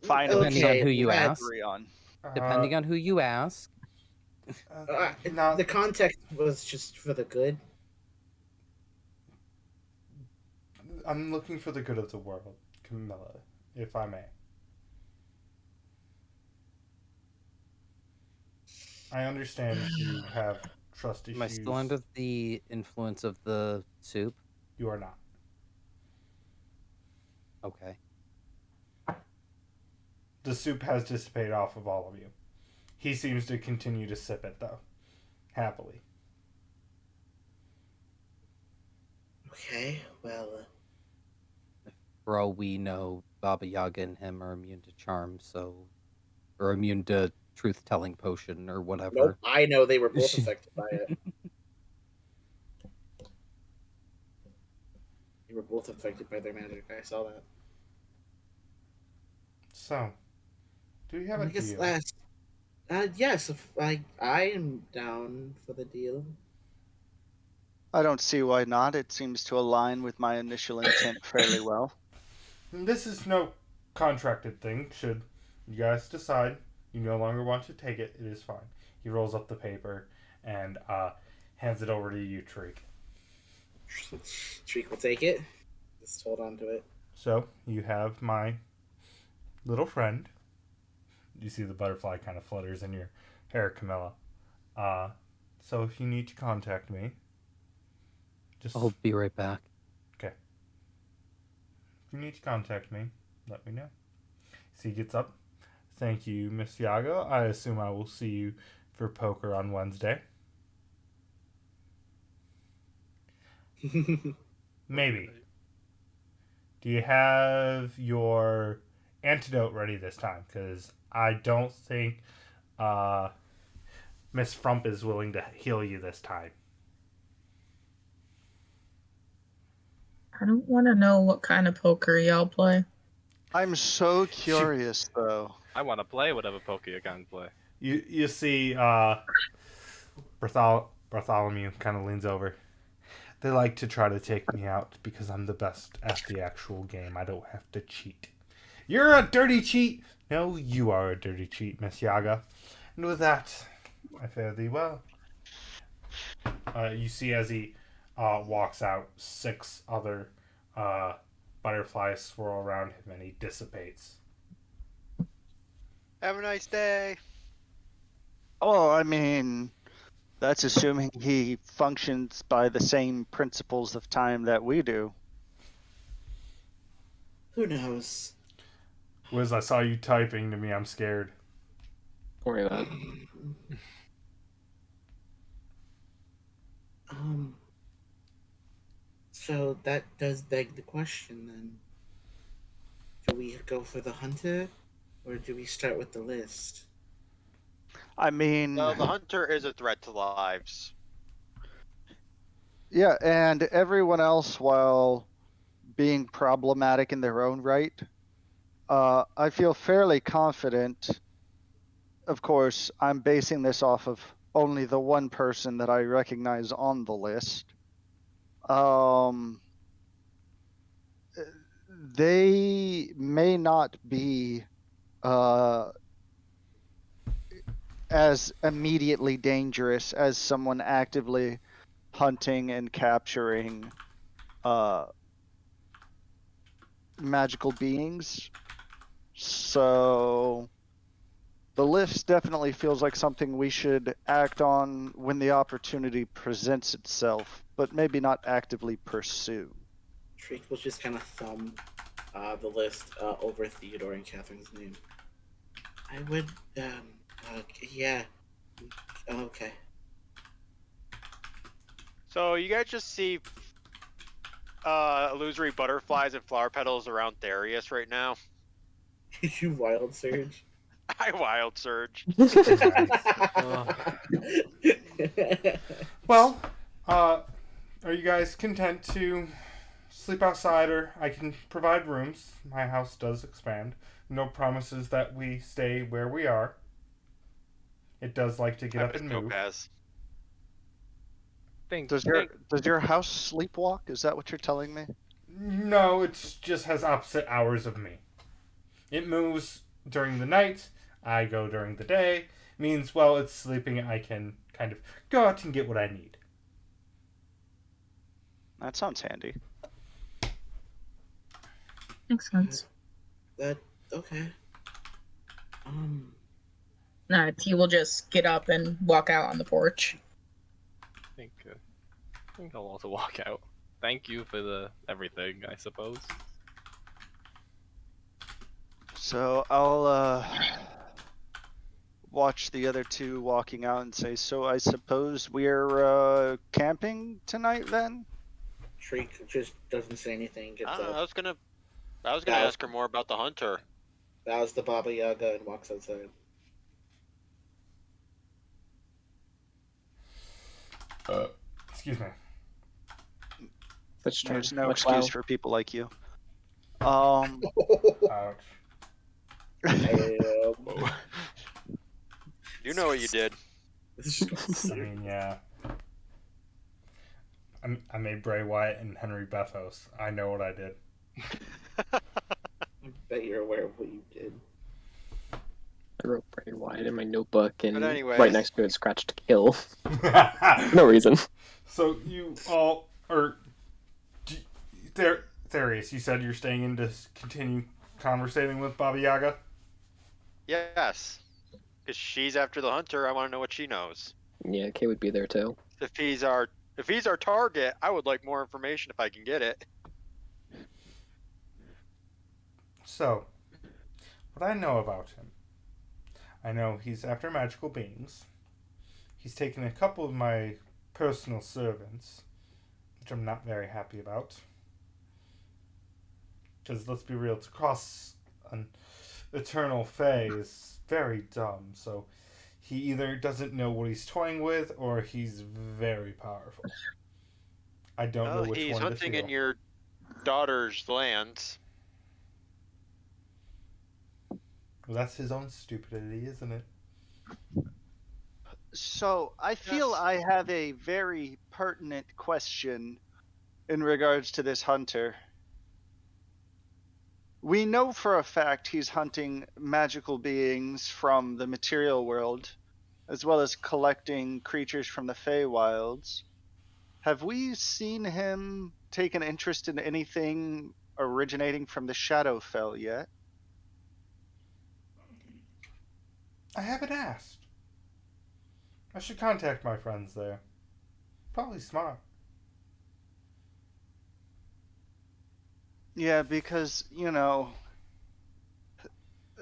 Finally, Depending on who you something to ask. agree on. Depending on who you ask. Not, The context was just for the good. I'm looking for the good of the world, Camilla, if I may. I understand you have trust issues. Am I still under the influence of the soup? You are not. Okay. The soup has dissipated off of all of you. He seems to continue to sip it, though. Happily. Okay, well, For all we know, Baba Yaga and him are immune to charm, or immune to truth-telling potion or whatever. nope. I know they were both affected by it. They were both affected by their magic. I saw that. So, do you have a I guess deal? last. Yes, if I am down for the deal. I don't see why not. It seems to align with my initial intent fairly well. This is no contracted thing. Should you guys decide you no longer want to take it, it is fine. He rolls up the paper and hands it over to you, Treek. Treek will take it. Just hold on to it. So you have my little friend. You see the butterfly kind of flutters in your hair, Camilla. So if you need to contact me, just I'll be right back. if you need to contact me, let me know. So he gets up. Thank you, Miss Yago. I assume I will see you for poker on Wednesday. Maybe. Do you have your antidote ready this time? Because I don't think Miss Frump is willing to heal you this time. I don't want to know what kind of poker y'all play. I'm so curious, though. I want to play whatever poker you can play. You see Bartholomew kind of leans over. They like to try to take me out because I'm the best at the actual game. I don't have to cheat. You're a dirty cheat! No, you are a dirty cheat, Miss Yaga. And with that, I fare thee well. You see as he walks out, 6 other butterflies swirl around him and he dissipates. Have a nice day. Oh, I mean, that's assuming he functions by the same principles of time that we do. Who knows? Wiz, I saw you typing to me. I'm scared. Don't worry about it. So that does beg the question then. Do we go for the hunter, or do we start with the list? I mean, Well, the hunter is a threat to lives. yeah, and everyone else, while being problematic in their own right, I feel fairly confident. Of course, I'm basing this off of only the one person that I recognize on the list. They may not be as immediately dangerous as someone actively hunting and capturing magical beings. So the list definitely feels like something we should act on when the opportunity presents itself, but maybe not actively pursue. Treek will just kind of thumb the list over Theodore and Catherine's name. I would, yeah. Okay. So you guys just see illusory butterflies and flower petals around Darius right now. You wild surge. I wild surge. Well, are you guys content to sleep outside, or I can provide rooms? My house does expand. No promises that we stay where we are. It does like to get up and move. Does your house sleepwalk? Is that what you're telling me? No, it just has opposite hours of me. It moves during the night. I go during the day. Means while it's sleeping, I can kind of go out and get what I need. That sounds handy. Makes sense. Okay. He will just get up and walk out on the porch. I think I'll also walk out. Thank you for the everything, I suppose. So I'll watch the other two walking out and say, so I suppose we're camping tonight then? Treek just doesn't say anything. Gets up. I was gonna ask her more about the hunter. Bows the Baba Yaga and walks outside. Excuse me. There's no excuse for people like you. Um, Ouch. You know what you did. I mean, yeah. I made Bray Wyatt and Henry Bethos. I know what I did. bet you're aware of what you did. I wrote very wide in my notebook, and anyways. right next to it, scratched kill. For no reason. So you all are there. Therius, you said you're staying in to continue conversating with Baba Yaga. Yes. Because she's after the hunter, I want to know what she knows. Yeah, Kay would be there too. If he's our target, I would like more information if I can get it. So, what I know about him, I know he's after magical beings. He's taken a couple of my personal servants, which I'm not very happy about. Because let's be real, to cross an eternal fae is very dumb. So he either doesn't know what he's toying with, or he's very powerful. I don't know Well, which he's one to hunting feel. in your daughter's lands. Well, that's his own stupidity, isn't it? So I feel Yes. I have a very pertinent question in regards to this hunter. We know for a fact he's hunting magical beings from the material world, as well as collecting creatures from the Feywilds. Have we seen him take an interest in anything originating from the Shadowfell yet? I haven't asked. I should contact my friends there. Probably smart. Yeah, because,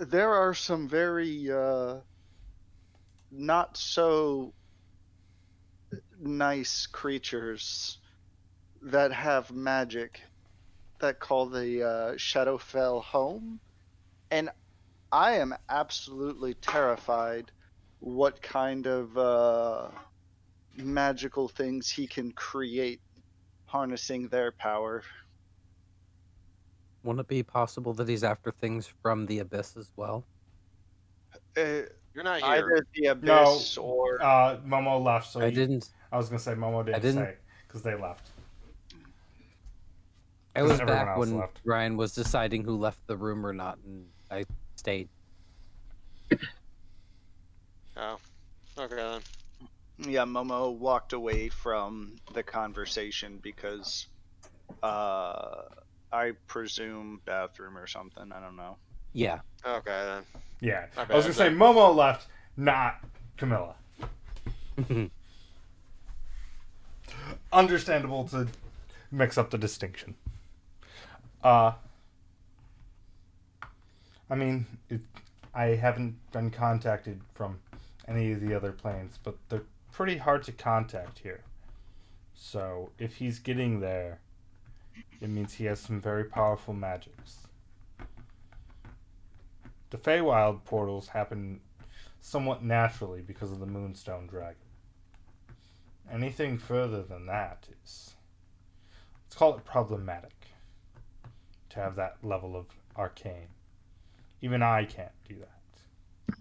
there are some very not so nice creatures that have magic that call the Shadowfell home, and I am absolutely terrified what kind of magical things he can create harnessing their power. Wouldn't it be possible that he's after things from the abyss as well? You're not here. Either the No, abyss or Momo left, so I didn't. I was gonna say Momo didn't, didn't- say because they left. I was everyone back else when left. Ryan was deciding who left the room or not, and I stayed. Oh, okay then. yeah, Momo walked away from the conversation because I presume bathroom or something. I don't know. Yeah. Okay then. Yeah, My I was gonna bad, say then. Momo left, not Camilla. Understandable to mix up the distinction. I mean, I haven't been contacted from any of the other planes, but they're pretty hard to contact here. So if he's getting there, it means he has some very powerful magics. The Feywild portals happen somewhat naturally because of the Moonstone Dragon. Anything further than that is, let's call it problematic, to have that level of arcane. Even I can't do that.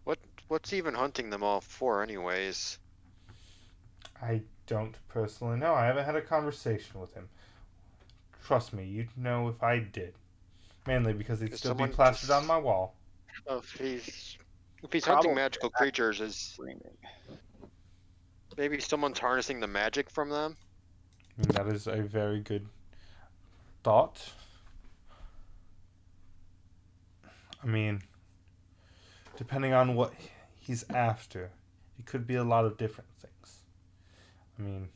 But what's even hunting them all for, anyways? I don't personally know. I haven't had a conversation with him. Trust me, you'd know if I did. Mainly because he'd Is still be someone plastered just- on my wall. If he's hunting Probably magical creatures, is Screaming. maybe someone's harnessing the magic from them? I mean, that is a very good thought. I mean, depending on what he's after, it could be a lot of different things. I mean,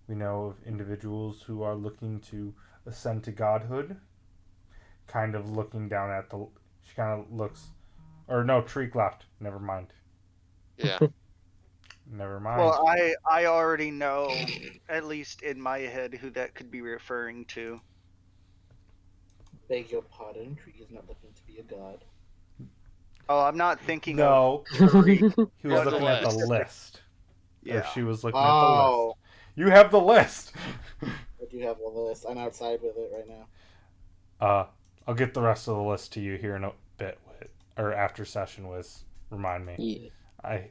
we know of individuals who are looking to ascend to godhood, kind of looking down at the. She kind of looks. Or no, Treek left. Never mind. Yeah. Never mind. Well, I already know, at least in my head, who that could be referring to. Beg your pardon, Tree is not looking to be a god. Oh, I'm not thinking No, of Tariq. he was On the looking at the list. list. Or Yeah. she was looking at the list. Oh, You have the list. I do have all the list. I'm outside with it right now. I'll get the rest of the list to you here in a bit, or after session with. Remind me. Yeah.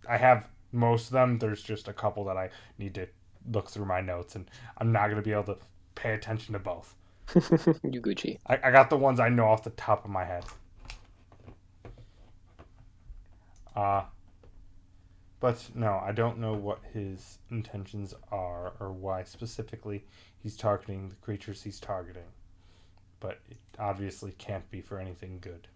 I have most of them. There's just a couple that I need to look through my notes, and I'm not going to be able to pay attention to both. You Gucci. I got the ones I know off the top of my head. But no, I don't know what his intentions are or why specifically he's targeting the creatures he's targeting. But it obviously can't be for anything good.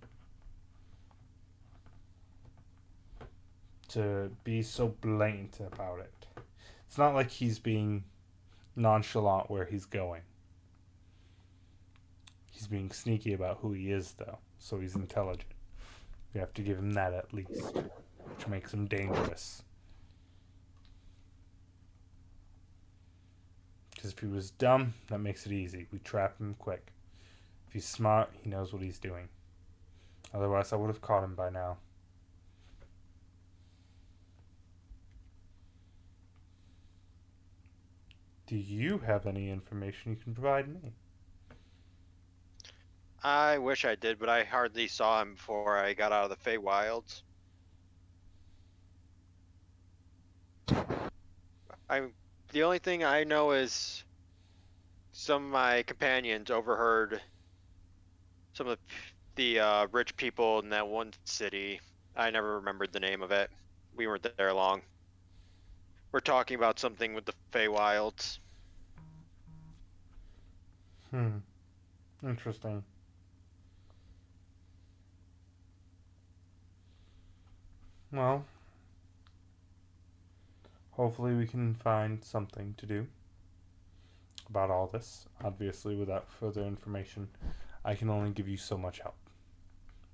To be so blatant about it. It's not like he's being nonchalant where he's going. He's being sneaky about who he is, though, so he's intelligent. We have to give him that at least, which makes him dangerous. Because if he was dumb, that makes it easy. We trap him quick. If he's smart, he knows what he's doing. Otherwise, I would have caught him by now. Do you have any information you can provide me? I wish I did, but I hardly saw him before I got out of the Feywilds. The only thing I know is some of my companions overheard some of the rich people in that one city. I never remembered the name of it. We weren't there long. We're talking about something with the Feywilds. Interesting. Well, hopefully we can find something to do about all this. Obviously, without further information, I can only give you so much help.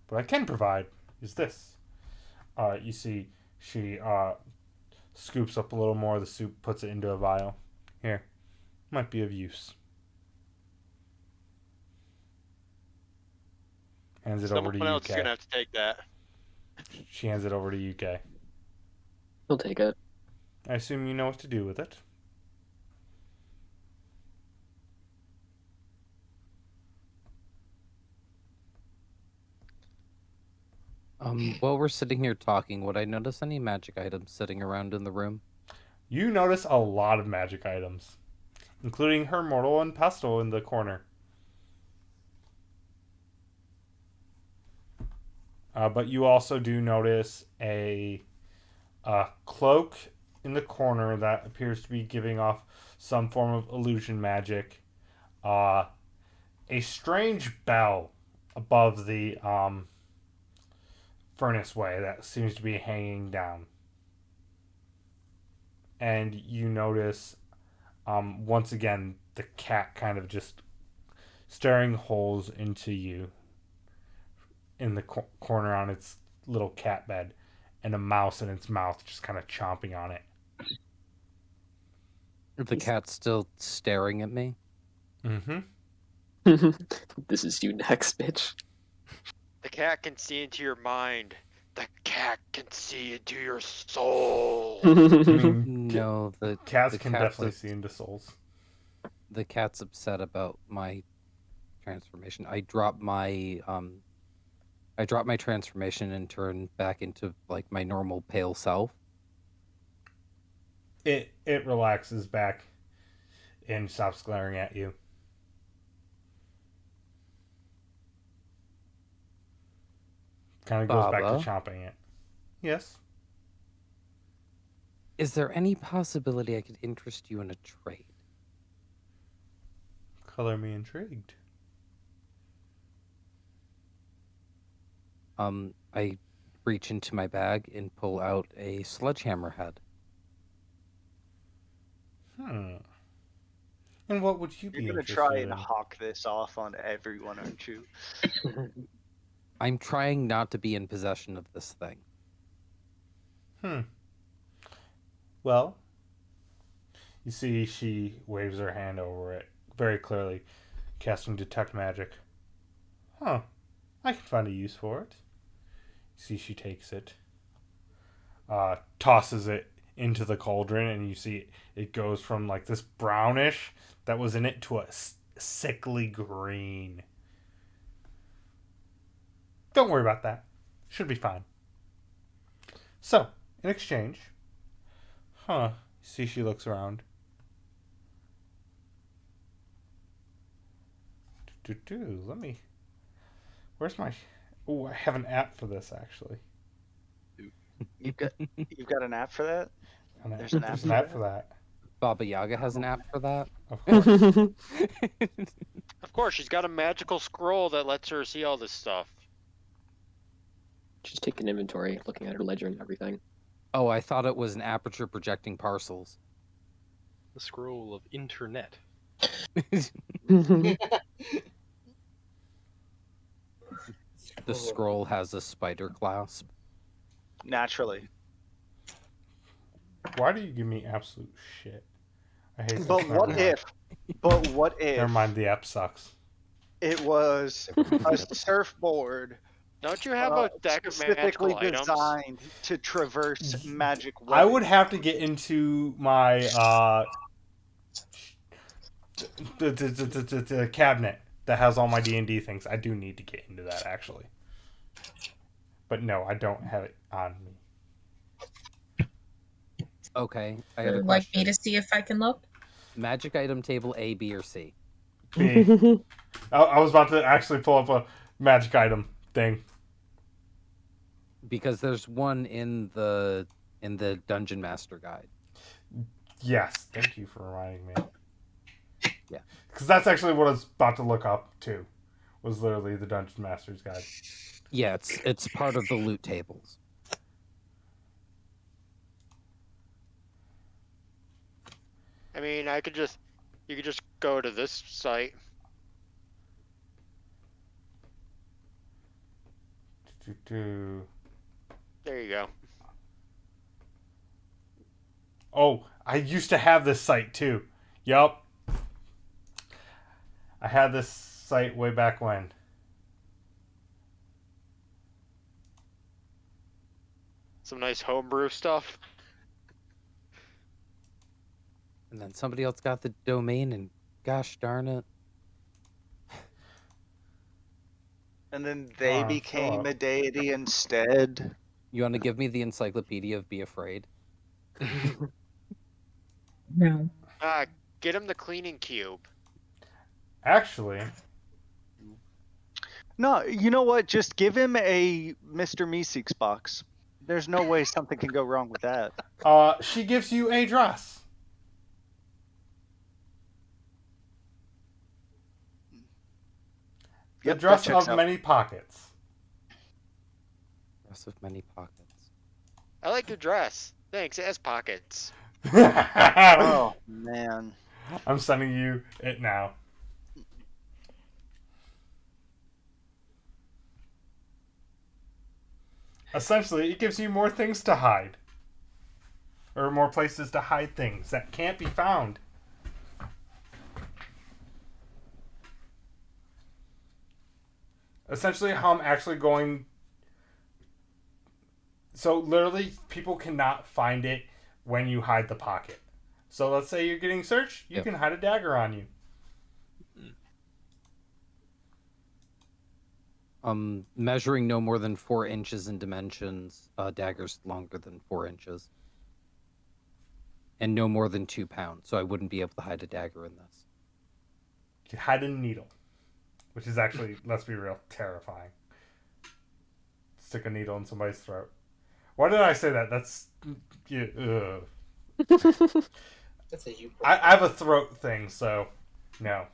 What I can provide is this. You see, she scoops up a little more of the soup, puts it into a vial. Here, might be of use. Hands it over to Someone you, else is gonna have to take that. She hands it over to you, Kay. He'll take it. I assume you know what to do with it. While we're sitting here talking, would I notice any magic items sitting around in the room? You notice a lot of magic items, including her mortal and pestle in the corner. But you also do notice a cloak in the corner that appears to be giving off some form of illusion magic. A strange bell above the furnace way that seems to be hanging down. And you notice, once again, the cat kind of just staring holes into you in the corner on its little cat bed, and a mouse in its mouth just kind of chomping on it. The cat's still staring at me. Mm-hmm. This is you next, bitch. The cat can see into your mind. The cat can see into your soul. I mean, No, the cats the can cat's definitely up- see into souls. The cat's upset about my transformation. I dropped my transformation and turned back into like my normal pale self. It relaxes back and stops glaring at you. Kind of goes back Baba? to chomping it. Yes. Is there any possibility I could interest you in a trade? Color me intrigued. I reach into my bag and pull out a sledgehammer head. And what would you be You're gonna interested try and in? hawk this off on everyone, aren't you? I'm trying not to be in possession of this thing. Well, you see she waves her hand over it, very clearly casting detect magic. I can find a use for it. You see she takes it, tosses it into the cauldron, and you see it goes from like this brownish that was in it to a sickly green. Don't worry about that. Should be fine. So, in exchange, see, she looks around. Let me. Where's my? Oh, I have an app for this actually. You've got an app for that? There's an app There's for an app that? for that. Baba Yaga has an app for that. Of course. Of course, she's got a magical scroll that lets her see all this stuff. She's taking inventory, looking at her ledger and everything. Oh, I thought it was an aperture projecting parcels. The scroll of internet. The scroll has a spider clasp. Naturally. Why do you give me absolute shit? I hate this. But what if? But what if? Never mind, the app sucks. It was a surfboard. Don't you have a deck of specifically magical items? designed to traverse magic webbing? I would have to get into my the cabinet that has all my D&D things. I do need to get into that actually. But no, I don't have it on me. Okay, I got a Would like me question. to see if I can look? Magic item table A, B, or C? B. I was about to actually pull up a magic item thing. Because there's one in the Dungeon Master Guide. Yes, thank you for reminding me. Yeah. Because that's actually what I was about to look up too. Was literally the Dungeon Master's Guide. Yeah, it's part of the loot tables. I mean, you could just go to this site. There you go. Oh, I used to have this site too. Yup. I had this site way back when. Some nice homebrew stuff. And then somebody else got the domain, and gosh darn it. And then they Shut became up. a deity instead. You want to give me the encyclopedia of Be Afraid? No. Get him the cleaning cube. Actually, No, you know what? Just give him a Mr. Meeseeks box. There's no way something can go wrong with that. she gives you a dress. The Yep, that dress checks of out. many pockets. Dress of many pockets. I like your dress. Thanks, it has pockets. Oh, man. I'm sending you it now. Essentially, it gives you more things to hide. Or more places to hide things that can't be found. Essentially, how I'm actually going... So, literally, people cannot find it when you hide the pocket. So, let's say you're getting searched, you Yep. can hide a dagger on you. Measuring no more than 4 inches in dimensions, daggers longer than 4 inches. And no more than 2 pounds, so I wouldn't be able to hide a dagger in this. You can hide a needle. Which is actually, let's be real, terrifying. Stick a needle in somebody's throat. Why did I say that? That's... Yeah, That's a you. I have a throat thing, so... No.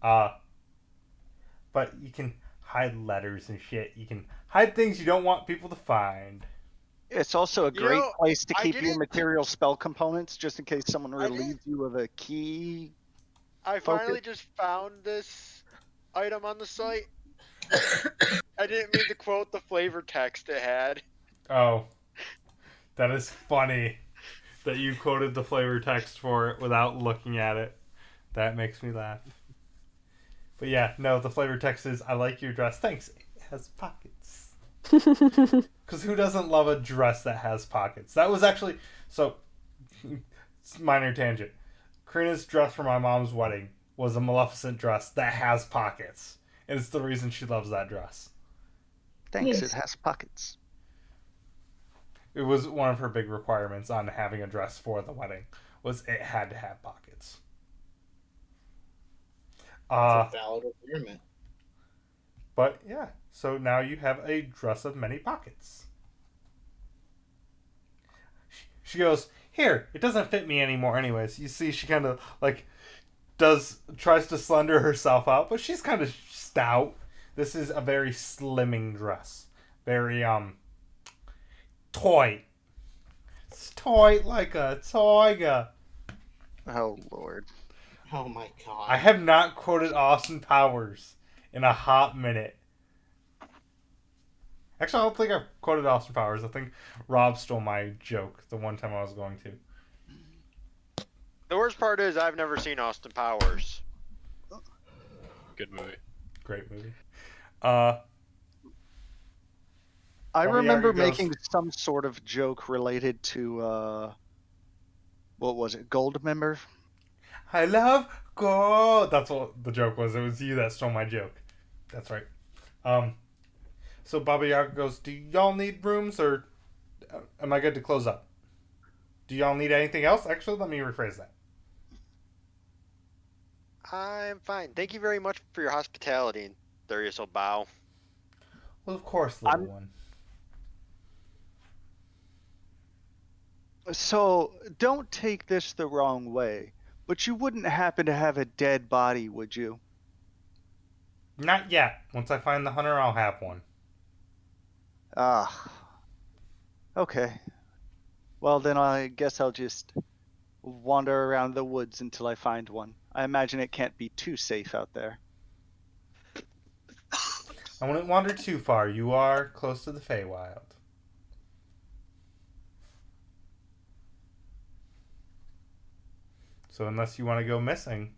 But you can hide letters and shit. You can hide things you don't want people to find. It's also a You great know, place to I keep your didn't- material spell components, just in case someone I didn't- relieves you of a key. I Focus. finally just found this item on the site. I didn't mean to quote the flavor text it had. Oh. That is funny that you quoted the flavor text for it without looking at it. That makes me laugh. But yeah, no, the flavor text is, I like your dress. Thanks. It has pockets. Because who doesn't love a dress that has pockets? That was actually... So, minor tangent. Karina's dress for my mom's wedding was a Maleficent dress that has pockets. And it's the reason she loves that dress. Thanks, Yes. it has pockets. It was one of her big requirements on having a dress for the wedding, was it had to have pockets. That's a valid requirement. But yeah, so now you have a dress of many pockets. She goes, here, it doesn't fit me anymore anyways. You see, she kind of, like, tries to slender herself out, but she's kind of stout. This is a very slimming dress. Very, toy. It's toy like a toyga. Oh Lord. Oh my god. I have not quoted Austin Powers in a hot minute. Actually, I don't think I've quoted Austin Powers. I think Rob stole my joke the one time I was going to. The worst part is I've never seen Austin Powers. Good movie. Great movie. I Bobby remember Yaga goes- making some sort of joke related to what was it, Gold Member? I love gold. That's what the joke was. It was you that stole my joke. That's right. So Baba Yaga goes, do y'all need rooms or am I good to close up? Do y'all need anything else? Actually, let me rephrase that. I'm fine. Thank you very much for your hospitality. Darius will bow. Well, of course, little one. So don't take this the wrong way, but you wouldn't happen to have a dead body, would you? Not yet. Once I find the hunter, I'll have one. Ah. Okay. Well, then I guess I'll just wander around the woods until I find one. I imagine it can't be too safe out there. I wouldn't wander too far. You are close to the Feywild. So unless you want to go missing.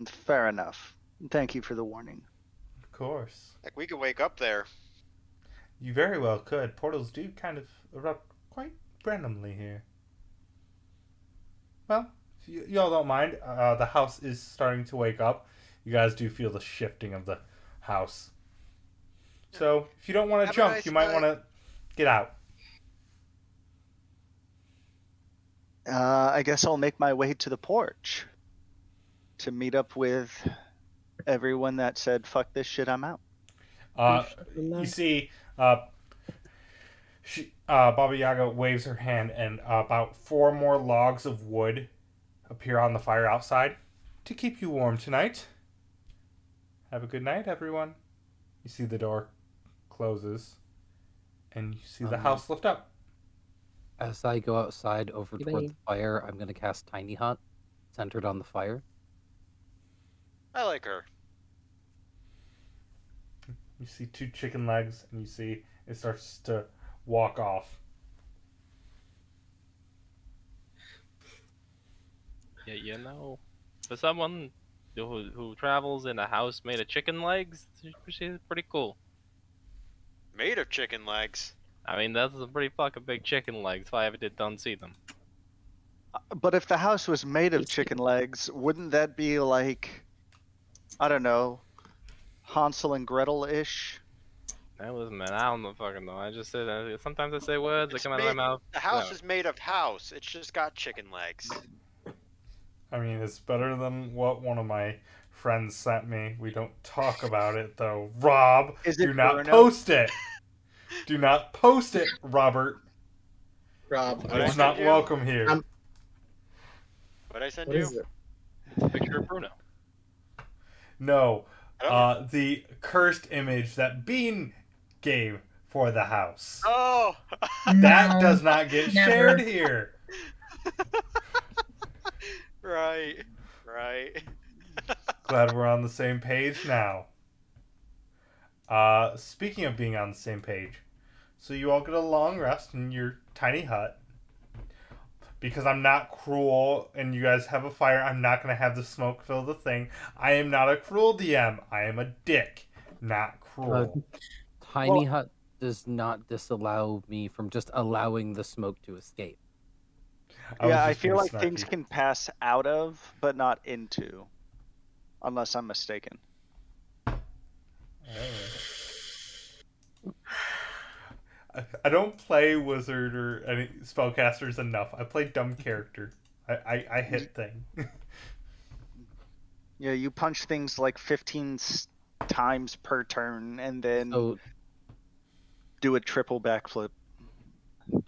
Fair enough. Thank you for the warning. Of course. Like, we could wake up there. You very well could. Portals do kind of erupt quite randomly here. Well, if y'all don't mind, the house is starting to wake up. You guys do feel the shifting of the house. So, if you don't want to Have a jump, nice you might night. want to get out. I guess I'll make my way to the porch to meet up with everyone that said, fuck this shit, I'm out. You see, Baba Yaga waves her hand, and about 4 more logs of wood appear on the fire outside to keep you warm tonight. Have a good night, everyone. You see the door closes, and you see the house lift up. As I go outside over Bye-bye. toward the fire, I'm going to cast Tiny Hut, centered on the fire. I like her. You see 2 chicken legs, and you see it starts to walk off. Yeah, for someone who travels in a house made of chicken legs, she's pretty cool. Made of chicken legs. I mean, that's a pretty fucking big chicken legs if I ever don't see them. But if the house was made of Yes, chicken legs, wouldn't that be like, I don't know, Hansel and Gretel-ish? Hey, listen, man, I don't know fucking know. I just said sometimes I say words that It's come out of my made- mouth. The house Yeah. is made of house. It's just got chicken legs. I mean, it's better than what one of my friends sent me. We don't talk about it, though. Rob, Is do it not Bruno? post it. Do not post it, Robert. Rob, What It's I I send not you? welcome here. What'd I send what you? is it? It's a picture of Bruno. No, I don't- the cursed image that Bean gave for the house. Oh! That No, does not get never. shared here. Right. Right. Glad we're on the same page now. Speaking of being on the same page, so you all get a long rest in your tiny hut. Because I'm not cruel and you guys have a fire, I'm not going to have the smoke fill the thing. I am not a cruel DM. I am a dick, not cruel. Tiny Hut does not disallow me from just allowing the smoke to escape. was Yeah, I just feel being like snarky. things can pass out of, but not into. Unless I'm mistaken. I don't play wizard or any spellcasters enough. I play dumb character. I hit thing. Yeah, you punch things like 15 times per turn, and then So do a triple backflip,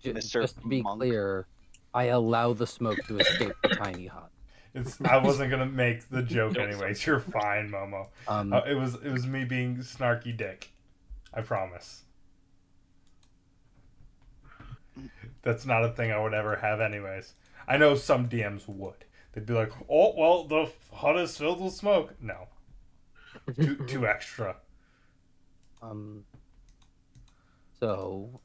Mr. just to be Monk. clear, I allow the smoke to escape the tiny hut. I wasn't gonna make the joke Don't anyways. You're fine, Momo. Um, It was me being snarky dick. I promise. That's not a thing I would ever have anyways. I know some DMs would. They'd be like, "Oh well, the hut is filled with smoke." No, too extra. Um, so,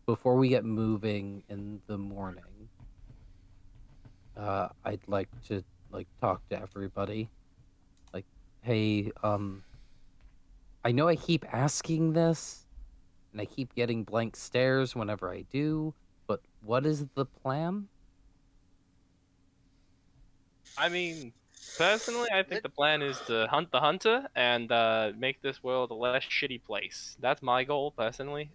before we get moving in the morning, I'd like to talk to everybody. Like, hey, I know I keep asking this, and I keep getting blank stares whenever I do, but what is the plan? I mean, personally, I think the plan is to hunt the hunter and make this world a less shitty place. That's my goal, personally.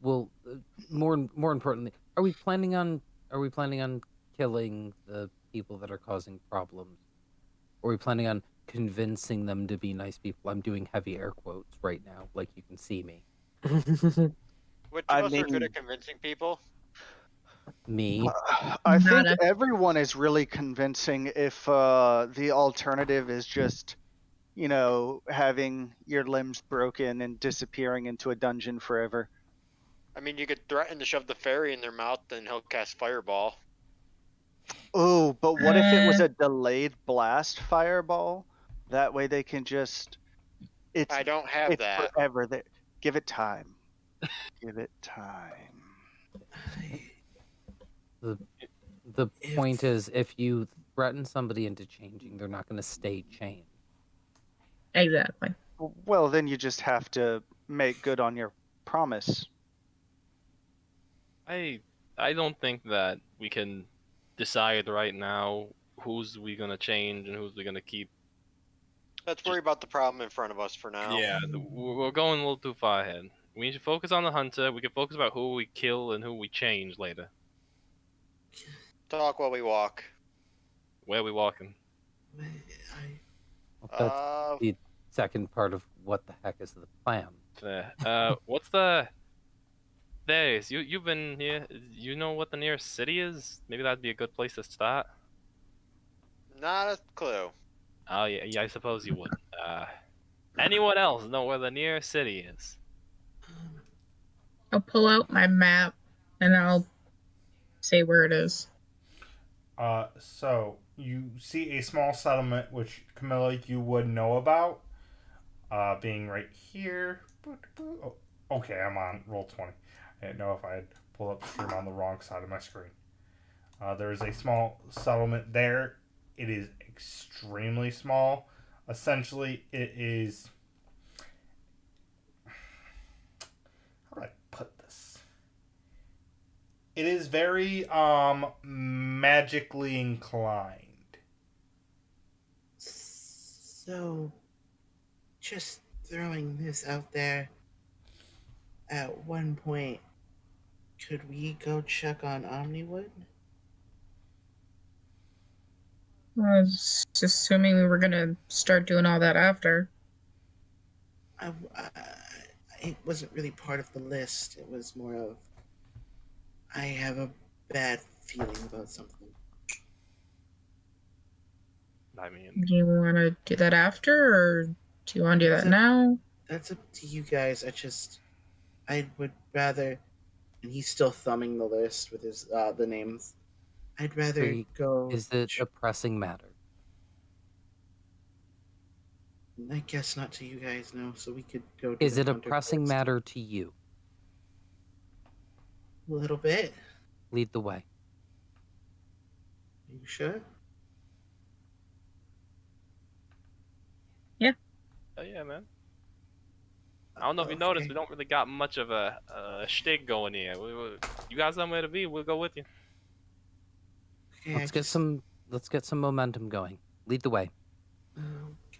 Well, more importantly, are we planning on killing the people that are causing problems? Or are we planning on convincing them to be nice people? I'm doing heavy air quotes right now, like you can see me. Which I of us are good mean- at convincing people? Me. I think Nada. everyone is really convincing if the alternative is just, having your limbs broken and disappearing into a dungeon forever. I mean, you could threaten to shove the fairy in their mouth, then he'll cast fireball. Oh, but what if it was Uh, a delayed blast fireball? That way they can just it's I don't have it's that. forever. Give it time. Give it time. The point is, if you threaten somebody into changing, they're not going to stay changed. exactly. Well, then you just have to make good on your promise. I don't think that we can decide right now who's we gonna change and who's we gonna keep. Let's worry about the problem in front of us for now. Yeah, we're going a little too far ahead. We need to focus on the hunter. We can focus about who we kill and who we change later. Talk while we walk. Where are we walking? Well, that's the second part of what the heck is the plan. Fair. What's the? There's you've been here. You know what the nearest city is? Maybe that'd be a good place to start. Not a clue. Oh yeah, I suppose you would. Anyone else know where the nearest city is? I'll pull out my map and I'll say where it is. So you see a small settlement which Camilla you would know about, being right here. Oh, okay, I'm on roll 20. I didn't know if I had pulled up stream on the wrong side of my screen. There is a small settlement there. It is extremely small. Essentially, it is. How do I put this? It is very magically inclined. So, just throwing this out there. At one point, could we go check on Omniwood? I was assuming we were gonna start doing all that after. It wasn't really part of the list. It was more of, I have a bad feeling about something. I mean, Do you want to do that after, or do you want to do that now? That's up to you guys. I would rather, and he's still thumbing the list with his the names. I'd rather go. Is it a pressing matter? I guess not to you guys, no. So we could go. To Is the it a counter pressing first. matter to you? A little bit. Lead the way. Are you sure? oh yeah, man. I don't know if you noticed, we don't really got much of a shtick going here. You got somewhere to be? We'll go with you. Okay, Let's get some momentum going. Lead the way.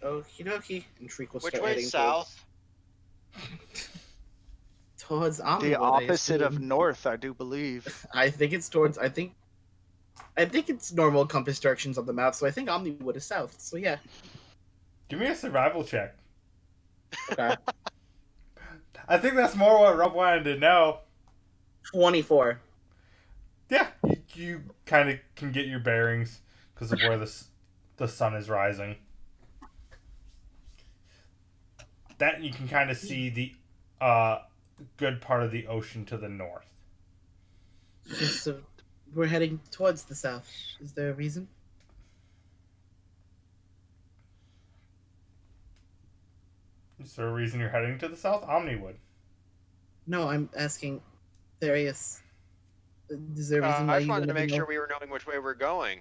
Okie dokie. And Shriek will Which start way heading south? towards The Omniwood. opposite of assume. north, I do believe. I think it's towards. I think it's normal compass directions on the map. So I think Omniwood is south. So yeah. Give me a survival check. Okay. I think that's more what Rob wanted to know. 24. Yeah, you kind of can get your bearings because of where the sun is rising. That you can kind of see the good part of the ocean to the north. Okay, so we're heading towards the south. Is there a reason? Is there a reason you're heading to the south? Omniwood. No, I'm asking Therius. Is there a reason I why just you wanted want to make know? sure we were knowing which way we're going.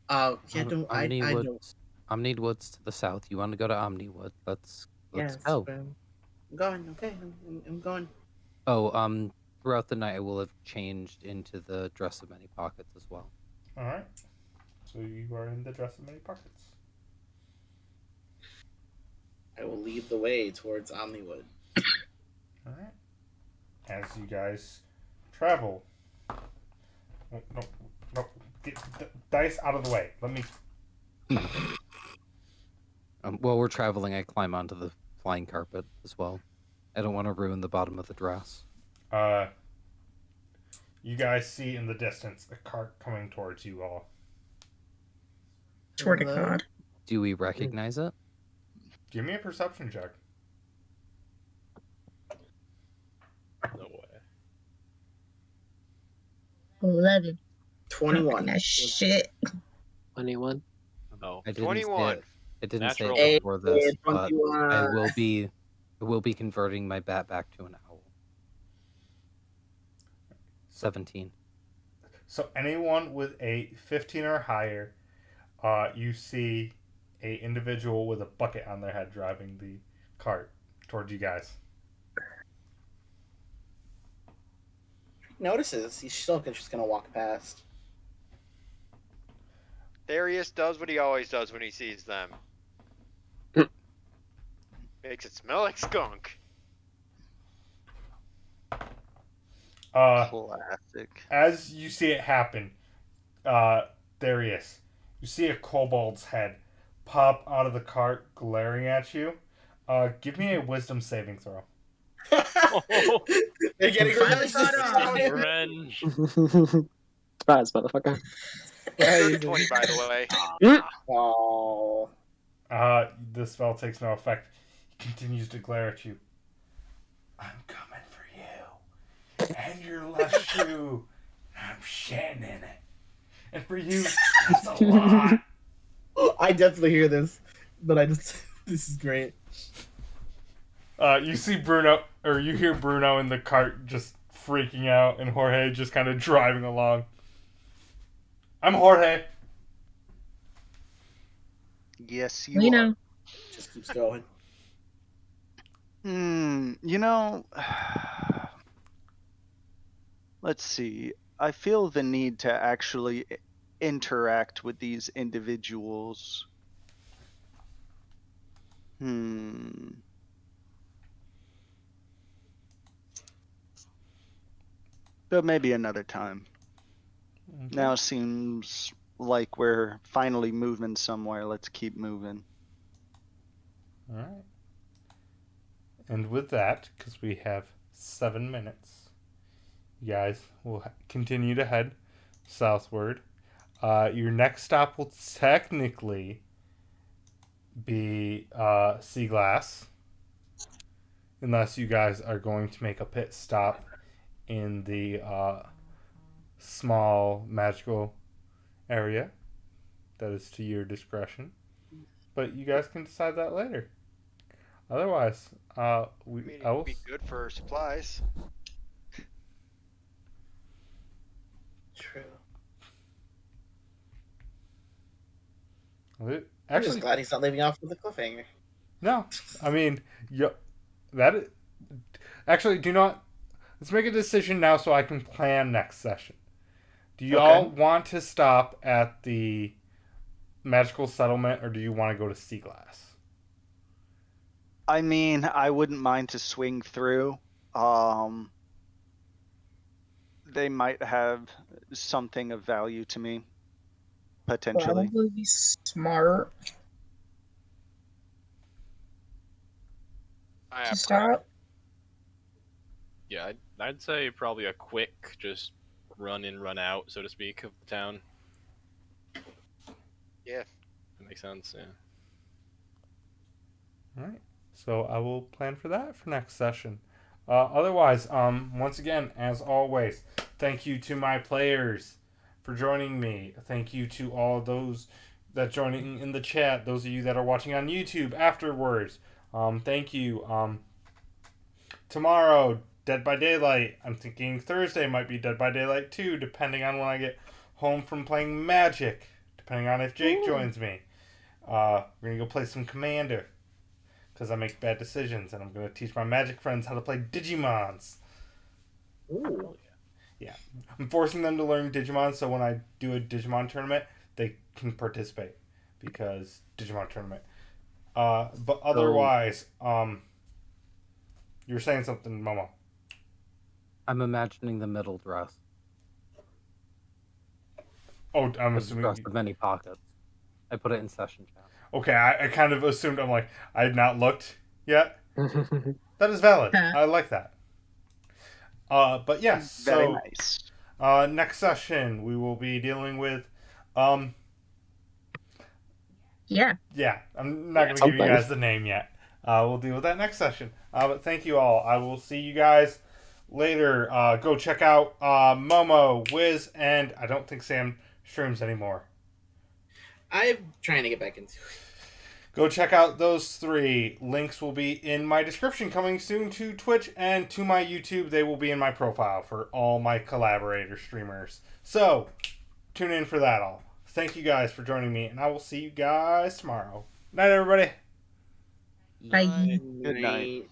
Yeah, don't I don't. Omniwood's to the south. You want to go to Omniwood? Let's Yes, go. I'm going. Okay, I'm going. Oh, throughout the night I will have changed into the dress of many pockets as well. All right. So you are in the dress of many pockets. I will lead the way towards Omniwood. All right. As you guys travel. No. Get the dice out of the way. Let me. While we're traveling, I climb onto the flying carpet as well. I don't want to ruin the bottom of the dress. You guys see in the distance a cart coming towards you all. Swear to Hello? God. Do we recognize it? Give me a perception check. No way. 11. 21. That shit. 21. No. I didn't 21. say it. I didn't say Natural. it before this, but 21. I will be converting my bat back to an owl. 17. So anyone with a 15 or higher, you see a individual with a bucket on their head driving the cart towards you guys. Notices. He's still just gonna walk past. Darius does what he always does when he sees them. Makes it smell like skunk. Classic. As you see it happen, Darius, you see a kobold's head pop out of the cart glaring at you. Give me a wisdom saving throw. They're getting Finally revenge caught this up. time. Revenge. Surprise, motherfucker. Dirty 20, by the way. Oh. This spell takes no effect. He continues to glare at you. I'm coming for you. And your left shoe. I'm shitting in it. And for you, that's a lot. I definitely hear this, but I just this is great. You see Bruno, or you hear Bruno in the cart just freaking out, and Jorge just kind of driving along. I'm Jorge. Yes, you We are. know. Just keeps going. You know, let's see. I feel the need to actually interact with these individuals. But maybe another time. Okay. Now seems like we're finally moving somewhere. Let's keep moving. All right. And with that, because we have 7 minutes, you guys will continue to head southward. Your next stop will technically be Sea Glass, unless you guys are going to make a pit stop in the small magical area. That is to your discretion, but you guys can decide that later. Otherwise, I mean, it'd be good for supplies. True. Actually, I'm just glad he's not leaving off with a cliffhanger. No, I mean, actually, do not. Let's make a decision now so I can plan next session. Do you all want to stop at the magical settlement, or do you want to go to Sea Glass? I mean, I wouldn't mind to swing through. they might have something of value to me, potentially. Probably be smart to stop. Yeah, I'd say probably a quick, just run in, run out, so to speak, of the town. Yeah. That makes sense. Yeah. All right. So I will plan for that for next session. Otherwise, once again, as always, thank you to my players for joining me. Thank you to all those that joining in the chat. Those of you that are watching on YouTube afterwards. Thank you. Tomorrow, Dead by Daylight. I'm thinking Thursday might be Dead by Daylight 2, depending on when I get home from playing Magic. Depending on if Jake joins me. We're gonna go play some Commander. Because I make bad decisions, and I'm going to teach my Magic friends how to play Digimons. Ooh. Yeah. I'm forcing them to learn Digimon, so when I do a Digimon tournament, they can participate. Because Digimon tournament. But otherwise, you were saying something, Momo. I'm imagining the middle dress. Oh, I'm The assuming... dress with many pockets. I put it in session chat. Okay, I kind of assumed, I'm like, I had not looked yet. That is valid. I like that. But yes, Very so... nice. Next session, we will be dealing with... Yeah. Yeah, I'm not going to give you guys the name yet. We'll deal with that next session. But thank you all. I will see you guys later. Go check out Momo, Wiz, and I don't think Sam streams anymore. I'm trying to get back into it. Go check out those three. Links will be in my description, coming soon to Twitch and to my YouTube. They will be in my profile for all my collaborator streamers. So, tune in for that all. Thank you guys for joining me, and I will see you guys tomorrow. Night, everybody. Bye. Good night.